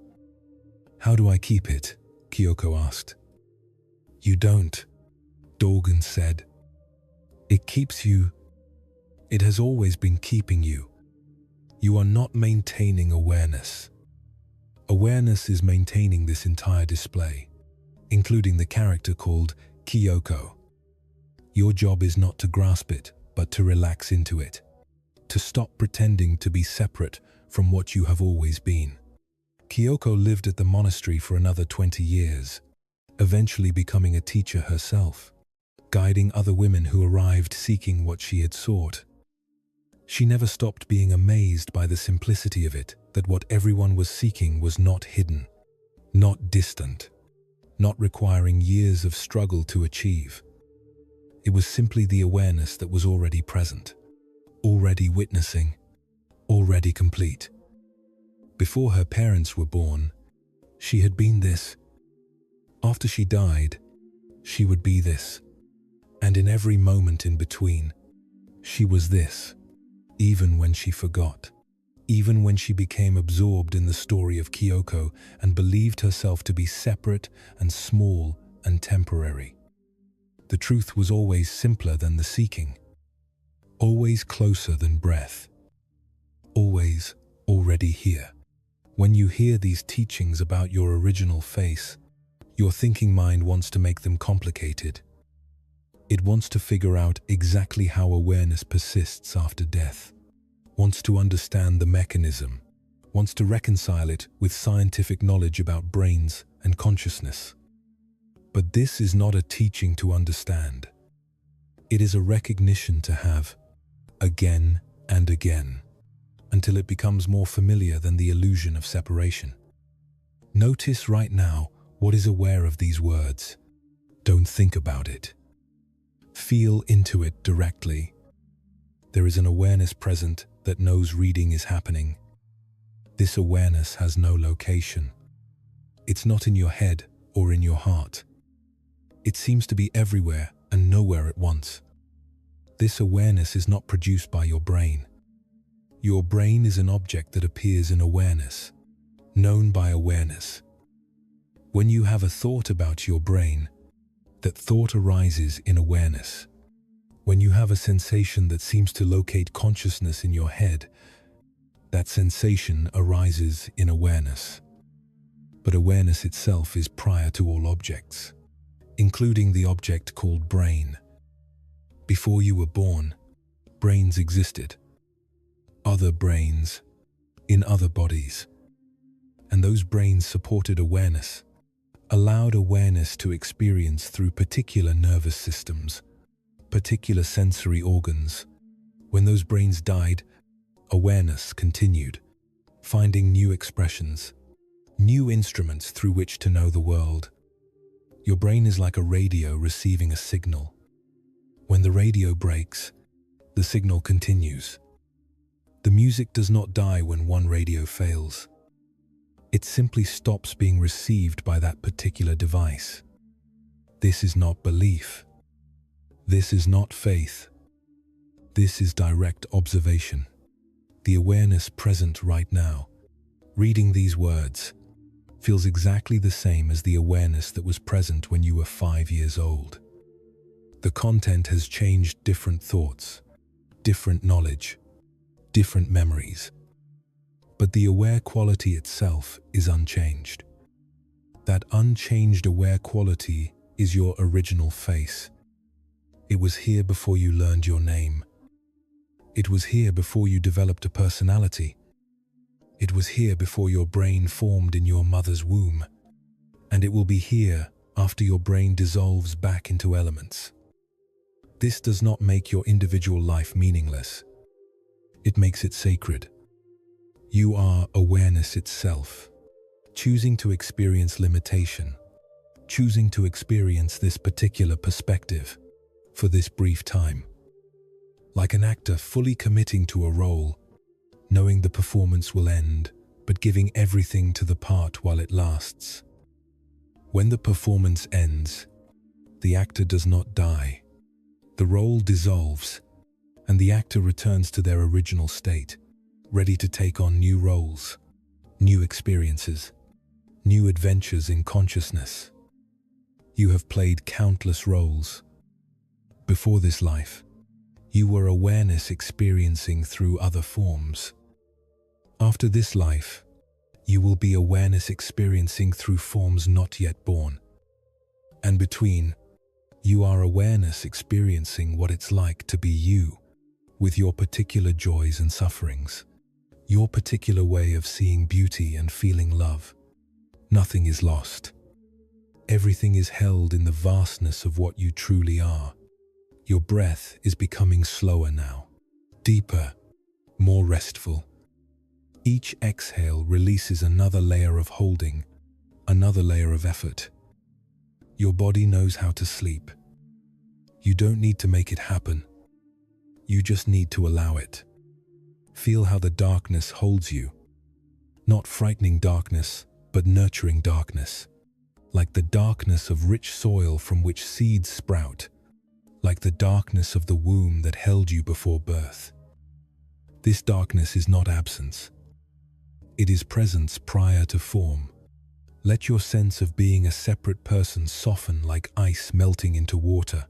"How do I keep it?" Kyoko asked. "You don't," Dogen said. "It keeps you. It has always been keeping you. You are not maintaining awareness. Awareness is maintaining this entire display, including the character called Kyoko. Your job is not to grasp it, but to relax into it, to stop pretending to be separate from what you have always been." Kyoko lived at the monastery for another 20 years, eventually becoming a teacher herself, guiding other women who arrived seeking what she had sought. She never stopped being amazed by the simplicity of it, that what everyone was seeking was not hidden, not distant, not requiring years of struggle to achieve. It was simply the awareness that was already present, already witnessing, already complete. Before her parents were born, she had been this. After she died, she would be this. And in every moment in between, she was this. Even when she forgot, even when she became absorbed in the story of Kyoko and believed herself to be separate and small and temporary. The truth was always simpler than the seeking, always closer than breath, always already here. When you hear these teachings about your original face, your thinking mind wants to make them complicated. It wants to figure out exactly how awareness persists after death, wants to understand the mechanism, wants to reconcile it with scientific knowledge about brains and consciousness. But this is not a teaching to understand. It is a recognition to have, again and again, until it becomes more familiar than the illusion of separation. Notice right now what is aware of these words. Don't think about it. Feel into it directly. There is an awareness present that knows reading is happening. This awareness has no location. It's not in your head or in your heart. It seems to be everywhere and nowhere at once. This awareness is not produced by your brain. Your brain is an object that appears in awareness, known by awareness. When you have a thought about your brain, that thought arises in awareness. When you have a sensation that seems to locate consciousness in your head, that sensation arises in awareness. But awareness itself is prior to all objects, including the object called brain. Before you were born, brains existed. Other brains, in other bodies. And those brains supported awareness, allowed awareness to experience through particular nervous systems, particular sensory organs. When those brains died, awareness continued, finding new expressions, new instruments through which to know the world. Your brain is like a radio receiving a signal. When the radio breaks, the signal continues. The music does not die when one radio fails. It simply stops being received by that particular device. This is not belief. This is not faith. This is direct observation. The awareness present right now, reading these words, feels exactly the same as the awareness that was present when you were 5 years old. The content has changed, different thoughts, different knowledge, different memories. But the aware quality itself is unchanged. That unchanged aware quality is your original face. It was here before you learned your name. It was here before you developed a personality. It was here before your brain formed in your mother's womb. And it will be here after your brain dissolves back into elements. This does not make your individual life meaningless. It makes it sacred. You are awareness itself, choosing to experience limitation, choosing to experience this particular perspective for this brief time. Like an actor fully committing to a role, knowing the performance will end, but giving everything to the part while it lasts. When the performance ends, the actor does not die. The role dissolves, and the actor returns to their original state, ready to take on new roles, new experiences, new adventures in consciousness. You have played countless roles. Before this life, you were awareness experiencing through other forms. After this life, you will be awareness experiencing through forms not yet born. And between, you are awareness experiencing what it's like to be you, with your particular joys and sufferings, your particular way of seeing beauty and feeling love. Nothing is lost. Everything is held in the vastness of what you truly are. Your breath is becoming slower now, deeper, more restful. Each exhale releases another layer of holding, another layer of effort. Your body knows how to sleep. You don't need to make it happen. You just need to allow it. Feel how the darkness holds you. Not frightening darkness, but nurturing darkness. Like the darkness of rich soil from which seeds sprout. Like the darkness of the womb that held you before birth. This darkness is not absence. It is presence prior to form. Let your sense of being a separate person soften like ice melting into water.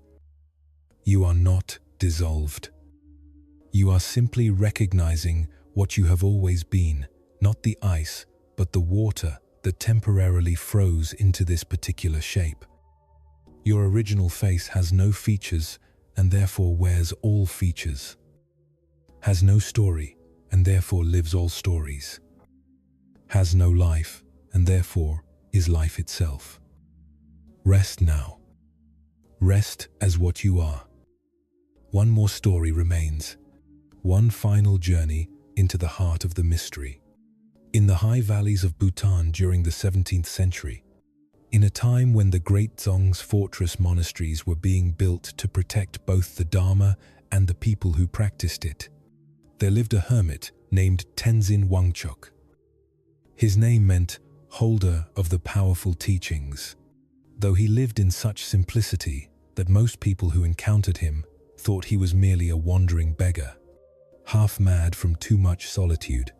You are not dissolved. You are simply recognizing what you have always been, not the ice, but the water that temporarily froze into this particular shape. Your original face has no features and therefore wears all features. Has no story and therefore lives all stories. Has no life and therefore is life itself. Rest now. Rest as what you are. One more story remains. One final journey into the heart of the mystery. In the high valleys of Bhutan during the 17th century, in a time when the great Dzong's fortress monasteries were being built to protect both the Dharma and the people who practiced it, there lived a hermit named Tenzin Wangyal. His name meant holder of the powerful teachings, though he lived in such simplicity that most people who encountered him thought he was merely a wandering beggar, half mad from too much solitude.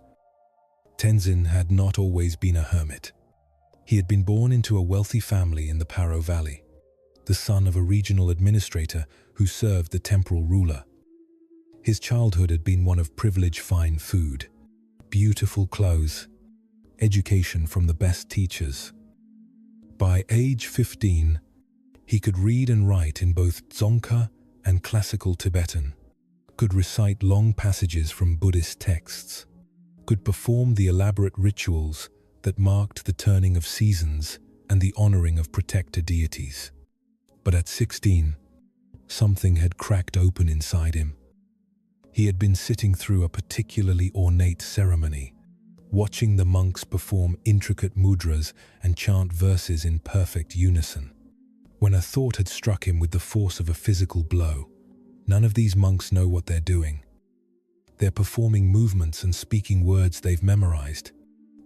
Tenzin had not always been a hermit. He had been born into a wealthy family in the Paro Valley, the son of a regional administrator who served the temporal ruler. His childhood had been one of privileged fine food, beautiful clothes, education from the best teachers. By age 15, he could read and write in both Dzongkha and classical Tibetan, could recite long passages from Buddhist texts, could perform the elaborate rituals that marked the turning of seasons and the honoring of protector deities. But at 16, something had cracked open inside him. He had been sitting through a particularly ornate ceremony, watching the monks perform intricate mudras and chant verses in perfect unison, when a thought had struck him with the force of a physical blow. None of these monks know what they're doing. They're performing movements and speaking words they've memorized,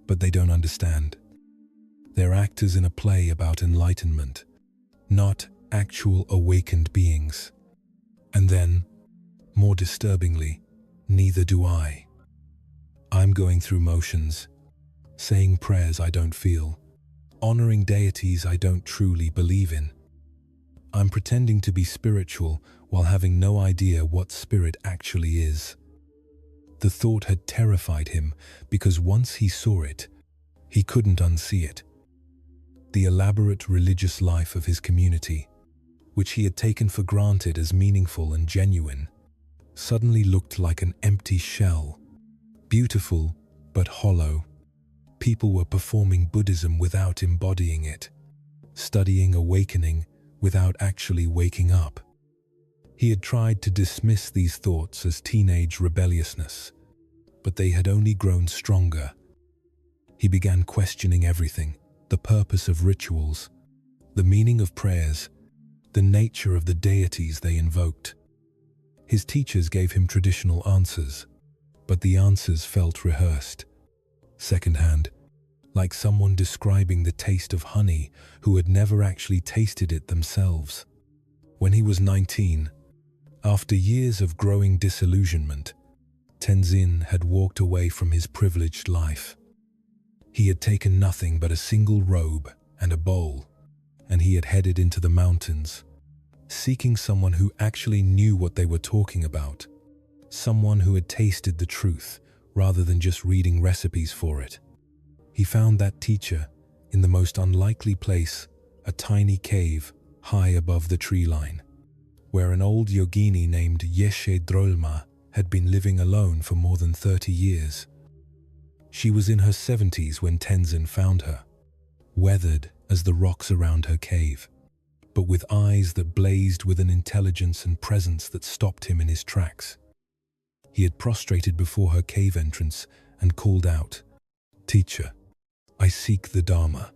but they don't understand. They're actors in a play about enlightenment, not actual awakened beings. And then, more disturbingly, neither do I. I'm going through motions, saying prayers I don't feel, honoring deities I don't truly believe in. I'm pretending to be spiritual while having no idea what spirit actually is. The thought had terrified him because once he saw it, he couldn't unsee it. The elaborate religious life of his community, which he had taken for granted as meaningful and genuine, suddenly looked like an empty shell, beautiful but hollow. People were performing Buddhism without embodying it, studying awakening without actually waking up. He had tried to dismiss these thoughts as teenage rebelliousness, but they had only grown stronger. He began questioning everything: the purpose of rituals, the meaning of prayers, the nature of the deities they invoked. His teachers gave him traditional answers, but the answers felt rehearsed, secondhand, like someone describing the taste of honey who had never actually tasted it themselves. When he was 19, after years of growing disillusionment, Tenzin had walked away from his privileged life. He had taken nothing but a single robe and a bowl, and he had headed into the mountains, seeking someone who actually knew what they were talking about, someone who had tasted the truth rather than just reading recipes for it. He found that teacher in the most unlikely place, a tiny cave high above the tree line, where an old yogini named Yeshe Drolma had been living alone for more than 30 years. She was in her 70s when Tenzin found her, weathered as the rocks around her cave, but with eyes that blazed with an intelligence and presence that stopped him in his tracks. He had prostrated before her cave entrance and called out, "Teacher, I seek the Dharma.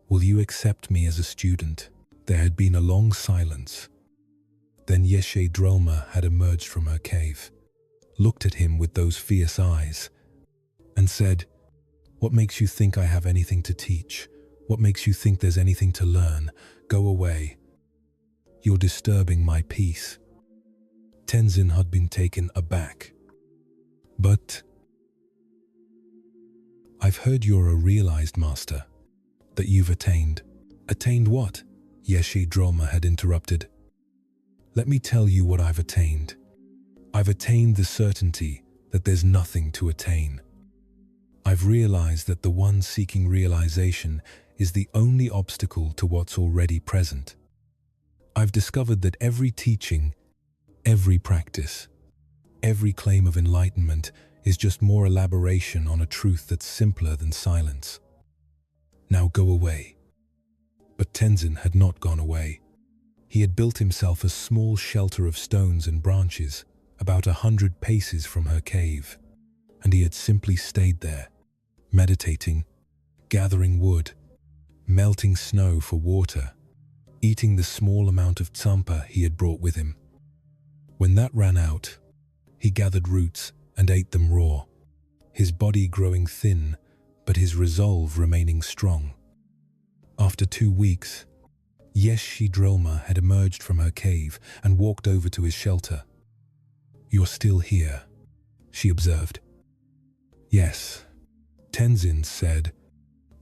Will you accept me as a student?" There had been a long silence. Then Yeshe Drolma had emerged from her cave, looked at him with those fierce eyes, and said, "What makes you think I have anything to teach? What makes you think there's anything to learn? Go away. You're disturbing my peace." Tenzin had been taken aback. "But I've heard you're a realized master, that you've attained." "Attained what?" Yeshe Drolma had interrupted. "Let me tell you what I've attained. I've attained the certainty that there's nothing to attain. I've realized that the one seeking realization is the only obstacle to what's already present. I've discovered that every teaching, every practice, every claim of enlightenment is just more elaboration on a truth that's simpler than silence. Now go away." But Tenzin had not gone away. He had built himself a small shelter of stones and branches, about 100 paces from her cave, and he had simply stayed there, meditating, gathering wood, melting snow for water, eating the small amount of tsampa he had brought with him. When that ran out, he gathered roots and ate them raw, his body growing thin, but his resolve remaining strong. After 2 weeks, Yeshe Drolma had emerged from her cave and walked over to his shelter. "You're still here," she observed. "Yes," Tenzin said.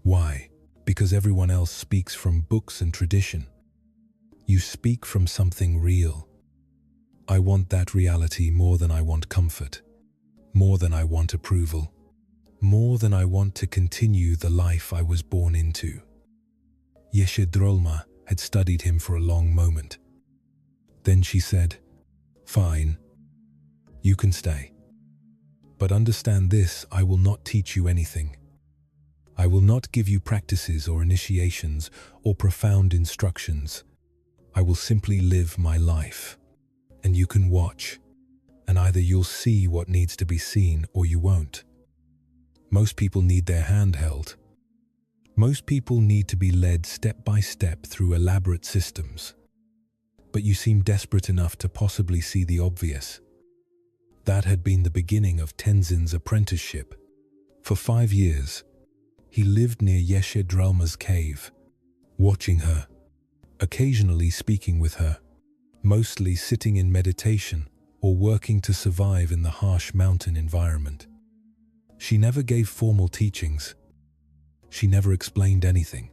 "Why?" "Because everyone else speaks from books and tradition. You speak from something real. I want that reality more than I want comfort, more than I want approval, more than I want to continue the life I was born into." Yeshe Drolma had studied him for a long moment. Then she said, "Fine, you can stay. But understand this, I will not teach you anything. I will not give you practices or initiations or profound instructions. I will simply live my life, and you can watch, and either you'll see what needs to be seen or you won't. Most people need their hand held. Most people need to be led step by step through elaborate systems. But you seem desperate enough to possibly see the obvious." That had been the beginning of Tenzin's apprenticeship. For 5 years, he lived near Yeshe Drolma's cave, watching her, occasionally speaking with her, mostly sitting in meditation or working to survive in the harsh mountain environment. She never gave formal teachings. She never explained anything.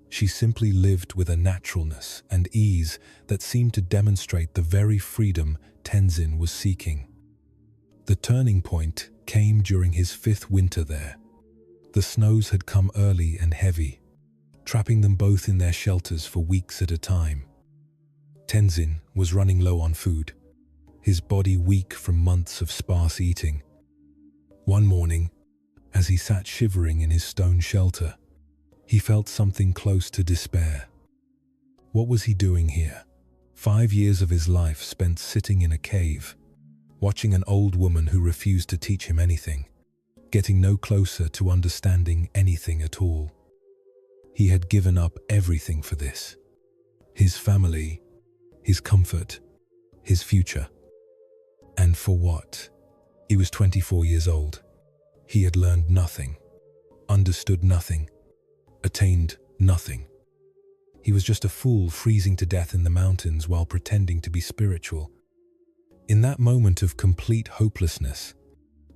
She simply lived with a naturalness and ease that seemed to demonstrate the very freedom Tenzin was seeking. The turning point came during his 5th winter there. The snows had come early and heavy, trapping them both in their shelters for weeks at a time. Tenzin was running low on food, his body weak from months of sparse eating. One morning, as he sat shivering in his stone shelter, he felt something close to despair. What was he doing here? 5 years of his life spent sitting in a cave, watching an old woman who refused to teach him anything, getting no closer to understanding anything at all. He had given up everything for this. His family, his comfort, his future. And for what? He was 24 years old. He had learned nothing, understood nothing, attained nothing. He was just a fool freezing to death in the mountains while pretending to be spiritual. In that moment of complete hopelessness,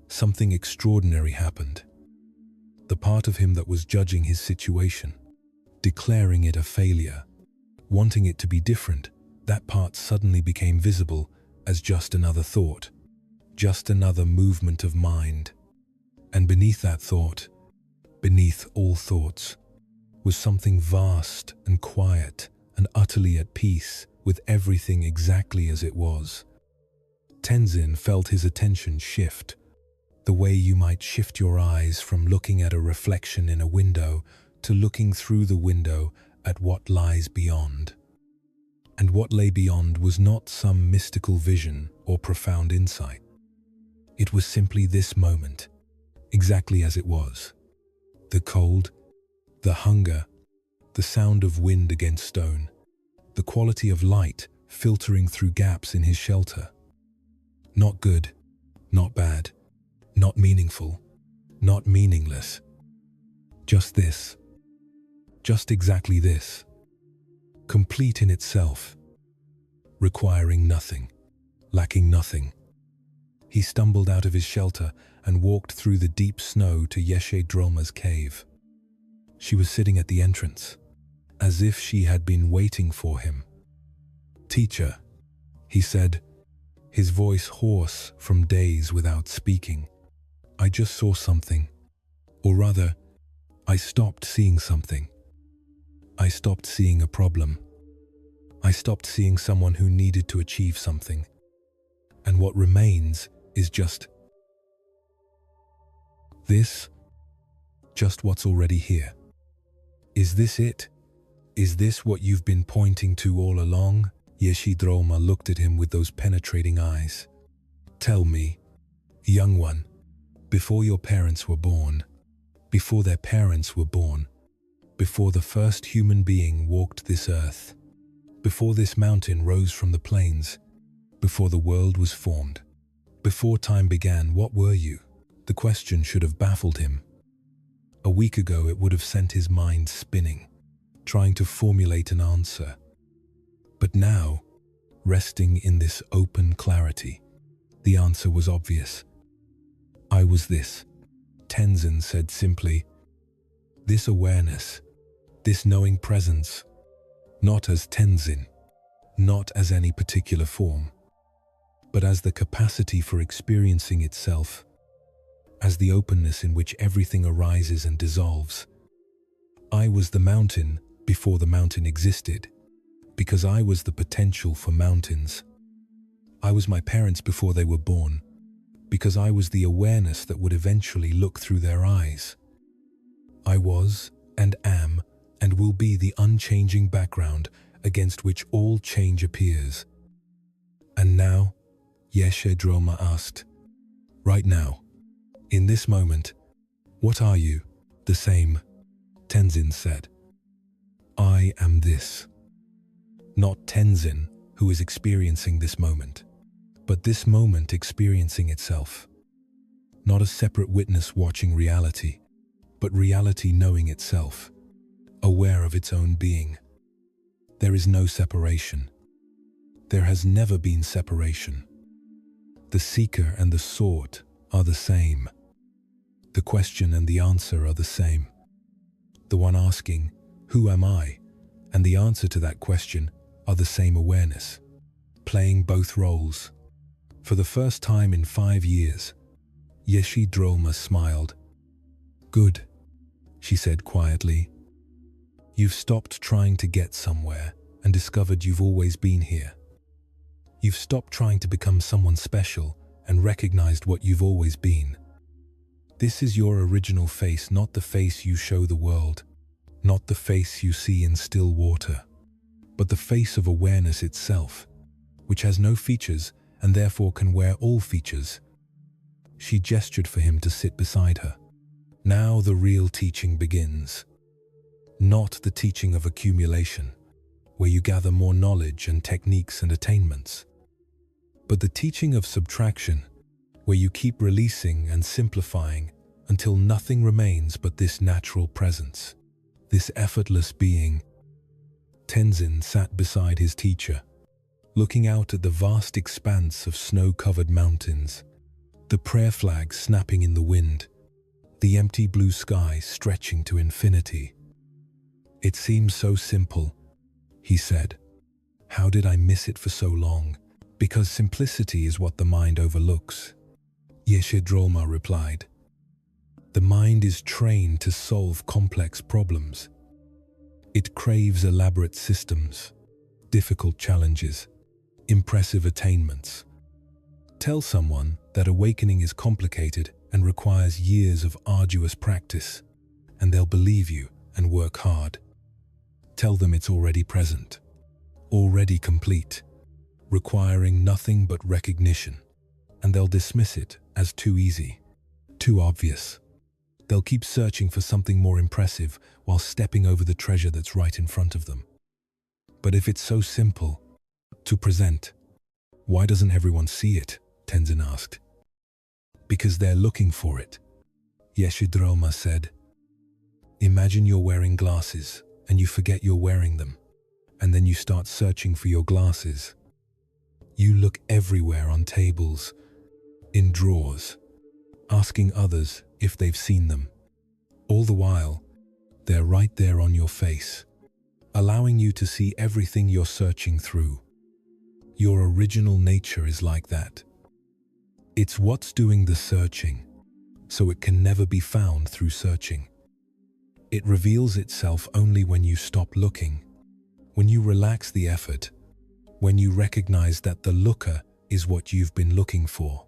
something extraordinary happened. The part of him that was judging his situation, declaring it a failure, wanting it to be different, that part suddenly became visible as just another thought, just another movement of mind. And beneath that thought, beneath all thoughts, was something vast and quiet and utterly at peace with everything exactly as it was. Tenzin felt his attention shift, the way you might shift your eyes from looking at a reflection in a window to looking through the window at what lies beyond. And what lay beyond was not some mystical vision or profound insight. It was simply this moment, exactly as it was. The cold, the hunger, the sound of wind against stone, the quality of light filtering through gaps in his shelter. Not good, not bad, not meaningful, not meaningless. Just this. Just exactly this. Complete in itself, requiring nothing, lacking nothing. He stumbled out of his shelter and walked through the deep snow to Yeshe Droma's cave. She was sitting at the entrance, as if she had been waiting for him. "Teacher," he said, his voice hoarse from days without speaking. "I just saw something. Or rather, I stopped seeing something. I stopped seeing a problem. I stopped seeing someone who needed to achieve something. And what remains is just this, just what's already here. Is this it? Is this what you've been pointing to all along?" Yeshidroma looked at him with those penetrating eyes. "Tell me, young one, before your parents were born, before their parents were born, before the first human being walked this earth, before this mountain rose from the plains, before the world was formed, before time began, what were you?" The question should have baffled him. A week ago, it would have sent his mind spinning, trying to formulate an answer. But now, resting in this open clarity, the answer was obvious. "I was this," Tenzin said simply. "This awareness, this knowing presence, not as Tenzin, not as any particular form, but as the capacity for experiencing itself, as the openness in which everything arises and dissolves. I was the mountain before the mountain existed, because I was the potential for mountains. I was my parents before they were born, because I was the awareness that would eventually look through their eyes. I was and am and will be the unchanging background against which all change appears." "And now?" Yeshe Droma asked. "Right now, in this moment, what are you?" "The same," Tenzin said. "I am this." Not Tenzin, who is experiencing this moment, but this moment experiencing itself. Not a separate witness watching reality, but reality knowing itself, aware of its own being. There is no separation. There has never been separation. The seeker and the sought are the same. The question and the answer are the same. The one asking, "Who am I?" and the answer to that question are the same awareness, playing both roles. For the first time in 5 years, Yeshi Drolma smiled. "Good," she said quietly. "You've stopped trying to get somewhere and discovered you've always been here. You've stopped trying to become someone special and recognized what you've always been. This is your original face, not the face you show the world, not the face you see in still water, but the face of awareness itself, which has no features and therefore can wear all features." She gestured for him to sit beside her. "Now the real teaching begins. Not the teaching of accumulation, where you gather more knowledge and techniques and attainments, but the teaching of subtraction, where you keep releasing and simplifying until nothing remains but this natural presence, this effortless being." Tenzin sat beside his teacher, looking out at the vast expanse of snow-covered mountains, the prayer flag snapping in the wind, the empty blue sky stretching to infinity. "It seems so simple," he said. "How did I miss it for so long? Because simplicity is what the mind overlooks," Yeshe Drolma replied. "The mind is trained to solve complex problems. It craves elaborate systems, difficult challenges, impressive attainments. Tell someone that awakening is complicated and requires years of arduous practice, and they'll believe you and work hard. Tell them it's already present, already complete, requiring nothing but recognition, and they'll dismiss it as too easy, too obvious. They'll keep searching for something more impressive while stepping over the treasure that's right in front of them. But if it's so simple to present, why doesn't everyone see it?" Tenzin asked. "Because they're looking for it," Yeshe Drolma said. "Imagine you're wearing glasses and you forget you're wearing them, and then you start searching for your glasses. You look everywhere, on tables, in drawers, asking others if they've seen them. All the while, they're right there on your face, allowing you to see everything you're searching through. Your original nature is like that. It's what's doing the searching, so it can never be found through searching. It reveals itself only when you stop looking, when you relax the effort, when you recognize that the looker is what you've been looking for."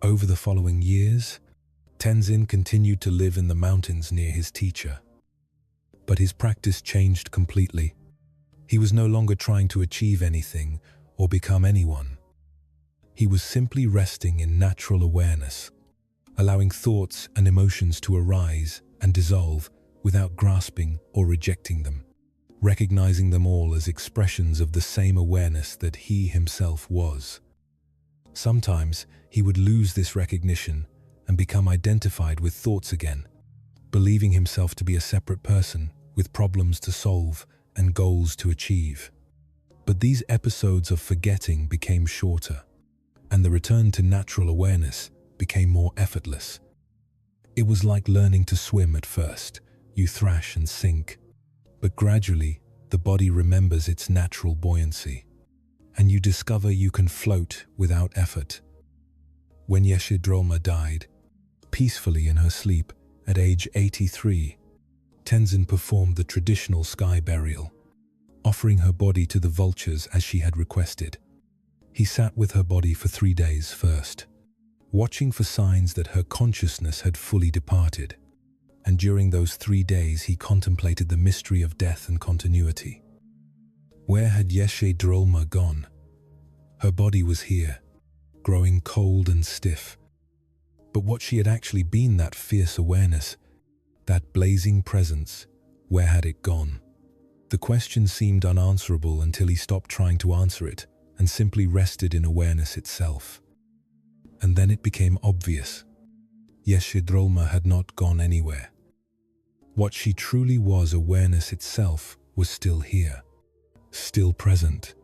Over the following years, Tenzin continued to live in the mountains near his teacher. But his practice changed completely. He was no longer trying to achieve anything or become anyone. He was simply resting in natural awareness, allowing thoughts and emotions to arise and dissolve without grasping or rejecting them, recognizing them all as expressions of the same awareness that he himself was. Sometimes he would lose this recognition and become identified with thoughts again, believing himself to be a separate person with problems to solve and goals to achieve. But these episodes of forgetting became shorter, and the return to natural awareness became more effortless. It was like learning to swim at first. You thrash and sink, but gradually the body remembers its natural buoyancy, and you discover you can float without effort. When Yeshe Drolma died, peacefully in her sleep at age 83, Tenzin performed the traditional sky burial, offering her body to the vultures as she had requested. He sat with her body for 3 days first, watching for signs that her consciousness had fully departed, and during those 3 days he contemplated the mystery of death and continuity. Where had Yeshe Drolma gone? Her body was here, growing cold and stiff. But what she had actually been, that fierce awareness, that blazing presence, where had it gone? The question seemed unanswerable until he stopped trying to answer it and simply rested in awareness itself. And then it became obvious. Yeshe Drolma had not gone anywhere. What she truly was, awareness itself, was still here, still present.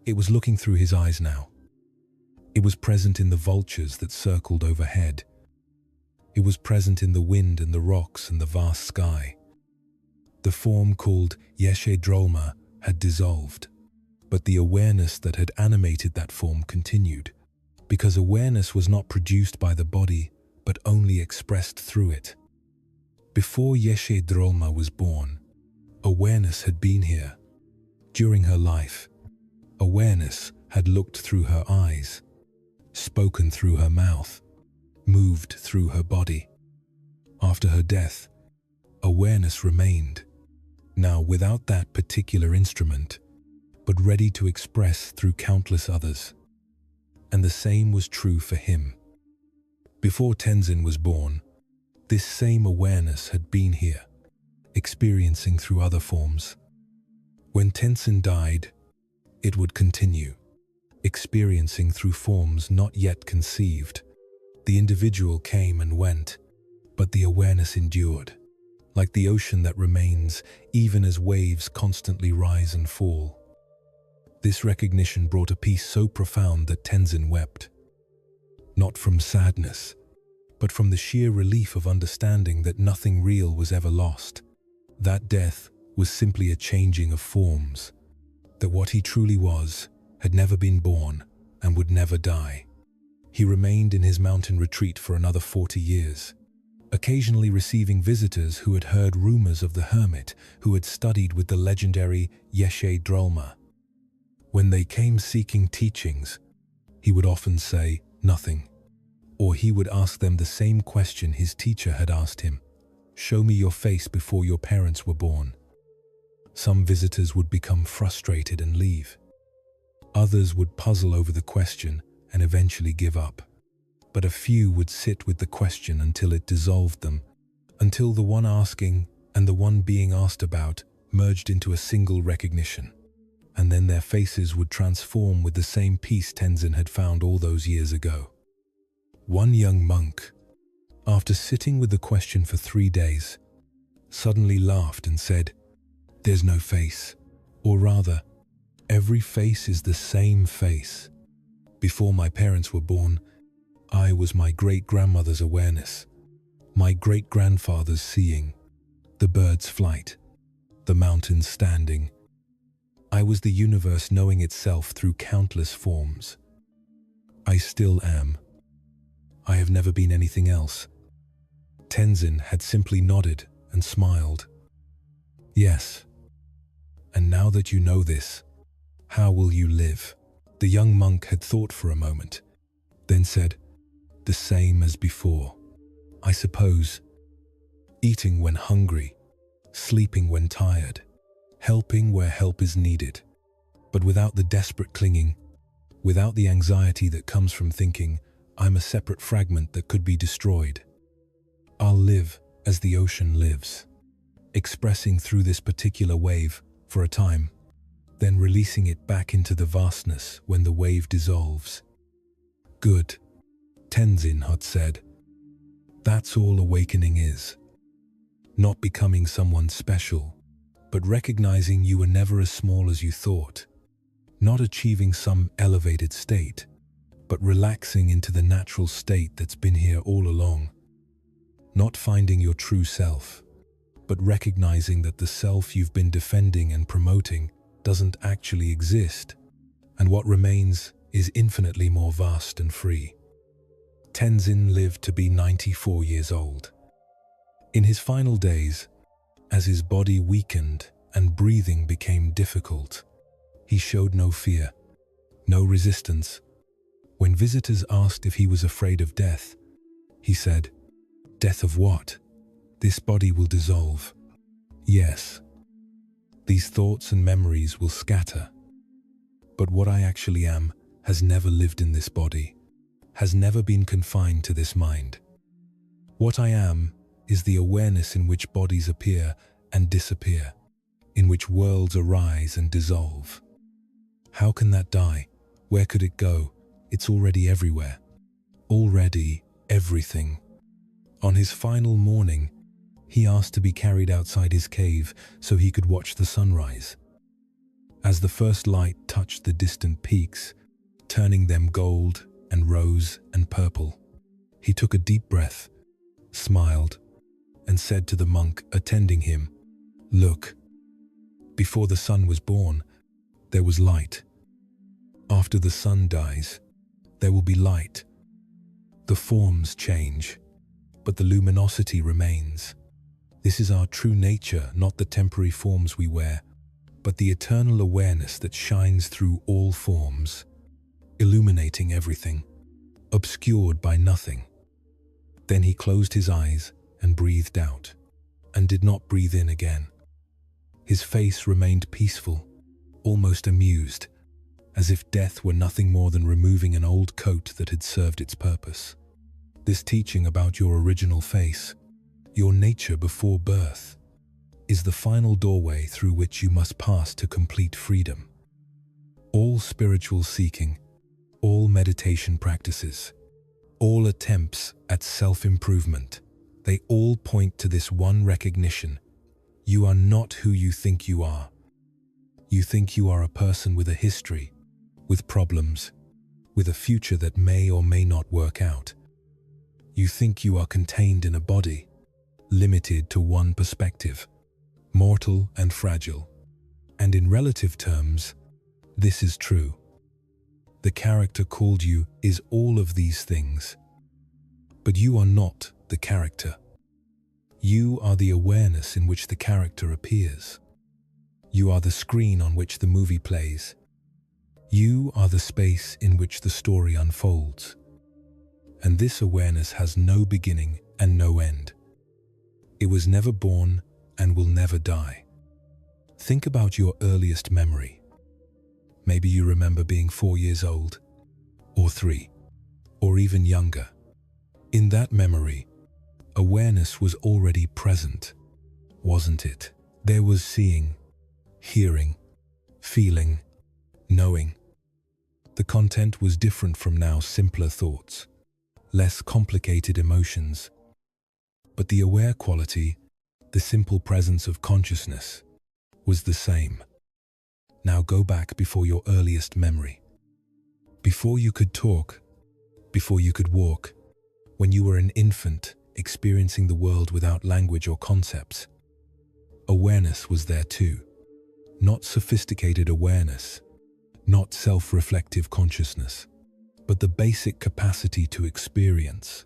It was looking through his eyes now. It was present in the vultures that circled overhead. It was present in the wind and the rocks and the vast sky. The form called Yeshe Drolma had dissolved, but the awareness that had animated that form continued, because awareness was not produced by the body, but only expressed through it. Before Yeshe Drolma was born, awareness had been here. During her life, awareness had looked through her eyes, spoken through her mouth, moved through her body. After her death, awareness remained, now without that particular instrument, but ready to express through countless others. And the same was true for him. Before Tenzin was born, this same awareness had been here, experiencing through other forms. When Tenzin died, it would continue, experiencing through forms not yet conceived. The individual came and went, but the awareness endured, like the ocean that remains even as waves constantly rise and fall. This recognition brought a peace so profound that Tenzin wept, not from sadness, but from the sheer relief of understanding that nothing real was ever lost, that death was simply a changing of forms, that what he truly was had never been born and would never die. He remained in his mountain retreat for another 40 years, occasionally receiving visitors who had heard rumors of the hermit who had studied with the legendary Yeshe Drolma. When they came seeking teachings, he would often say nothing, or he would ask them the same question his teacher had asked him: "Show me your face before your parents were born." Some visitors would become frustrated and leave. Others would puzzle over the question and eventually give up. But a few would sit with the question until it dissolved them, until the one asking and the one being asked about merged into a single recognition. And then their faces would transform with the same peace Tenzin had found all those years ago. One young monk, after sitting with the question for 3 days, suddenly laughed and said, "There's no face, or rather, every face is the same face. Before my parents were born, I was my great-grandmother's awareness, my great-grandfather's seeing, the bird's flight, the mountain's standing. I was the universe knowing itself through countless forms. I still am. I have never been anything else." Tenzin had simply nodded and smiled. "Yes. And now that you know this, how will you live?" The young monk had thought for a moment, then said, "The same as before, I suppose. Eating when hungry, sleeping when tired, helping where help is needed, but without the desperate clinging, without the anxiety that comes from thinking, I'm a separate fragment that could be destroyed. I'll live as the ocean lives, expressing through this particular wave for a time, then releasing it back into the vastness when the wave dissolves." "Good," Tenzin had said. "That's all awakening is. Not becoming someone special, but recognizing you were never as small as you thought. Not achieving some elevated state, but relaxing into the natural state that's been here all along. Not finding your true self, but recognizing that the self you've been defending and promoting doesn't actually exist, and what remains is infinitely more vast and free." Tenzin lived to be 94 years old. In his final days, as his body weakened and breathing became difficult, he showed no fear, no resistance. When visitors asked if he was afraid of death, he said, "Death of what? This body will dissolve. Yes, these thoughts and memories will scatter. But what I actually am has never lived in this body, has never been confined to this mind. What I am is the awareness in which bodies appear and disappear, in which worlds arise and dissolve. How can that die? Where could it go? It's already everywhere. Already everything." On his final morning, he asked to be carried outside his cave so he could watch the sunrise. As the first light touched the distant peaks, turning them gold and rose and purple, he took a deep breath, smiled, and said to the monk attending him, "Look, before the sun was born, there was light. After the sun dies, There will be light. The forms change, but the luminosity remains. This is our true nature, not the temporary forms we wear, but the eternal awareness that shines through all forms, illuminating everything, obscured by nothing. Then he closed his eyes and breathed out, and did not breathe in again. His face remained peaceful, almost amused, as if death were nothing more than removing an old coat that had served its purpose. This teaching about your original face, your nature before birth, is the final doorway through which you must pass to complete freedom. All spiritual seeking, all meditation practices, all attempts at self-improvement, they all point to this one recognition: you are not who you think you are. You think you are a person with a history, with problems, with a future that may or may not work out. You think you are contained in a body, limited to one perspective, mortal and fragile. And in relative terms, this is true. The character called you is all of these things. But you are not the character. You are the awareness in which the character appears. You are the screen on which the movie plays. You are the space in which the story unfolds. And this awareness has no beginning and no end. It was never born and will never die. Think about your earliest memory. Maybe you remember being 4 years old, or 3, or even younger. In that memory, awareness was already present, wasn't it? There was seeing, hearing, feeling, knowing. The content was different from now simpler thoughts, less complicated emotions. But the aware quality, the simple presence of consciousness, was the same. Now go back before your earliest memory. Before you could talk, before you could walk, when you were an infant experiencing the world without language or concepts. Awareness was there too. Not sophisticated awareness, not self-reflective consciousness, but the basic capacity to experience,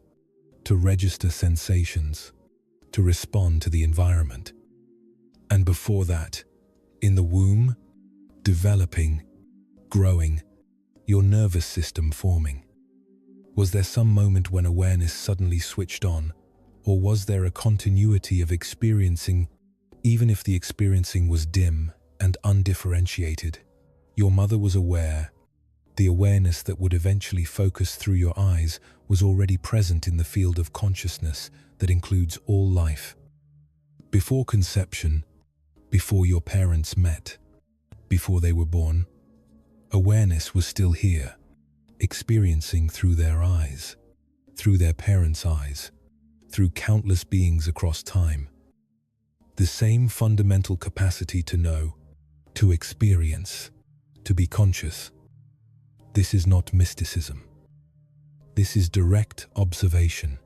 to register sensations, to respond to the environment. And before that, in the womb, developing, growing, your nervous system forming. Was there some moment when awareness suddenly switched on, or was there a continuity of experiencing, even if the experiencing was dim and undifferentiated? Your mother was aware. The awareness that would eventually focus through your eyes was already present in the field of consciousness that includes all life. Before conception, before your parents met, before they were born, awareness was still here, experiencing through their eyes, through their parents' eyes, through countless beings across time. The same fundamental capacity to know, to experience, to be conscious. This is not mysticism. This is direct observation.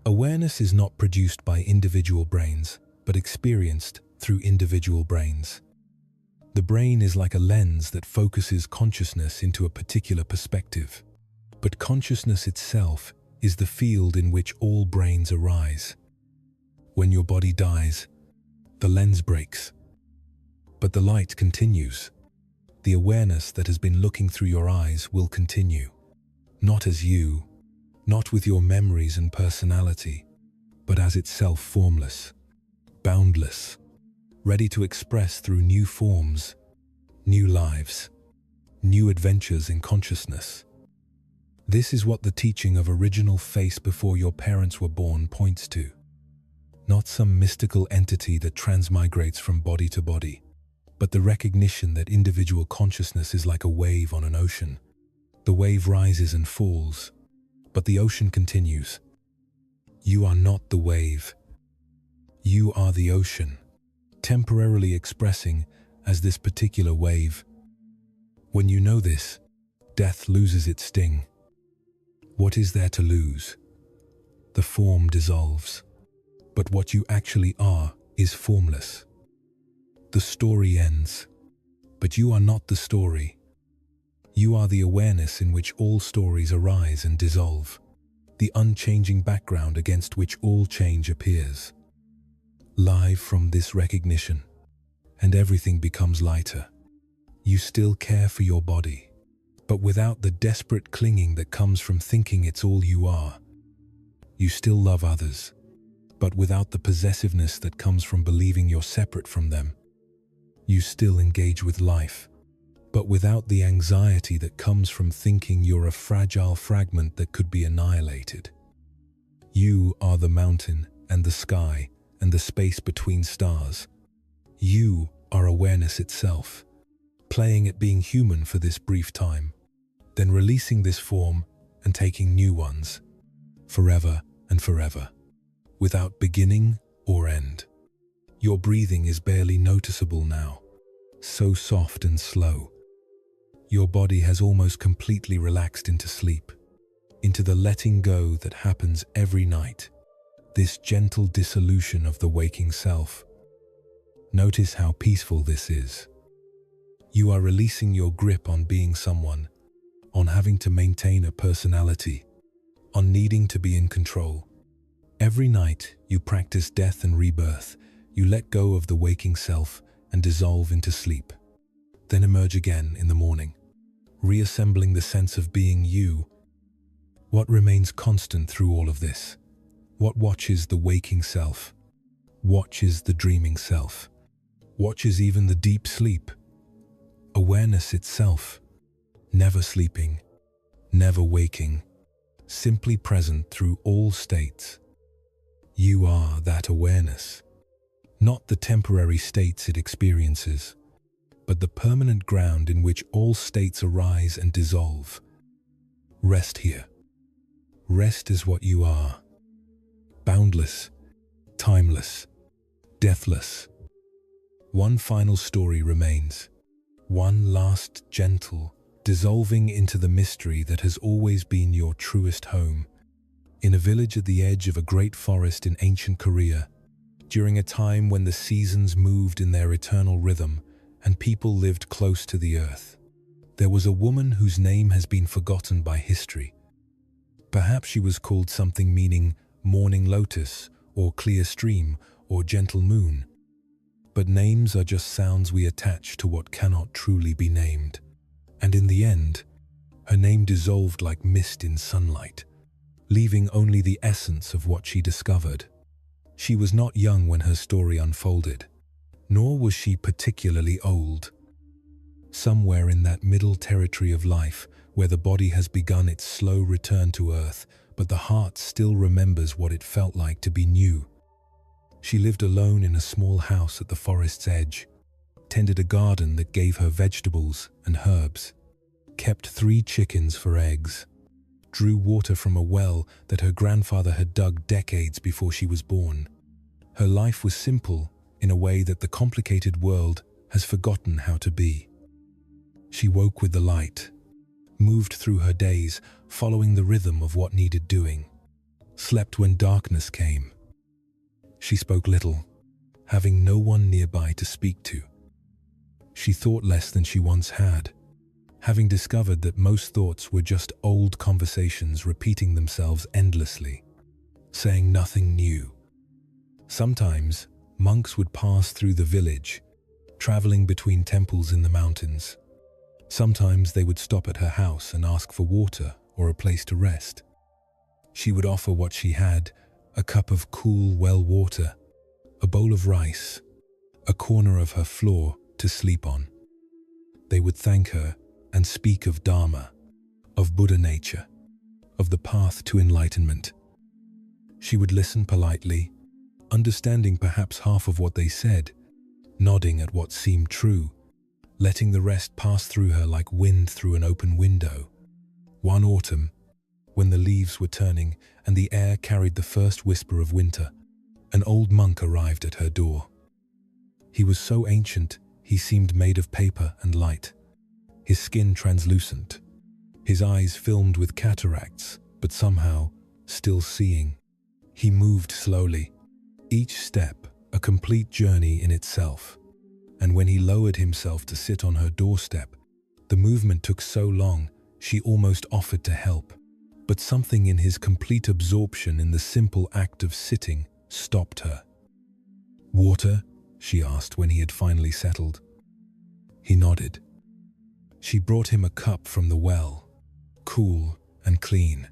Awareness is not produced by individual brains, but experienced through individual brains. The brain is like a lens that focuses consciousness into a particular perspective, but consciousness itself is the field in which all brains arise. When your body dies, the lens breaks, but the light continues. The awareness that has been looking through your eyes will continue, not as you, not with your memories and personality, but as itself formless, boundless, ready to express through new forms, new lives, new adventures in consciousness. This is what the teaching of original face before your parents were born points to. Not some mystical entity that transmigrates from body to body, but the recognition that individual consciousness is like a wave on an ocean. The wave rises and falls, but the ocean continues. You are not the wave. You are the ocean, temporarily expressing as this particular wave. When you know this, death loses its sting. What is there to lose? The form dissolves, but what you actually are is formless. The story ends, but you are not the story. You are the awareness in which all stories arise and dissolve, the unchanging background against which all change appears. Live from this recognition, and everything becomes lighter. You still care for your body, but without the desperate clinging that comes from thinking it's all you are. You still love others, but without the possessiveness that comes from believing you're separate from them. You still engage with life, but without the anxiety that comes from thinking you're a fragile fragment that could be annihilated. You are the mountain and the sky and the space between stars. You are awareness itself, playing at being human for this brief time, then releasing this form and taking new ones, forever and forever, without beginning or end. Your breathing is barely noticeable now, so soft and slow. Your body has almost completely relaxed into sleep, into the letting go that happens every night, this gentle dissolution of the waking self. Notice how peaceful this is. You are releasing your grip on being someone, on having to maintain a personality, on needing to be in control. Every night you practice death and rebirth. You let go of the waking self and dissolve into sleep, then emerge again in the morning, reassembling the sense of being you. What remains constant through all of this? What watches the waking self? Watches the dreaming self? Watches even the deep sleep? Awareness itself, never sleeping, never waking, simply present through all states. You are that awareness, not the temporary states it experiences, but the permanent ground in which all states arise and dissolve. Rest here. Rest is what you are. Boundless, timeless, deathless. One final story remains. One last gentle, dissolving into the mystery that has always been your truest home. In a village at the edge of a great forest in ancient Korea, during a time when the seasons moved in their eternal rhythm and people lived close to the earth, there was a woman whose name has been forgotten by history. Perhaps she was called something meaning morning lotus, or clear stream, or gentle moon. But names are just sounds we attach to what cannot truly be named. And in the end, her name dissolved like mist in sunlight, leaving only the essence of what she discovered. She was not young when her story unfolded, nor was she particularly old. Somewhere in that middle territory of life, where the body has begun its slow return to earth, but the heart still remembers what it felt like to be new. She lived alone in a small house at the forest's edge, tended a garden that gave her vegetables and herbs, kept 3 chickens for eggs, drew water from a well that her grandfather had dug decades before she was born. Her life was simple in a way that the complicated world has forgotten how to be. She woke with the light, moved through her days following the rhythm of what needed doing, slept when darkness came. She spoke little, having no one nearby to speak to. She thought less than she once had, having discovered that most thoughts were just old conversations repeating themselves endlessly, saying nothing new. Sometimes, monks would pass through the village, traveling between temples in the mountains. Sometimes they would stop at her house and ask for water or a place to rest. She would offer what she had, a cup of cool well water, a bowl of rice, a corner of her floor to sleep on. They would thank her and speak of Dharma, of Buddha nature, of the path to enlightenment. She would listen politely, understanding perhaps half of what they said, nodding at what seemed true, letting the rest pass through her like wind through an open window. One autumn, when the leaves were turning and the air carried the first whisper of winter, an old monk arrived at her door. He was so ancient, he seemed made of paper and light, his skin translucent, his eyes filmed with cataracts, but somehow still seeing. He moved slowly, each step a complete journey in itself, and when he lowered himself to sit on her doorstep, The movement took so long, she almost offered to help. But something in his complete absorption in the simple act of sitting stopped her. "Water?" she asked when he had finally settled. He nodded. She brought him a cup from the well, cool and clean.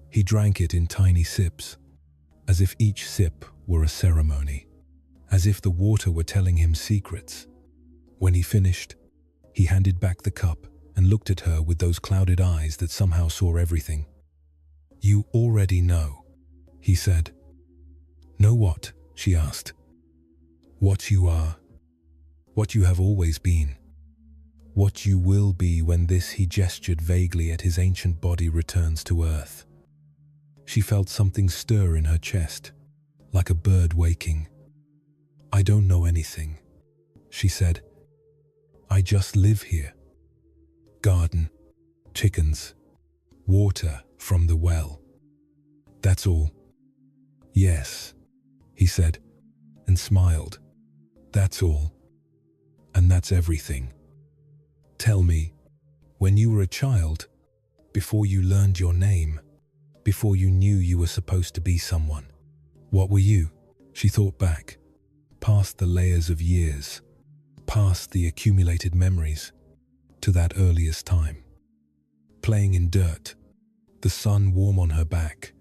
He drank it in tiny sips, as if each sip were a ceremony, as if the water were telling him secrets. When he finished, he handed back the cup and looked at her with those clouded eyes that somehow saw everything. "You already know," he said. "Know what?" she asked. "What you are. What you have always been. What you will be when this," he gestured vaguely at his ancient body, "returns to earth." She felt something stir in her chest, like a bird waking. "I don't know anything," she said. "I just live here. Garden, chickens, water from the well. That's all." "Yes," he said, and smiled. "That's all. And that's everything. Tell me, when you were a child, before you learned your name, before you knew you were supposed to be someone, what were you?" She thought back, past the layers of years, past the accumulated memories, to that earliest time. Playing in dirt, the sun warm on her back,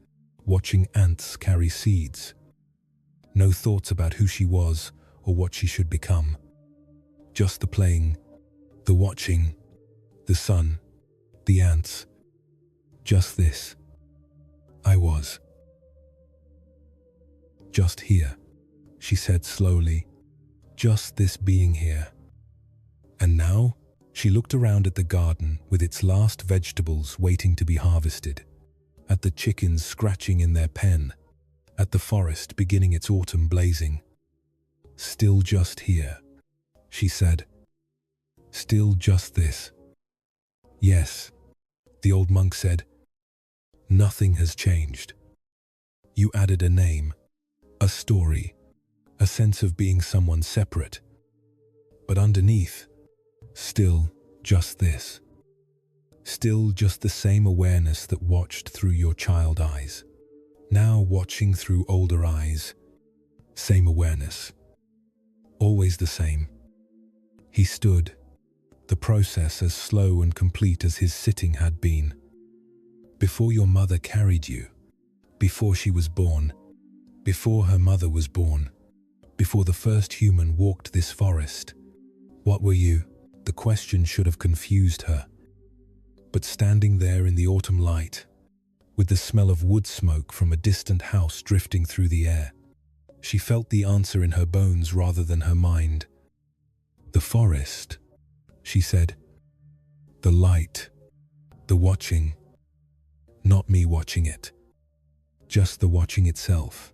watching ants carry seeds. No thoughts about who she was or what she should become. Just the playing, the watching, the sun, the ants. Just this. I was. "Just here," she said slowly. "Just this being here." And now, she looked around at the garden with its last vegetables waiting to be harvested, at the chickens scratching in their pen, at the forest beginning its autumn blazing. "Still just here," she said. "Still just this." "Yes," the old monk said. "Nothing has changed. You added a name, a story, a sense of being someone separate. But underneath, still just this. Still just the same awareness that watched through your child eyes. Now watching through older eyes. Same awareness. Always the same." He stood, the process as slow and complete as his sitting had been. "Before your mother carried you, before she was born, before her mother was born, before the first human walked this forest, what were you?" The question should have confused her. But standing there in the autumn light, with the smell of wood smoke from a distant house drifting through the air, she felt the answer in her bones rather than her mind. "The forest," she said. "The light, the watching. Not me watching it. Just the watching itself.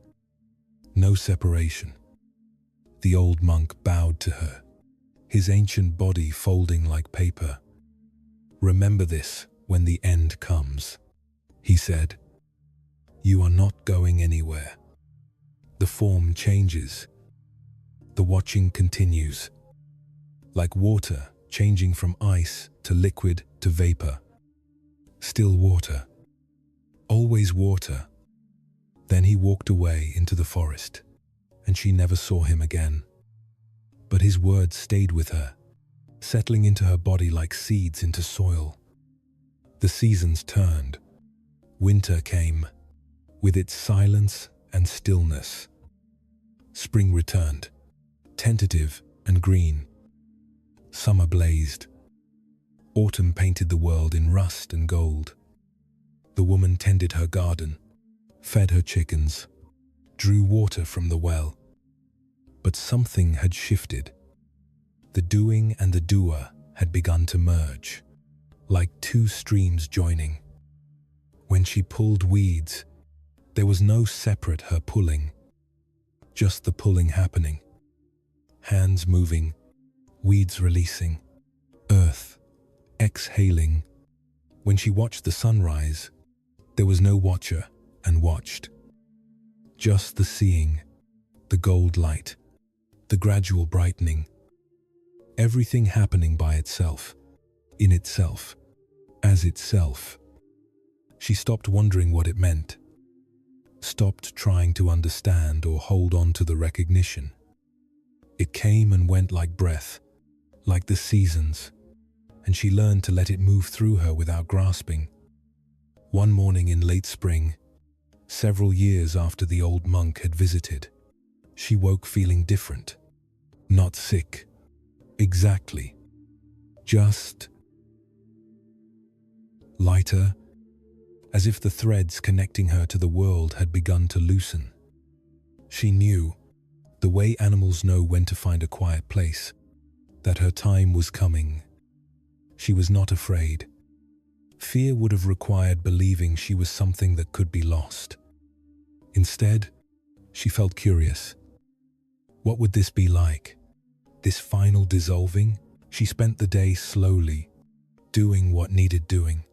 No separation." The old monk bowed to her, his ancient body folding like paper. "Remember this when the end comes," he said. "You are not going anywhere. The form changes. The watching continues. Like water changing from ice to liquid to vapor. Still water. Always water." Then he walked away into the forest, and she never saw him again. But his words stayed with her, settling into her body like seeds into soil. The seasons turned. Winter came, with its silence and stillness. Spring returned, tentative and green. Summer blazed. Autumn painted the world in rust and gold. The woman tended her garden, fed her chickens, drew water from the well. But something had shifted. The doing and the doer had begun to merge, like two streams joining. When she pulled weeds, there was no separate her pulling, just the pulling happening. Hands moving, weeds releasing, earth exhaling. When she watched the sunrise, there was no watcher and watched. Just the seeing, the gold light, the gradual brightening. Everything happening by itself, in itself, as itself. She stopped wondering what it meant, stopped trying to understand or hold on to the recognition. It came and went like breath, like the seasons, and she learned to let it move through her without grasping. One morning in late spring, several years after the old monk had visited, she woke feeling different. Not sick, exactly, just lighter, as if the threads connecting her to the world had begun to loosen. She knew, the way animals know when to find a quiet place, that her time was coming. She was not afraid. Fear would have required believing she was something that could be lost. Instead, she felt curious. What would this be like? This final dissolving? She spent the day slowly, doing what needed doing.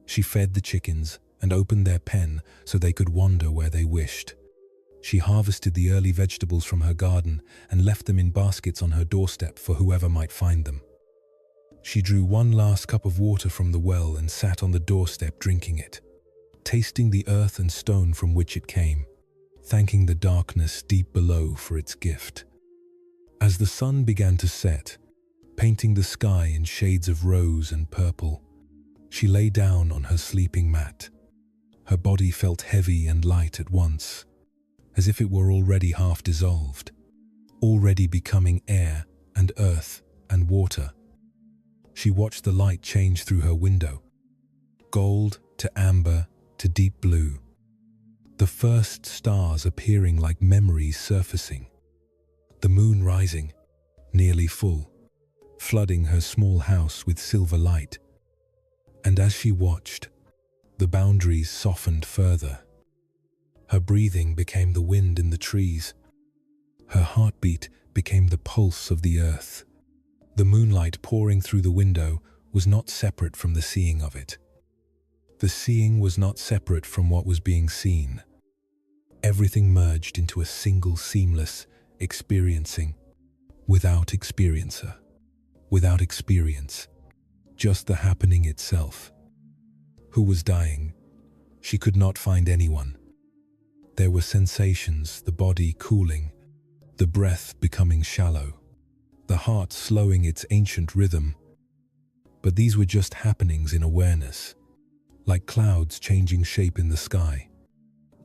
She fed the chickens and opened their pen so they could wander where they wished. She harvested the early vegetables from her garden and left them in baskets on her doorstep for whoever might find them. She drew one last cup of water from the well and sat on the doorstep drinking it, tasting the earth and stone from which it came, thanking the darkness deep below for its gift. As the sun began to set, painting the sky in shades of rose and purple, she lay down on her sleeping mat. Her body felt heavy and light at once, as if it were already half dissolved, already becoming air and earth and water. She watched the light change through her window, gold to amber to deep blue, the first stars appearing like memories surfacing, the moon rising, nearly full, flooding her small house with silver light. And as she watched, the boundaries softened further. Her breathing became the wind in the trees. Her heartbeat became the pulse of the earth. The moonlight pouring through the window was not separate from the seeing of it. The seeing was not separate from what was being seen. Everything merged into a single seamless experiencing, without experiencer, without experience, just the happening itself. Who was dying? She could not find anyone. There were sensations, the body cooling, the breath becoming shallow, the heart slowing its ancient rhythm. But these were just happenings in awareness, like clouds changing shape in the sky.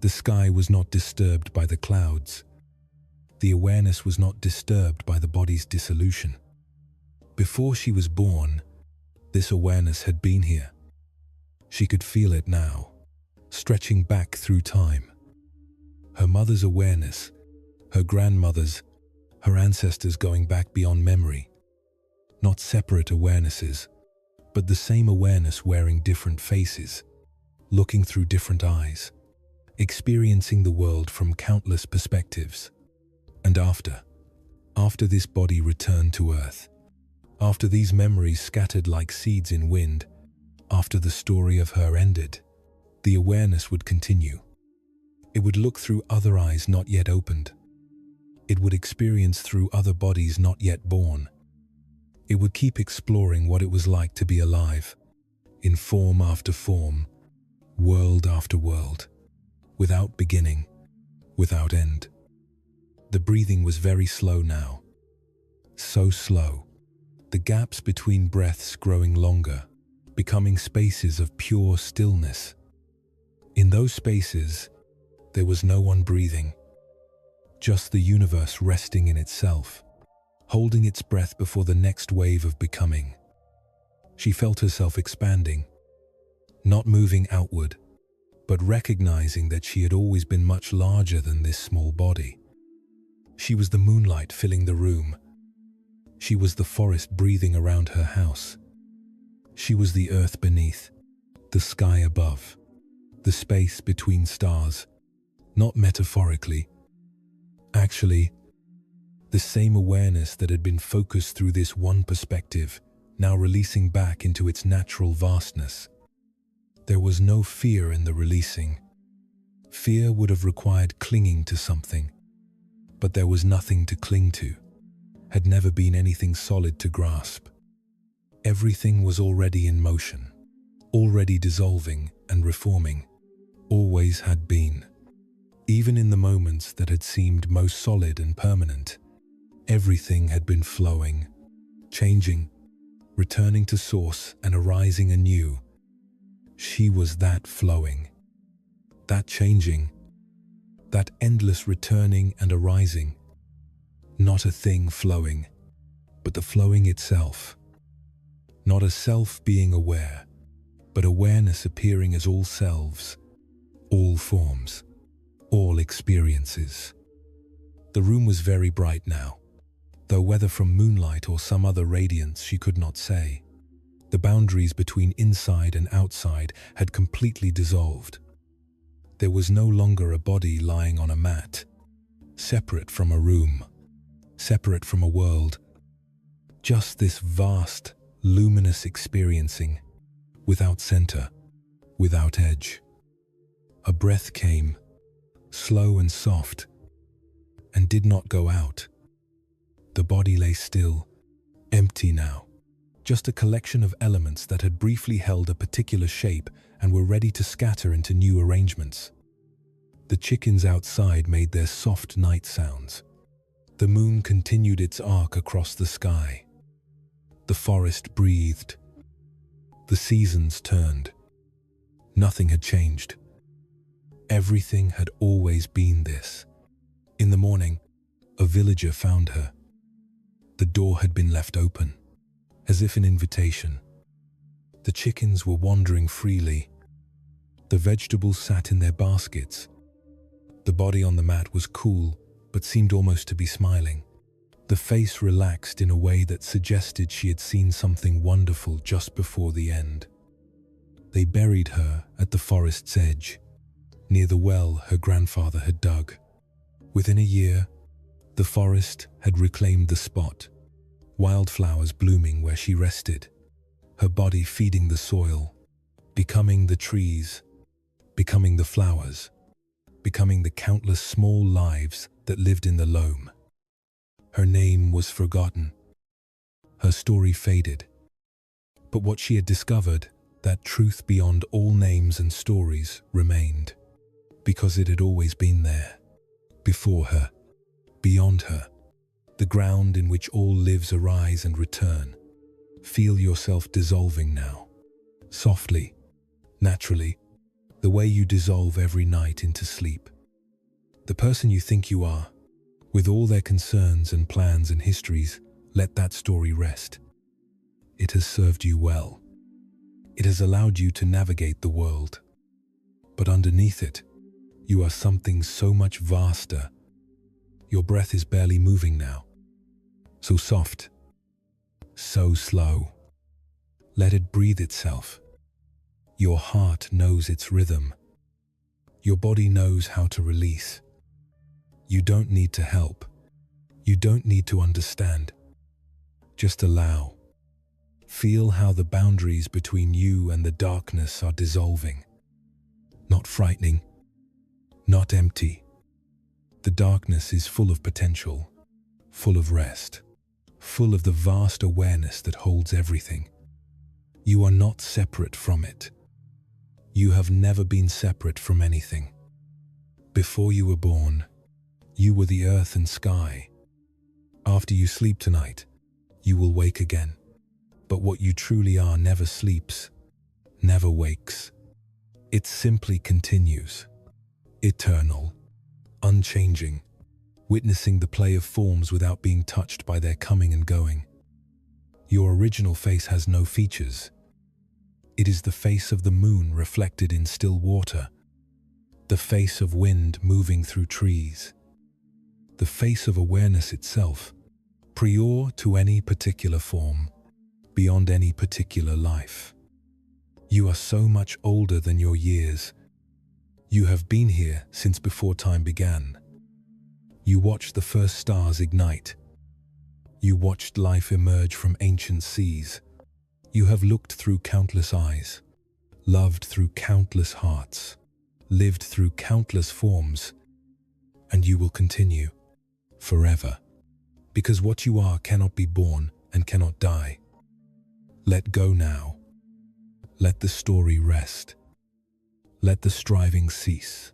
The sky was not disturbed by the clouds. The awareness was not disturbed by the body's dissolution. Before she was born, this awareness had been here. She could feel it now, stretching back through time. Her mother's awareness, her grandmother's, her ancestors going back beyond memory. Not separate awarenesses, but the same awareness wearing different faces, looking through different eyes, experiencing the world from countless perspectives. And after this body returned to earth, after these memories scattered like seeds in wind, after the story of her ended, the awareness would continue. It would look through other eyes not yet opened. It would experience through other bodies not yet born. It would keep exploring what it was like to be alive, in form after form, world after world, without beginning, without end. The breathing was very slow now, so slow, the gaps between breaths growing longer, becoming spaces of pure stillness. In those spaces, there was no one breathing, just the universe resting in itself, holding its breath before the next wave of becoming. She felt herself expanding, not moving outward, but recognizing that she had always been much larger than this small body. She was the moonlight filling the room. She was the forest breathing around her house. She was the earth beneath, the sky above, the space between stars, not metaphorically. Actually, the same awareness that had been focused through this one perspective, now releasing back into its natural vastness. There was no fear in the releasing. Fear would have required clinging to something, but there was nothing to cling to, had never been anything solid to grasp. Everything was already in motion, already dissolving and reforming, always had been. Even in the moments that had seemed most solid and permanent, everything had been flowing, changing, returning to source and arising anew. She was that flowing, that changing, that endless returning and arising. Not a thing flowing, but the flowing itself. Not a self being aware, but awareness appearing as all selves, all forms, all experiences. The room was very bright now, though whether from moonlight or some other radiance she could not say. The boundaries between inside and outside had completely dissolved. There was no longer a body lying on a mat, separate from a room, separate from a world. Just this vast, luminous experiencing, without center, without edge. A breath came, slow and soft, and did not go out. The body lay still, empty now, just a collection of elements that had briefly held a particular shape and were ready to scatter into new arrangements. The chickens outside made their soft night sounds. The moon continued its arc across the sky. The forest breathed. The seasons turned. Nothing had changed. Everything had always been this. In the morning, a villager found her. The door had been left open, as if an invitation. The chickens were wandering freely. The vegetables sat in their baskets. The body on the mat was cool, but seemed almost to be smiling. The face relaxed in a way that suggested she had seen something wonderful just before the end. They buried her at the forest's edge, near the well her grandfather had dug. Within a year, the forest had reclaimed the spot, wildflowers blooming where she rested, her body feeding the soil, becoming the trees, becoming the flowers, becoming the countless small lives that lived in the loam. Her name was forgotten. Her story faded. But what she had discovered, that truth beyond all names and stories, remained, because it had always been there, before her, beyond her, the ground in which all lives arise and return. Feel yourself dissolving now, softly, naturally, the way you dissolve every night into sleep. The person you think you are, with all their concerns and plans and histories, let that story rest. It has served you well. It has allowed you to navigate the world. But underneath it, you are something so much vaster. Your breath is barely moving now. So soft, so slow. Let it breathe itself. Your heart knows its rhythm. Your body knows how to release. You don't need to help. You don't need to understand. Just allow. Feel how the boundaries between you and the darkness are dissolving. Not frightening, not empty. The darkness is full of potential, full of rest, full of the vast awareness that holds everything. You are not separate from it. You have never been separate from anything. Before you were born, you were the earth and sky. After you sleep tonight, you will wake again. But what you truly are never sleeps, never wakes. It simply continues, eternal, unchanging, witnessing the play of forms without being touched by their coming and going. Your original face has no features. It is the face of the moon reflected in still water, the face of wind moving through trees, the face of awareness itself, prior to any particular form, beyond any particular life. You are so much older than your years. You have been here since before time began. You watched the first stars ignite. You watched life emerge from ancient seas. You have looked through countless eyes, loved through countless hearts, lived through countless forms, and you will continue forever, because what you are cannot be born and cannot die. Let go now. Let the story rest. Let the striving cease.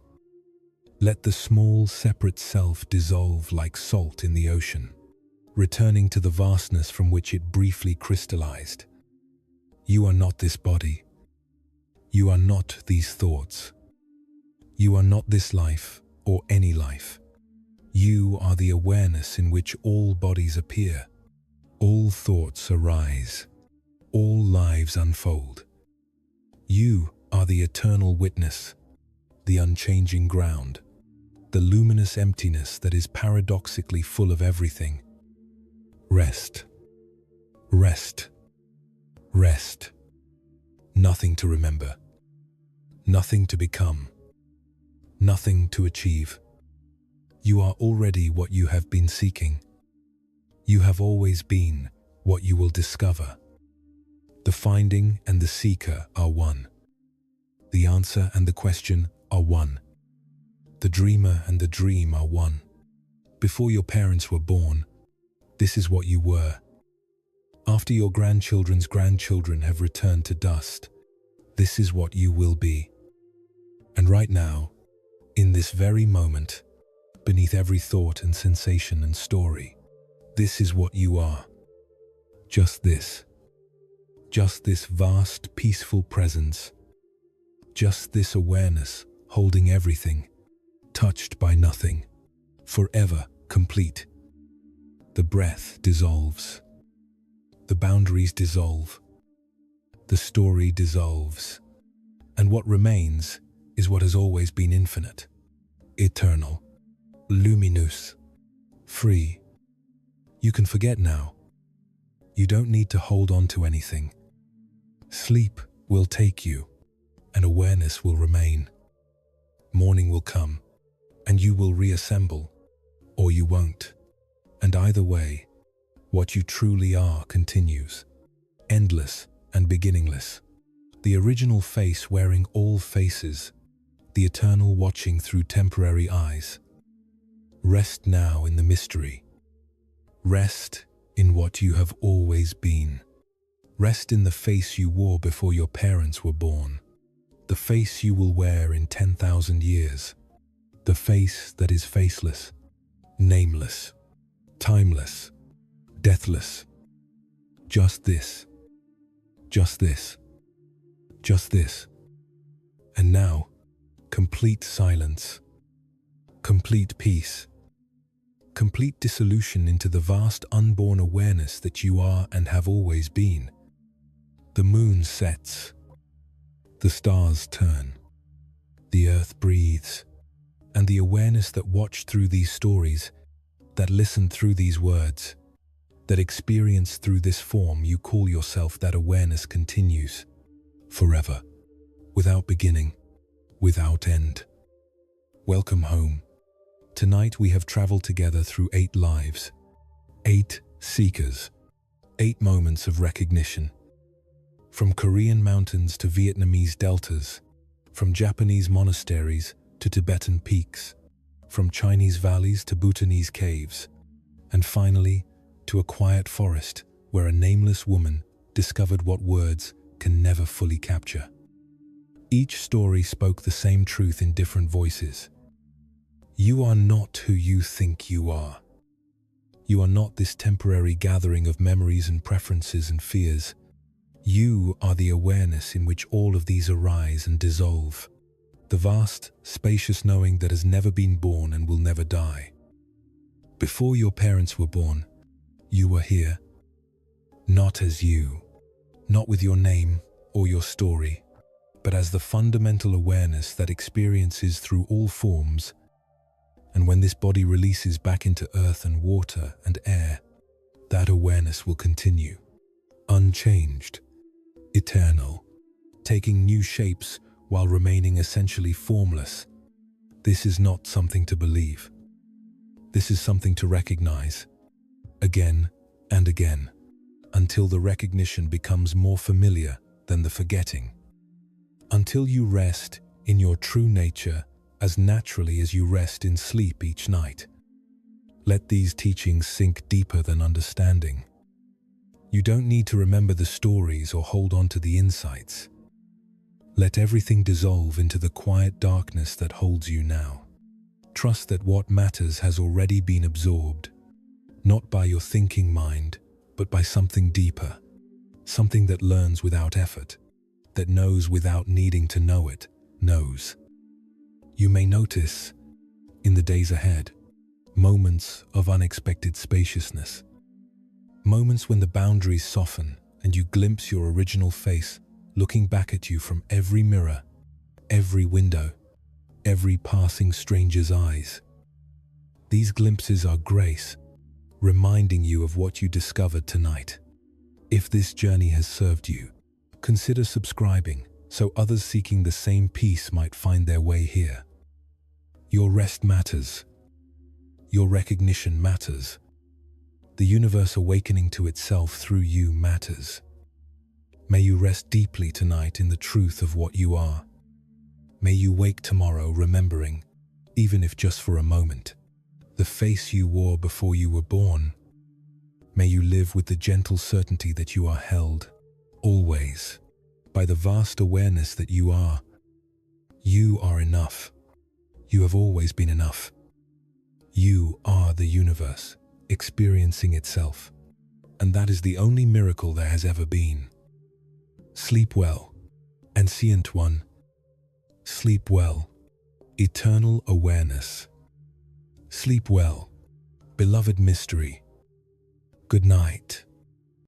Let the small, separate self dissolve like salt in the ocean, returning to the vastness from which it briefly crystallized. You are not this body. You are not these thoughts. You are not this life or any life. You are the awareness in which all bodies appear, all thoughts arise, all lives unfold. You are the eternal witness, the unchanging ground, the luminous emptiness that is paradoxically full of everything. Rest. Rest. Rest. Nothing to remember. Nothing to become. Nothing to achieve. You are already what you have been seeking. You have always been what you will discover. The finding and the seeker are one. The answer and the question are one. The dreamer and the dream are one. Before your parents were born, this is what you were. After your grandchildren's grandchildren have returned to dust, this is what you will be. And right now, in this very moment, beneath every thought and sensation and story, this is what you are. Just this. Just this vast, peaceful presence. Just this awareness, holding everything, touched by nothing, forever complete. The breath dissolves. The boundaries dissolve. The story dissolves. And what remains is what has always been infinite, eternal, luminous, free. You can forget now. You don't need to hold on to anything. Sleep will take you, and awareness will remain. Morning will come, and you will reassemble, or you won't. And either way, what you truly are continues, endless and beginningless. The original face wearing all faces, the eternal watching through temporary eyes. Rest now in the mystery. Rest in what you have always been. Rest in the face you wore before your parents were born. The face you will wear in 10,000 years. The face that is faceless, nameless, timeless, deathless. Just this. Just this. Just this. And now, complete silence. Complete peace. Complete dissolution into the vast unborn awareness that you are and have always been. The moon sets. The stars turn. The earth breathes. And the awareness that watched through these stories, that listened through these words, that experienced through this form you call yourself, that awareness continues forever, without beginning, without end. Welcome home. Tonight we have traveled together through 8 lives, 8 seekers, 8 moments of recognition. From Korean mountains to Vietnamese deltas, from Japanese monasteries to Tibetan peaks, from Chinese valleys to Bhutanese caves, and finally to a quiet forest where a nameless woman discovered what words can never fully capture. Each story spoke the same truth in different voices. You are not who you think you are. You are not this temporary gathering of memories and preferences and fears. You are the awareness in which all of these arise and dissolve. The vast, spacious knowing that has never been born and will never die. Before your parents were born, you were here. Not as you, not with your name or your story, but as the fundamental awareness that experiences through all forms. And when this body releases back into earth and water and air, that awareness will continue, unchanged, eternal, taking new shapes while remaining essentially formless. This is not something to believe. This is something to recognize, again and again, until the recognition becomes more familiar than the forgetting. Until you rest in your true nature as naturally as you rest in sleep each night. Let these teachings sink deeper than understanding. You don't need to remember the stories or hold on to the insights. Let everything dissolve into the quiet darkness that holds you now. Trust that what matters has already been absorbed, not by your thinking mind, but by something deeper, something that learns without effort, that knows without needing to know it, knows. You may notice, in the days ahead, moments of unexpected spaciousness. Moments when the boundaries soften and you glimpse your original face looking back at you from every mirror, every window, every passing stranger's eyes. These glimpses are grace, reminding you of what you discovered tonight. If this journey has served you, consider subscribing so others seeking the same peace might find their way here. Your rest matters. Your recognition matters. The universe awakening to itself through you matters. May you rest deeply tonight in the truth of what you are. May you wake tomorrow remembering, even if just for a moment, the face you wore before you were born. May you live with the gentle certainty that you are held, always, by the vast awareness that you are. You are enough. You have always been enough. You are the universe, experiencing itself, and that is the only miracle there has ever been. Sleep well, Ancient One. Sleep well, eternal awareness. Sleep well, beloved mystery. Good night.